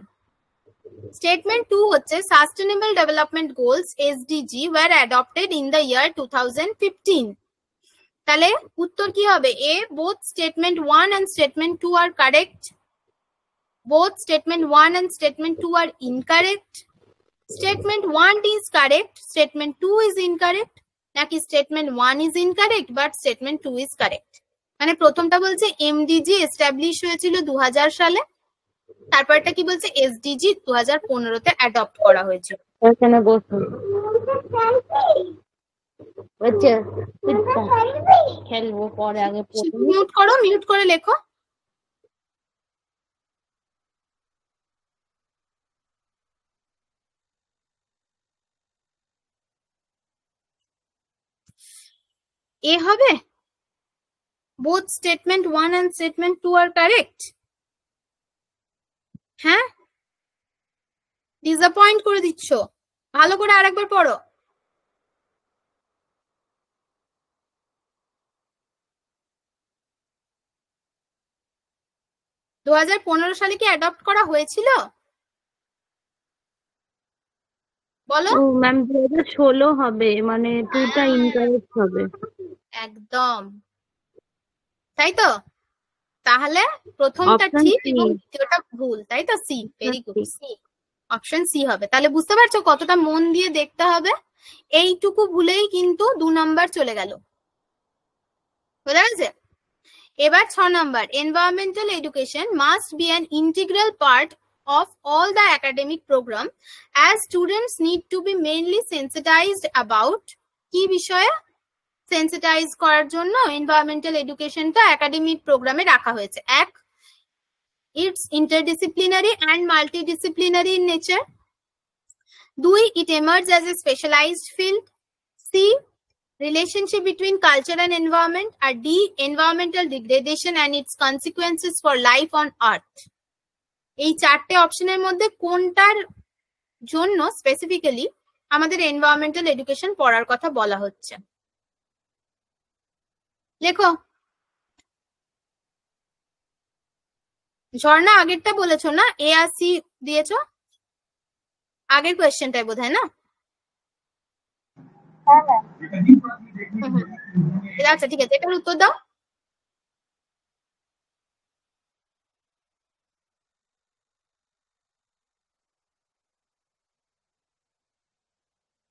স্টেটমেন্ট 2 হচ্ছে sustainable development goals SDG were adopted in the year 2015। তাহলে উত্তর কি হবে? A, both statement 1 and statement 2 are correct. Both statement 1 and statement 2 are incorrect. Statement 1 is correct, statement 2 is incorrect. নাকি statement 1 is incorrect but statement 2 is correct. মানে প্রথমটা বলছে এমডিজি এস্টাবলিশ হয়েছিল 2000 সালে, তারপরটা কি বলছে এসডিজি 2015 তে অ্যাডপ্ট করা হয়েছিল। এখানে বসুন, আচ্ছা খেলবো পরে, আগে মিউট করো, মিউট করে লেখো। এ হবে, both statement 1 and statement 2 are correct. হ্যাঁ, ডিসঅ্যাপয়েন্ট করে দিচ্ছ। ভালো করে আরেকবার পড়ো। দু 2015 সালে কি অ্যাডপ্ট করা হয়েছিল? বলো। ম্যাম 2016 হবে, মানে 2টা ইনকারেক্ট হবে। একদম তাই তো। তাহলে প্রথমটা ঠিক এবং দ্বিতীয়টা ভুল, তাই তো? C, very good, C, option C হবে। তাহলে বুঝতে পারছো কতটা মন দিয়ে দেখতে হবে। এইটুকু ভুলেই কিন্তু 2 নাম্বার চলে গেল, বোঝা গেছে? এবার 6 number, environmental education must be an integral part of all the academic program as students need to be mainly sensitized about কি বিষয়ে? সেন্সিটাইজ করার জন্য এনভায়রনমেন্টাল এডুকেশনটা একাডেমিক প্রোগ্রামে রাখা হয়েছে। এক, it's interdisciplinary and multidisciplinary in nature. 2, it emerge as a specialised field. C, relationship between culture and environment. আর D, environmental degradation and its consequences for life on earth. এই 4টে অপশনের মধ্যে কোনটার জন্য স্পেসিফিক্যালি আমাদের এনভায়রনমেন্টাল এডুকেশন পড়ার কথা বলা হচ্ছে? লেখো। ঝর্ণা আগেরটা বলেছো না, এ আর সি দিয়েছো আগের কোয়েশ্চেনটাই বোধহয় না? আচ্ছা ঠিক আছে, এটার উত্তর দাও।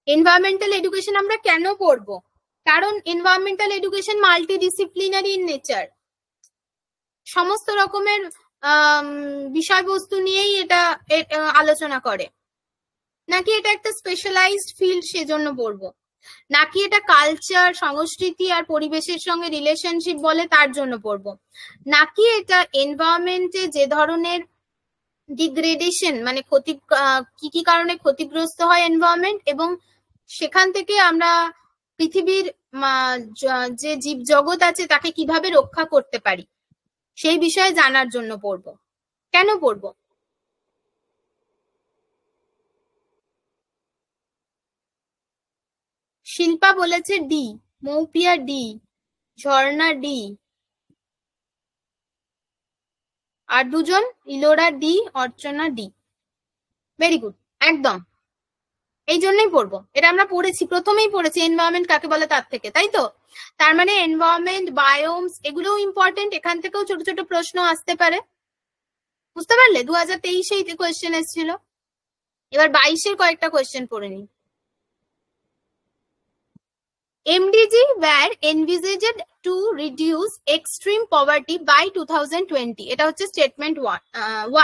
এনভায়রনমেন্টাল এডুকেশন আমরা কেন পড়বো? কারণ environmental education multidisciplinary in nature, সমস্ত রকমের বিষয়বস্তু নিয়েই এটা আলোচনা করে। নাকি এটা একটা স্পেশালাইজড ফিল্ড সেজন্য পড়বো? নাকি এটা কালচার, সংস্কৃতি আর পরিবেশের সঙ্গে রিলেশনশিপ বলে তার জন্য পড়বো? নাকি এটা এনভায়রনমেন্টে যে ধরনের ডিগ্রেডেশন মানে ক্ষতি, কি কি কারণে ক্ষতিগ্রস্ত হয় এনভায়রনমেন্ট, এবং সেখান থেকে আমরা পৃথিবীর যে জীব জগৎ আছে তাকে কিভাবে রক্ষা করতে পারি সেই বিষয়ে জানার জন্য পড়বো। কেন পড়বো? শিল্পা বলেছে ডি, মৌপিয়া ডি, ঝর্ণা ডি, আর দুজন ইলোরা ডি, অর্চনা ডি। ভেরি গুড, একদম এই জন্যই পড়বো। এটা আমরা পড়েছি, প্রথমেই পড়েছি এনভায়রনমেন্ট কাকে বলে তার থেকে, তাই তো? তার মানে এনভায়রনমেন্ট, বায়োমস এগুলোও ইম্পর্টেন্ট, এখান থেকেও ছোট ছোট প্রশ্ন আসতে পারে। বুঝতে পারলে? 2023-এ কোয়েশ্চেন এসেছিল। এবার 22-এর কয়েকটা কোয়েশ্চেন পড়ে নি। MDG were envisaged to reduce extreme poverty by 2020. এটা হচ্ছে স্টেটমেন্ট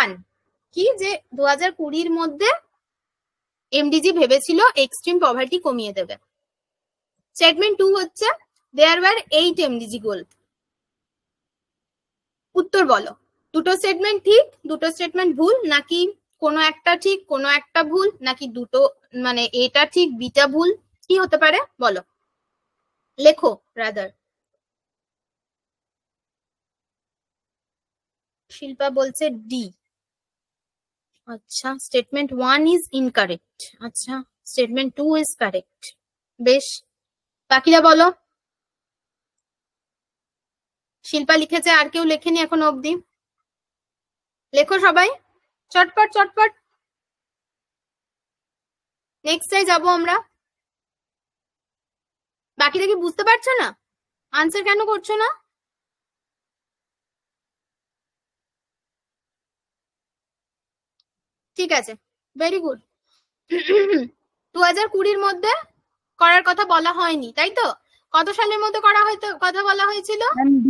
1। কি যে 2020-র মধ্যে এমডিজি ভেবেছিল এক্সট্রিম পভার্টি কমিয়ে দেবে। স্টেটমেন্ট 2 হচ্ছে দেয়ার ওয়ার 8 এমডিজি গোল। উত্তর বলো, দুটো স্টেটমেন্ট ঠিক, দুটো স্টেটমেন্ট ভুল, নাকি কোনো একটা ঠিক কোনো একটা ভুল, নাকি দুটো মানে এটা ঠিক বিটা ভুল, কি হতে পারে বলো, লেখো রাদার। শিল্পা বলছে ডি। আচ্ছা, স্টেটমেন্ট 1 ইজ ইনকারেক্ট। আচ্ছা, স্টেটমেন্ট 2 ইজ কারেক্ট। বেশ, বাকিরা বলো। শিল্পা লিখেছে, আর কেউ লেখেনি এখনো অবধি? লেখো সবাই, চটপট চটপট। নেক্সট যাবো আমরা। বাকিরা কি বুঝতে পারছো না? আনসার কেন করছো না? ঠিক আছে, ভেরি গুড। 2020-র মধ্যে করার কথা বলা হয়নি, তাই তো? কত সালের মধ্যে করা হয়তো কথা বলা হয়েছিল?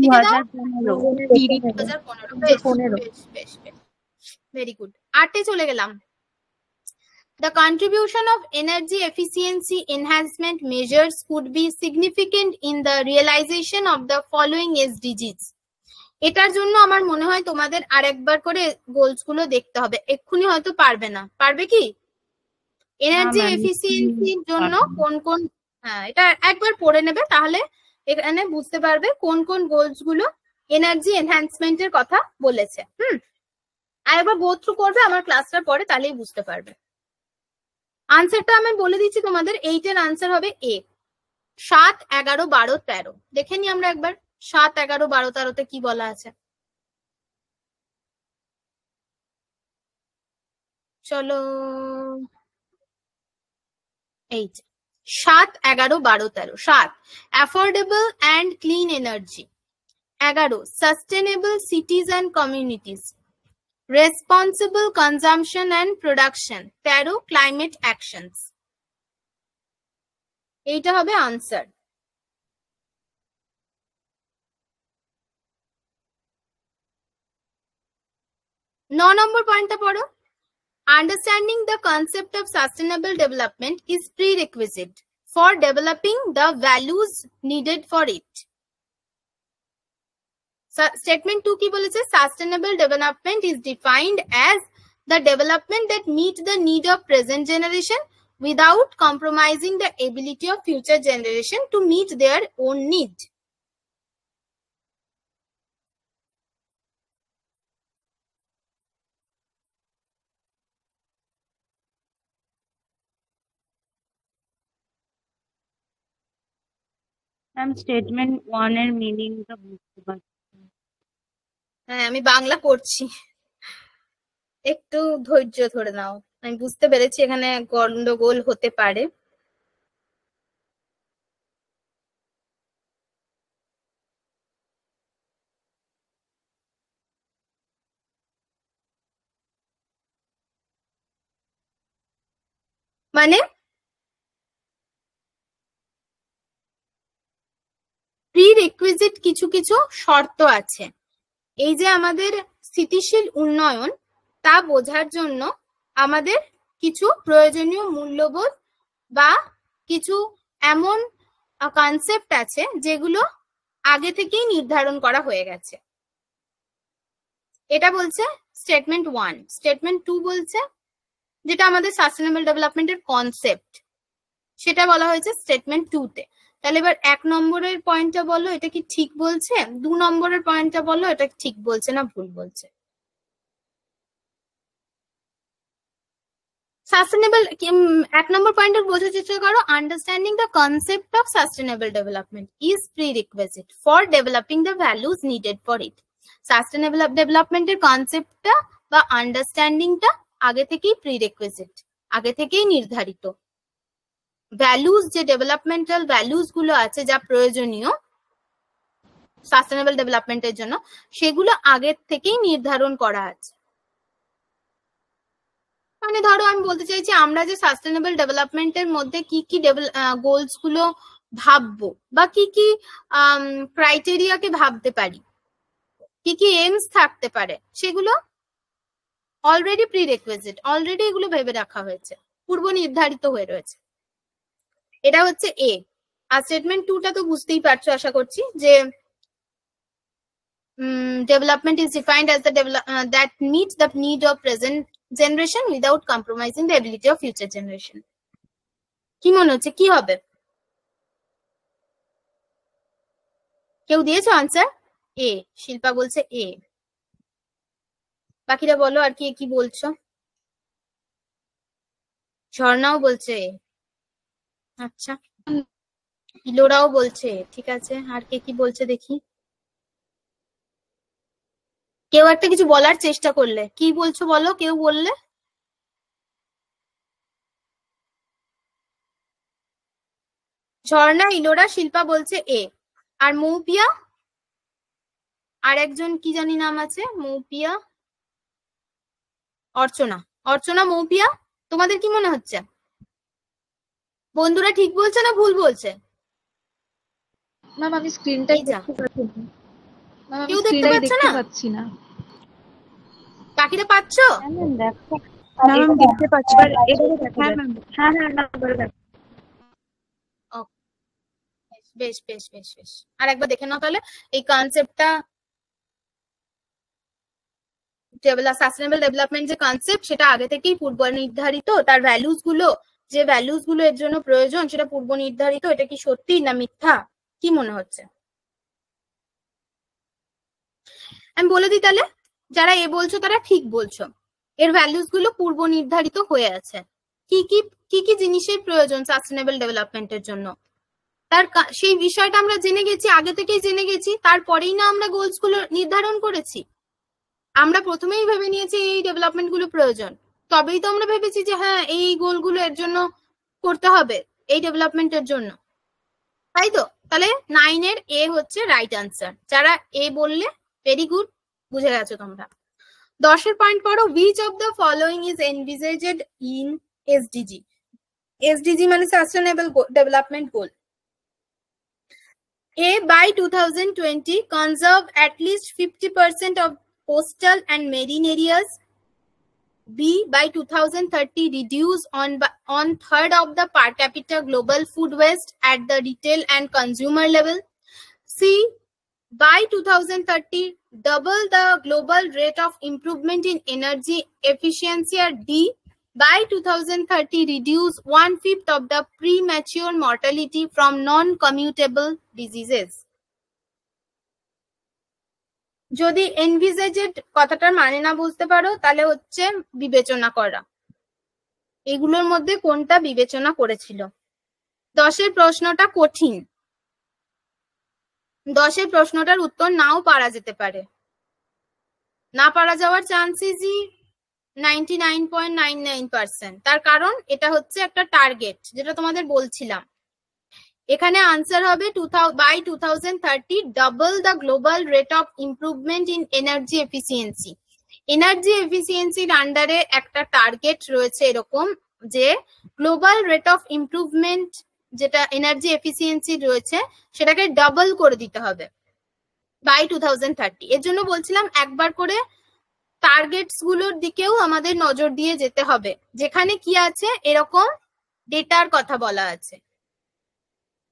2015। Very good. 8-এ চলে গেলাম। The contribution of energy efficiency enhancement measures could be significant in the realization of the following SDGs. এটার জন্য আমার মনে হয় তোমাদের আরেকবার করে গোলস গুলো দেখতে হবে, এক্ষুনি হয়তো পারবে না। পারবে কি? এনার্জি এফিসিয়েন্সির জন্য কোন কোন, হ্যাঁ এটা একবার পড়ে নেবে, তাহলে এখানে বুঝতে পারবে কোন কোন গোলস গুলো এনার্জি এনহ্যান্সমেন্টের কথা বলেছে। আরেকবার গো থ্রু করবে আমার ক্লাসটা পরে, তাহলেই বুঝতে পারবে। আনসারটা আমি বলে দিচ্ছি তোমাদের, 8-এর আনসার হবে এ। 7, 11, 12, 13 দেখে নি আমরা একবার। 7, 11, 12, 13-তে কি বলা আছে? চলো 8, 7, 11, 12, 13। 7, affordable and clean energy. 11, sustainable সিটিজ and communities. Responsible consumption and production. 13, climate actions. এইটা হবে আনসার। নম্বর পয়েন্টটা পড়ো। Understanding the concept of sustainable development is prerequisite for developing the values needed for it. Statement 2 কি বলেছে? Sustainable development is defined as the development that meet the need of present generation without compromising the ability of future generation to meet their own need. Statement 1 এর মিনিংটা বুঝতে পারছি। হ্যাঁ, আমি বাংলা করছি, একটু ধৈর্য ধরে নাও। আমি বুঝতে পেরেছি এখানে গন্ডগোল হতে পারে। মানে প্রিরিকুইজিট কিছু কিছু শর্ত আছে। এই যে আমাদের স্থিতিশীল উন্নয়ন, তা বোঝার জন্য আমাদের কিছু প্রয়োজনীয় মূল্যবোধ বা কিছু এমন কনসেপ্ট আছে যেগুলো আগে থেকেই নির্ধারণ করা হয়ে গেছে। এটা বলছে স্টেটমেন্ট 1। স্টেটমেন্ট 2 বলছে যেটা আমাদের সাস্টেনেবল ডেভেলপমেন্টের কনসেপ্ট, সেটা বলা হয়েছে স্টেটমেন্ট 2-তে। তাহলে এবার 1 নম্বরের পয়েন্টটা বলো, এটা কি ঠিক বলছে? 2 নম্বরের পয়েন্টটা বলো, এটা ঠিক বলছে না ভুল বলছে? সাস্টেনেবল 1 নম্বর পয়েন্টটা বোঝার চেষ্টা করো। Understanding the concept of sustainable development is prerequisite for developing the values needed for it. Sustainable ডেভেলপমেন্টের কনসেপ্টটা বা আন্ডারস্ট্যান্ডিংটা আগে থেকেই প্রিরিকুইজিট, আগে থেকেই নির্ধারিত। ভ্যালুজ, যে ডেভেলপমেন্টাল ভ্যালুজ গুলো আছে যা প্রয়োজনীয় সাস্টেনেবল ডেভেলপমেন্টের জন্য, সেগুলো আগের থেকেই নির্ধারণ করা আছে। মানে ধরো আমি বলতে চাইছি, আমরা যে সাস্টেনেবল ডেভেলপমেন্টের মধ্যে কি কি গোলস গুলো ভাববো বা কি কি ক্রাইটেরিয়াকে ভাবতে পারি, কি কি এইমস থাকতে পারে, সেগুলো অলরেডি প্রিরিকুইজিট, অলরেডি এগুলো ভেবে রাখা হয়েছে, পূর্ব নির্ধারিত হয়ে রয়েছে। এটা হচ্ছে এ। আর স্টেটমেন্ট 2টা তো বুঝতেই পারছো আশা করছি, যে development is defined as the that meets the need of present generation without compromising the ability of future generation. কি মনে হচ্ছে কি হবে? কেউ দিয়েছো আনসার? এ, শিল্পা বলছে এ। বাকিরা বলো আর কি কি বলছো? ঝর্ণাও বলছে এ। আচ্ছা, ইলোরাও বলছে। ঠিক আছে, আর কে কি বলছে দেখি। কেউ একটা কিছু বলার চেষ্টা করলে, কি বলছো বলো, কেউ বললে। ঝর্ণা, ইলোরা, শিল্পা বলছে এ। আর মৌপিয়া, আর একজন কি জানি নাম আছে, মৌপিয়া, অর্চনা। অর্চনা, মৌপিয়া, তোমাদের কি মনে হচ্ছে? বন্ধুরা ঠিক বলছে না ভুল বলছে? ম্যাম আমি স্ক্রিনটাই এই যা। দেখতে পাচ্ছি না। ম্যাম আমি কেউ দেখতে স্ক্রিনটাই পাচ্ছে দেখতে না? পাচ্ছি না। বাকিরা পাচ্ছো? দেখো না ম্যাম দেখতে পাচ্ছি, হ্যাঁ ম্যাম, হ্যাঁ বেশ বেশ বেশ বেশ, আর একবার দেখে নাও তাহলে। এই কনসেপ্টটা, সাস্টেনেবল ডেভেলপমেন্ট যে কনসেপ্ট, সেটা আগে থেকেই পূর্ব নির্ধারিত। তার ভ্যালুস গুলো, যে ভ্যালুস গুলো এর জন্য প্রয়োজন, সেটা পূর্ব নির্ধারিত। এটা কি সত্যি না মিথ্যা, কি মনে হচ্ছে? আমি বলে দিই তাহলে, যারা এ বলছো তারা ঠিক বলছো। এর ভ্যালুস গুলো পূর্ব নির্ধারিত হয়ে আছে। কি কি কি কি জিনিসের প্রয়োজন সাস্টেনেবল ডেভেলপমেন্টের জন্য, তার সেই বিষয়টা আমরা জেনে গেছি, আগে থেকেই জেনে গেছি। তারপরেই না আমরা গোলস গুলো নির্ধারণ করেছি। আমরা প্রথমেই ভেবে নিয়েছি এই ডেভেলপমেন্ট গুলো প্রয়োজন, তবেই তো আমরা ভেবেছি যে হ্যাঁ এই গোলগুলো এর জন্য করতে হবে, এই ডেভেলপমেন্টের জন্য, তাই তো? তাহলে 9 এর এ হচ্ছে রাইট আনসার। যারা এ বললে ভেরি গুড, বুঝে গেছো তোমরা। 10 এর পয়েন্ট পড়ো। Which of the following is envisaged in SDG? SDG মানে sustainable development goal. A, by 2020, conserve at least 50% of coastal and marine areas. B, by 2030, reduce on third of the per capita global food waste at the retail and consumer level. C, by 2030, double the global rate of improvement in energy efficiency. Or D, by 2030, reduce 1/5 of the premature mortality from non-commutable diseases. যদি এনভিজেজড কথাটার মানে না বুঝতে পারো, তাহলে হচ্ছে বিবেচনা করা। এগুলোর মধ্যে কোনটা বিবেচনা করেছিল? 10 এর প্রশ্নটা কঠিন। 10 এর প্রশ্নটার উত্তর নাও পারা যেতে পারে। না পারা যাওয়ার চান্সেসই 99.99%। তার কারণ এটা হচ্ছে একটা টার্গেট, যেটা তোমাদের বলছিলাম। এখানে আনসার হবে by 2030 double the global rate of improvement in energy efficiency. Energy এফিসিয়েন্সির আন্ডারে একটা টার্গেট রয়েছে এরকম, যে গ্লোবাল রেট অফ ইমপ্রুভমেন্ট যেটা এনার্জি এফিসিয়েন্সি রয়েছে, সেটাকে ডাবল করে দিতে হবে by 2030। এর জন্য বলছিলাম একবার করে টার্গেটস গুলোর দিকেও আমাদের নজর দিয়ে যেতে হবে, যেখানে কি আছে এরকম ডেটার কথা বলা আছে।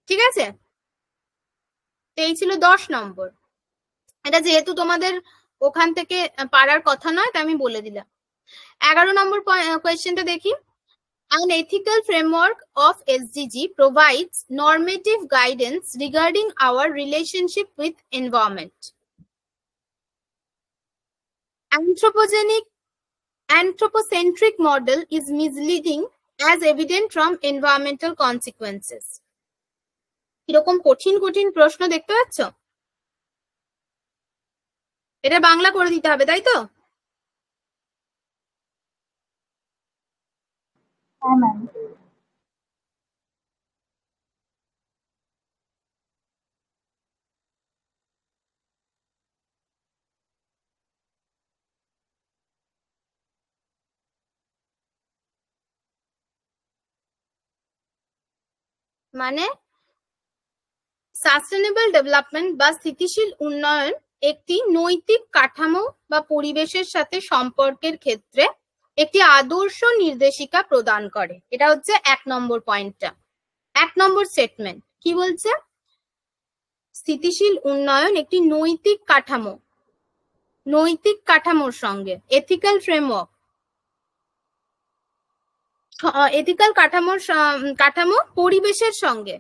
ঠিক আছে, এই ছিল 10 নম্বর। এটা যেহেতু তোমাদের ওখান থেকে পারার কথা নয়, তাই আমি বলে দিলাম। 11 নম্বর কোয়েশ্চেনটা দেখি। An ethical framework of SDG provides normative guidance regarding our relationship with environment. Anthropocentric model is misleading as evident from environmental consequences. এরকম কঠিন কঠিন প্রশ্ন দেখতে পাচ্ছ? এটা বাংলা করে দিতে হবে, তাই তো? হ্যাঁ ম্যাম। মানে সাস্টেনেবল ডেভেলপমেন্ট বা স্থিতিশীল উন্নয়ন একটি নৈতিক কাঠামো বা পরিবেশের সাথে সম্পর্কের ক্ষেত্রে একটি আদর্শ নির্দেশিকা প্রদান করে। এটা হচ্ছে 1 নম্বর পয়েন্টটা। 1 নম্বর স্টেটমেন্ট কি বলছে? স্থিতিশীল উন্নয়ন একটি নৈতিক কাঠামোর সঙ্গে, এথিক্যাল ফ্রেমওয়ার্ক, এথিক্যাল কাঠামো পরিবেশের সঙ্গে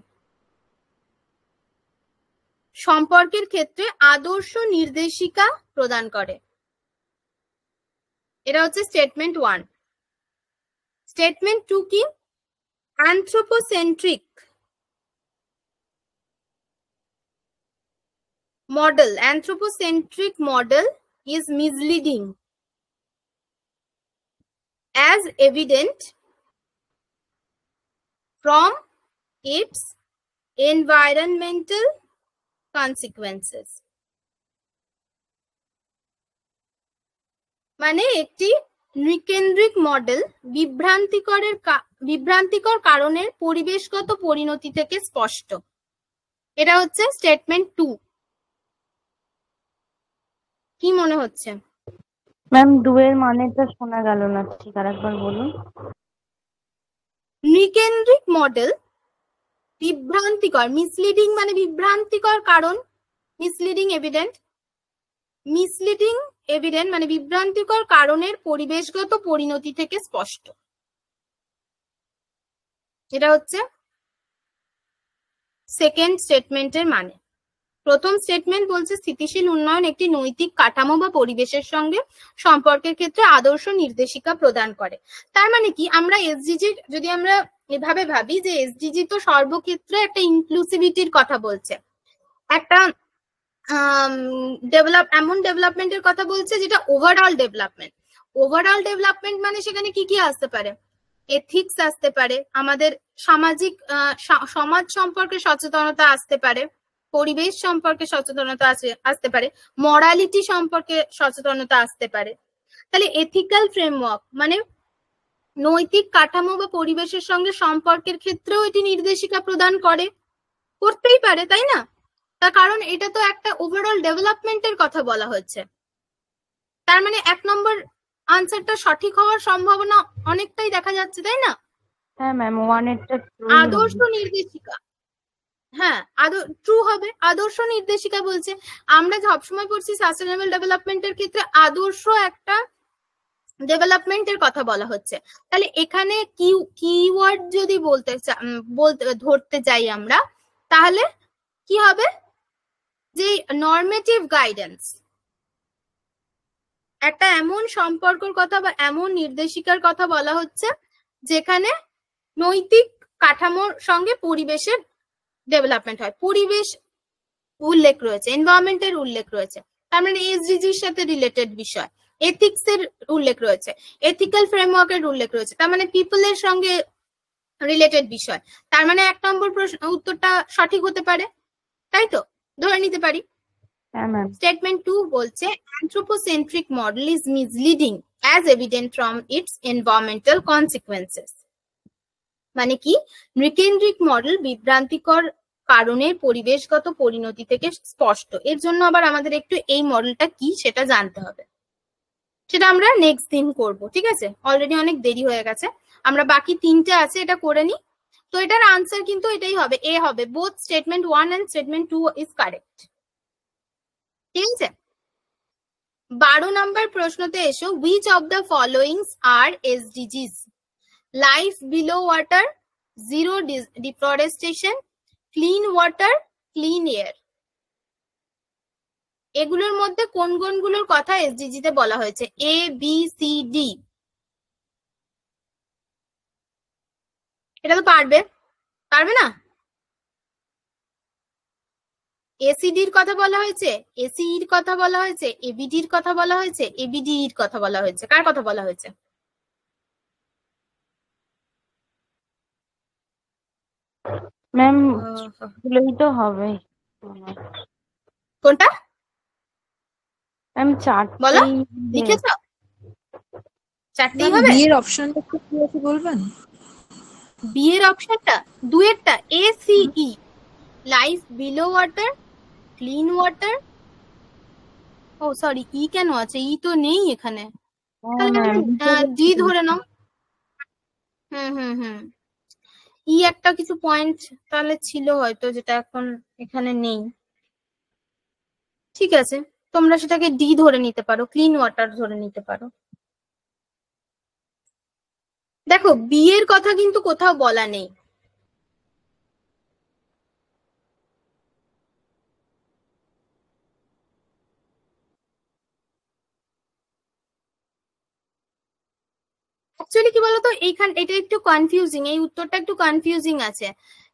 সম্পর্কের ক্ষেত্রে আদর্শ নির্দেশিকা প্রদান করে। এটা হচ্ছে স্টেটমেন্ট 1। স্টেটমেন্ট 2 কি? অ্যানথ্রোপোসেন্ট্রিক model is misleading as evident from its environmental consequences। মানে একটি নৃকেন্দ্রিক মডেল বিভ্রান্তিকর কারণের পরিবেশগত পরিণতি থেকে স্পষ্ট। এটা হচ্ছে স্টেটমেন্ট 2। কি মনে হচ্ছে? ম্যাম 2 এর মানেটা শোনা গেল না, ঠিক আরেকবার বলুন। নৃকেন্দ্রিক মডেল মিসলিডিং মানে বিভ্রান্তিকর কারণ, মিসলিডিং এভিডেন্ট মানে বিভ্রান্তিকর কারণের পরিবেশগত পরিণতি থেকে স্পষ্ট। এটা হচ্ছে সেকেন্ড স্টেটমেন্টের মানে। প্রথম স্টেটমেন্ট বলছে স্থিতিশীল উন্নয়ন একটি নৈতিক কাঠামো বা পরিবেশের সঙ্গে সম্পর্কের ক্ষেত্রে আদর্শ নির্দেশিকা প্রদান করে। তার মানে কি, আমরা এসডিজি যদি আমরা এভাবে ভাবি যে এসডিজি তো সর্বক্ষেত্রে একটা ইনক্লুসিভিটির কথা বলছে, একটা এমন ডেভেলপমেন্টের কথা বলছে যেটা ওভারঅল ডেভেলপমেন্ট মানে সেখানে কি কি আসতে পারে? এথিক্স আসতে পারে, আমাদের সমাজ সম্পর্কে সচেতনতা আসতে পারে, পরিবেশ সম্পর্কে সচেতনতা আসতে পারে, মরালিটি সম্পর্কে সচেতনতা আসতে পারে। তাহলে এথিক্যাল ফ্রেমওয়ার্ক মানে নৈতিক কাঠামো বা পরিবেশের সঙ্গে সম্পর্কের ক্ষেত্রেও এটি নির্দেশিকা প্রদান করতেই পারে, তাই না? তার কারণ এটা তো একটা ওভারঅল ডেভেলপমেন্টের কথা বলা হচ্ছে। তার মানে 1 নম্বর আনসারটা সঠিক হওয়ার সম্ভাবনা অনেকটাই দেখা যাচ্ছে, তাই না? হ্যাঁ ম্যাম, 1 এরটা আদর্শ নির্দেশিকা, হ্যাঁ ট্রু হবে। আদর্শ নির্দেশিকা বলছে, আমরা সবসময় পড়ছি সাস্টেনেবল ডেভেলপমেন্টের ক্ষেত্রে আদর্শ একটা ডেভেলপমেন্টের কথা বলা হচ্ছে। তাহলে এখানে কিওয়ার্ড যদি ধরতে যাই আমরা, তাহলে কি হবে? যে নরমেটিভ গাইডেন্স, একটা এমন সম্পর্কের কথা বা এমন নির্দেশিকার কথা বলা হচ্ছে যেখানে নৈতিক কাঠামোর সঙ্গে পরিবেশের ডেভেলপমেন্ট হয়, পরিবেশ উল্লেখ রয়েছে, এনভায়রনমেন্টের উল্লেখ রয়েছে, তার মানে এসডিজির সাথে রিলেটেড বিষয়, এথিক্স এর উল্লেখ রয়েছে, এথিক্যাল ফ্রেমওয়ার্কের উল্লেখ রয়েছে, তার মানে পিপলের সঙ্গে রিলেটেড বিষয়। তার মানে 1 নম্বর উত্তরটা সঠিক হতে পারে, তাই তো ধরে নিতে পারি। স্টেটমেন্ট 2 বলছে anthropocentric model is misleading as evident from its environmental consequences। মানে কি, নৃকেন্দ্রিক মডেল বিভ্রান্তিকর কারণের পরিবেশগত পরিণতি থেকে স্পষ্ট। এর জন্য আবার আমাদের একটু এই মডেলটা কি সেটা জানতে হবে, সেটা আমরা নেক্সট দিন করব, ঠিক আছে? অলরেডি অনেক দেরি হয়ে গেছে, আমরা বাকি 3টে আছে এটা করে নি। তো এটার আনসার কিন্তু এটাই হবে, এ হবে। Both statement 1 and statement 2 is correct, ঠিক আছে? 12 নম্বর প্রশ্নতে এসো। which of the following are SDGs? Life below water, zero deforestation, clean water, clean air. এগুলোর মধ্যে কোন কোনগুলোর কথা এসডিজি তে বলা হয়েছে? এ, বি, সি, ডি। এটা তো পারবে না? এসিডির কথা বলা হয়েছে, এসিইর কথা বলা হয়েছে, এবিডির কথা বলা হয়েছে, এবিডিইর কথা বলা হয়েছে। কার কথা বলা হয়েছে? ম্যাম এগুলোই তো হবে। কোনটা ম্যাম 4টে বলো, লিখেছো? 4টেই হবে? বি এর অপশনটা কি আছে বলবেন? বি এর অপশনটা 2 এরটা A C E, life below water, clean water. Oh sorry, E কেন আছে? ই তো নেই এখানে, ডি ধরে নাও। হুম, ই একটা কিছু পয়েন্ট তাহলে ছিল হয়তো, যেটা এখন এখানে নেই। ঠিক আছে, তোমরা সেটাকে ডি ধরে নিতে পারো, ক্লিন ওয়াটার ধরে নিতে পারো। দেখো বিয়ের কথা কিন্তু কোথাও বলা নেই। অ্যাকচুয়ালি কি বলতো এটা একটু কনফিউজিং, এই উত্তরটা একটু কনফিউজিং আছে।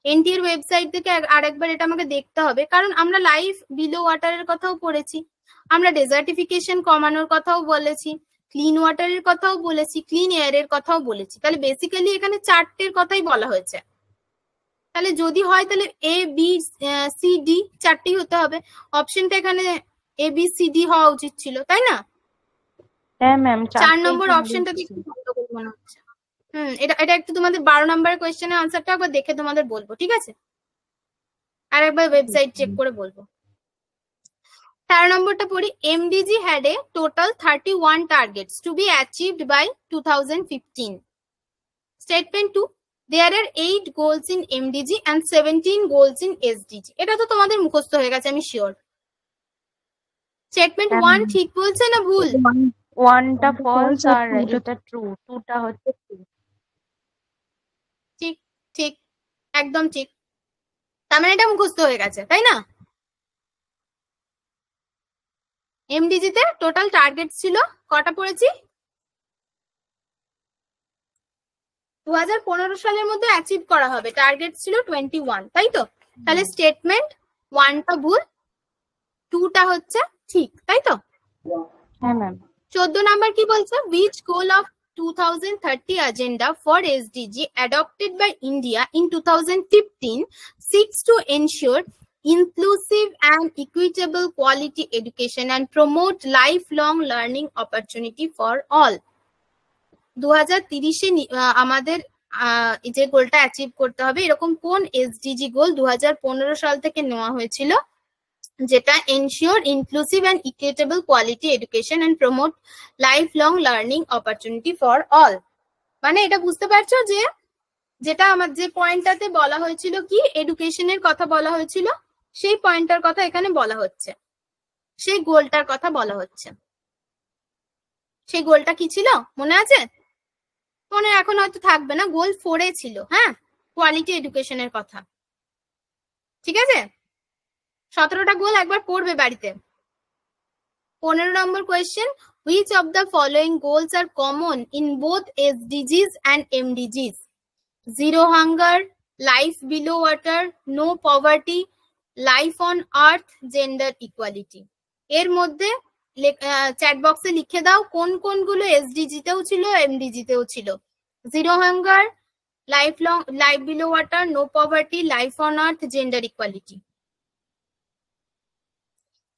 এনটিএর ওয়েবসাইট থেকে আরেকবার এটা আমাকে দেখতে হবে, কারণ আমরা লাইফ বিলো ওয়াটারের কথাও পড়েছি, আমরা ডেজার্টিফিকেশন কমানোর কথাও বলেছি, ক্লিন ওয়াটারের কথাও বলেছি, ক্লিন এয়ারের কথাও বলেছি। তাহলে বেসিক্যালি এখানে চারটের কথাই বলা হয়েছে। তাহলে যদি হয় তাহলে এ বি সি ডি চারটেই হতে হবে। অপশনটা এখানে এ বি সি ডি হওয়া উচিত ছিল, তাই না? হ্যাঁ ম্যাম, 4 নম্বর অপশনটা দেখতে গন্ডগোল মনে হচ্ছে। এটা একটু তোমাদের 12 নম্বরের কোয়েশ্চেনের আনসারটা একবার দেখে তোমাদের বলবো, ঠিক আছে? আর একবার ওয়েবসাইট চেক করে বলবো। 13 নম্বরটা পড়ি। MDG had a total 31 targets to be achieved by 2015। Statement 2, there are 8 goals in MDG and 17 goals in SDG। এটা তো তোমাদের মুখস্থ হয়ে গেছে আমি শিওর। স্টেটমেন্ট 1 ঠিক বলছে না ভুল? 1টা ফলস আর এটা ট্রু, 2টা হচ্ছে ট্রু। ঠিক ঠিক, একদম ঠিক। তার মানে এটা মুখস্থ হয়ে গেছে, তাই না? এমডিজি তে টোটাল টার্গেট ছিল কটা পড়েছি? 2015 সালের মধ্যে অ্যাচিভ করা হবে, টার্গেট ছিল 21, তাই তো? তাহলে স্টেটমেন্ট 1টা ভুল, 2টা হচ্ছে ঠিক, তাই তো? হ্যাঁ ম্যাম। 14 নাম্বার কি বলছে? which goal of 2030 agenda for SDG adopted by India in 2015 seeks to ensure inclusive and equitable quality education and promote lifelong learning opportunity for all। 2030-এ আমাদের যে গোলটা অ্যাচিভ করতে হবে, এরকম কোন এসডিজি গোল 2015 সাল থেকে নেওয়া হয়েছিল, যেটা ensure inclusive and equitable quality education and promote life long learning opportunity for all. মানে এটা বুঝতে পারছো যে যেটা আমার যে পয়েন্টটাতে বলা হয়েছিল কি এডুকেশনের কথা বলা হয়েছিল, সেই পয়েন্টটার কথা এখানে বলা হচ্ছে, সেই গোলটার কথা বলা হচ্ছে। সেই গোলটা কি ছিল মনে আছে? মনে এখন হয়তো থাকবে না, গোল 4 ছিল। হ্যাঁ, কোয়ালিটি এডুকেশনের কথা, ঠিক আছে? 17টা গোল একবার পড়বে বাড়িতে। 15 নম্বর question, which of the following goals are common in both SDGs and MDGs? Zero hunger, life below water, no poverty, life on earth, gender equality। এর মধ্যে চ্যাট বক্সে লিখে দাও কোন কোনগুলো এসডিজি তেও ছিল, এমডিজি তেও ছিল। Zero hunger, life below water, no poverty, life on earth, gender equality.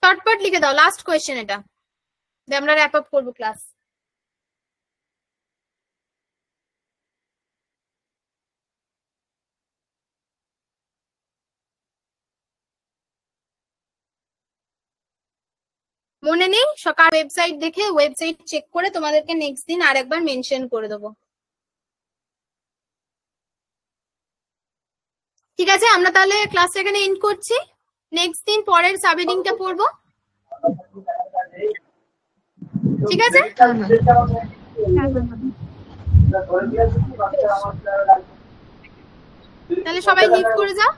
Shortcut লিখে দাও, লাস্ট কোয়েশ্চেন এটা, আমরা র্যাপ আপ করবো ক্লাস। মনে নেই? সকাল ওয়েবসাইট দেখে ওয়েবসাইট চেক করে তোমাদেরকে নেক্সট দিন আরেকবার মেনশন করে দেবো, ঠিক আছে? আমরা তাহলে ক্লাস এখানে এন্ড করছি, নেক্সট দিন পরের সাবহেডিংটা পড়বো, ঠিক আছে? তাহলে সবাই লিভ করে যাও।